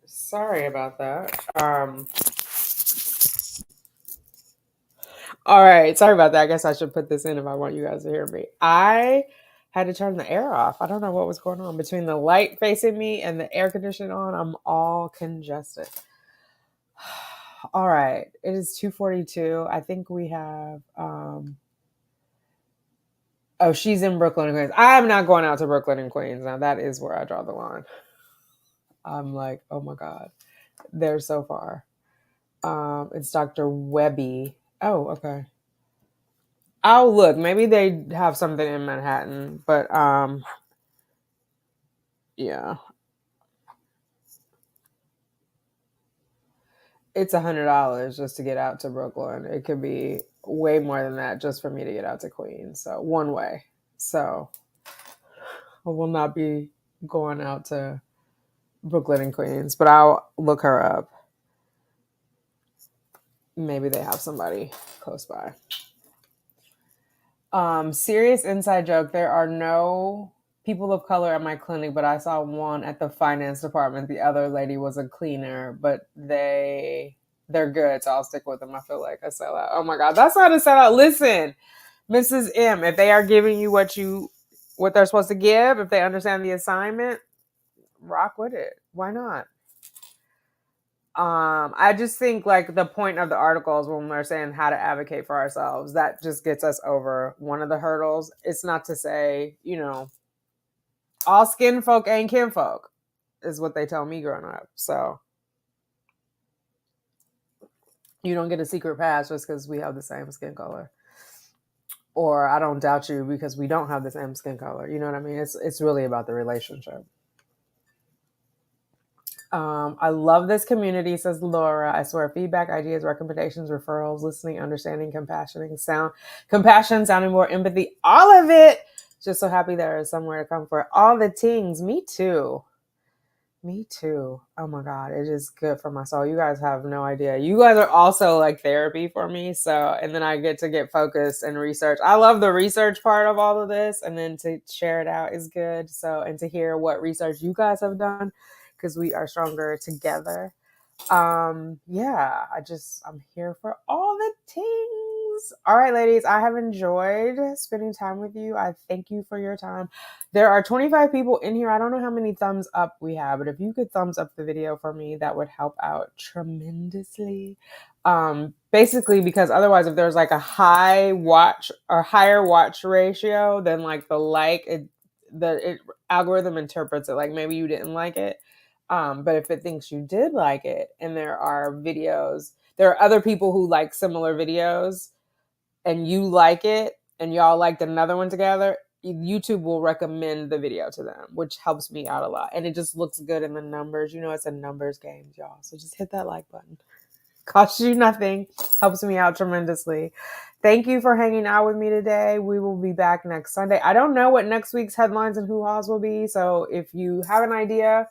Sorry about that. All right. Sorry about that. I guess I should put this in if I want you guys to hear me. I had to turn the air off. I don't know what was going on between the light facing me and the air conditioning on. I'm all congested. All right. It is 2:42. I think we have oh, she's in Brooklyn and Queens. I'm not going out to Brooklyn and Queens. Now that is where I draw the line. I'm like, oh my God. They're so far. It's Dr. Webby. Oh, okay. I'll look. Maybe they have something in Manhattan, but yeah. It's $100 just to get out to Brooklyn. It could be way more than that just for me to get out to Queens. So one way. So I will not be going out to Brooklyn and Queens, but I'll look her up. Maybe they have somebody close by. Serious inside joke. There are no people of color at my clinic, but I saw one at the finance department. The other lady was a cleaner, but they're good, so I'll stick with them. I feel like a sellout. Oh my God, that's not a sellout. Listen, Mrs. M, if they are giving you what they're supposed to give, if they understand the assignment, rock with it. Why not? I just think like the point of the articles when we're saying how to advocate for ourselves, that just gets us over one of the hurdles. It's not to say, all skin folk ain't kinfolk is what they tell me growing up. So you don't get a secret pass just because we have the same skin color. Or I don't doubt you because we don't have the same skin color. You know what I mean? It's really about the relationship. I love this community, says Laura. I swear, feedback, ideas, recommendations, referrals, listening, understanding, compassion, sounding more empathy, all of it. Just so happy there is somewhere to come for all the things. Me too. Oh my God, it is good for my soul. You guys have no idea. You guys are also like therapy for me. So, and then I get to get focused and research. I love the research part of all of this, and then to share it out is good. So, and to hear what research you guys have done, because we are stronger together. I'm here for all the things. All right, ladies, I have enjoyed spending time with you. I thank you for your time. There are 25 people in here. I don't know how many thumbs up we have, but if you could thumbs up the video for me, that would help out tremendously. Basically, because otherwise, if there's like a higher watch ratio, then like the algorithm interprets it like maybe you didn't like it. But if it thinks you did like it and there are videos there are other people who like similar videos and you like it and y'all liked another one together, YouTube will recommend the video to them, which helps me out a lot. And it just looks good in the numbers. You know, it's a numbers game, y'all. So just hit that like button. Costs you nothing. Helps me out tremendously. Thank you for hanging out with me today. We will be back next Sunday. I don't know what next week's headlines and hoo-hahs will be. So if you have an idea,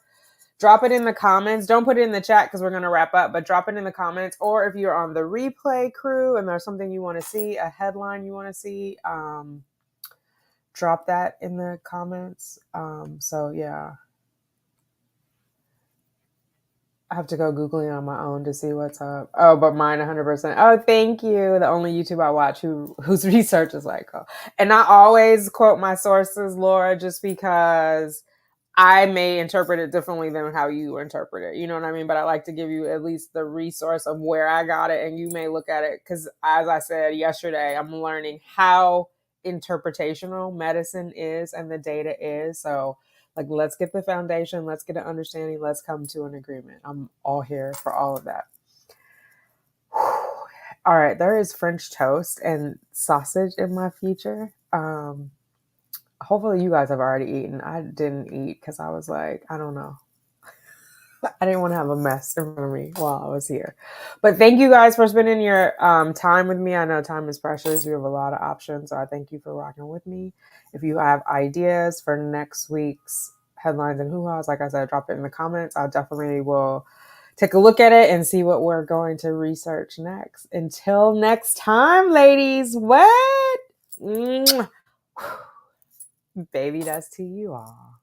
drop it in the comments. Don't put it in the chat because we're going to wrap up, but drop it in the comments. Or if you're on the replay crew and there's something you want to see, a headline you want to see, drop that in the comments. So yeah. I have to go Googling on my own to see what's up. Oh, but mine 100%. Oh, thank you. The only YouTube I watch whose research is like, oh. And I always quote my sources, Laura, just because I may interpret it differently than how you interpret it. You know what I mean? But I like to give you at least the resource of where I got it, and you may look at it. Because as I said yesterday, I'm learning how interpretational medicine is and the data is. So like, let's get the foundation, let's get an understanding, let's come to an agreement. I'm all here for all of that. All right, there is French toast and sausage in my future. Hopefully you guys have already eaten. I didn't eat because I was like, I don't know. I didn't want to have a mess in front of me while I was here. But thank you guys for spending your time with me. I know time is precious. You have a lot of options. So I thank you for rocking with me. If you have ideas for next week's headlines and hoo-hahs, like I said, drop it in the comments. I definitely will take a look at it and see what we're going to research next. Until next time, ladies. What? Baby, that's to you all.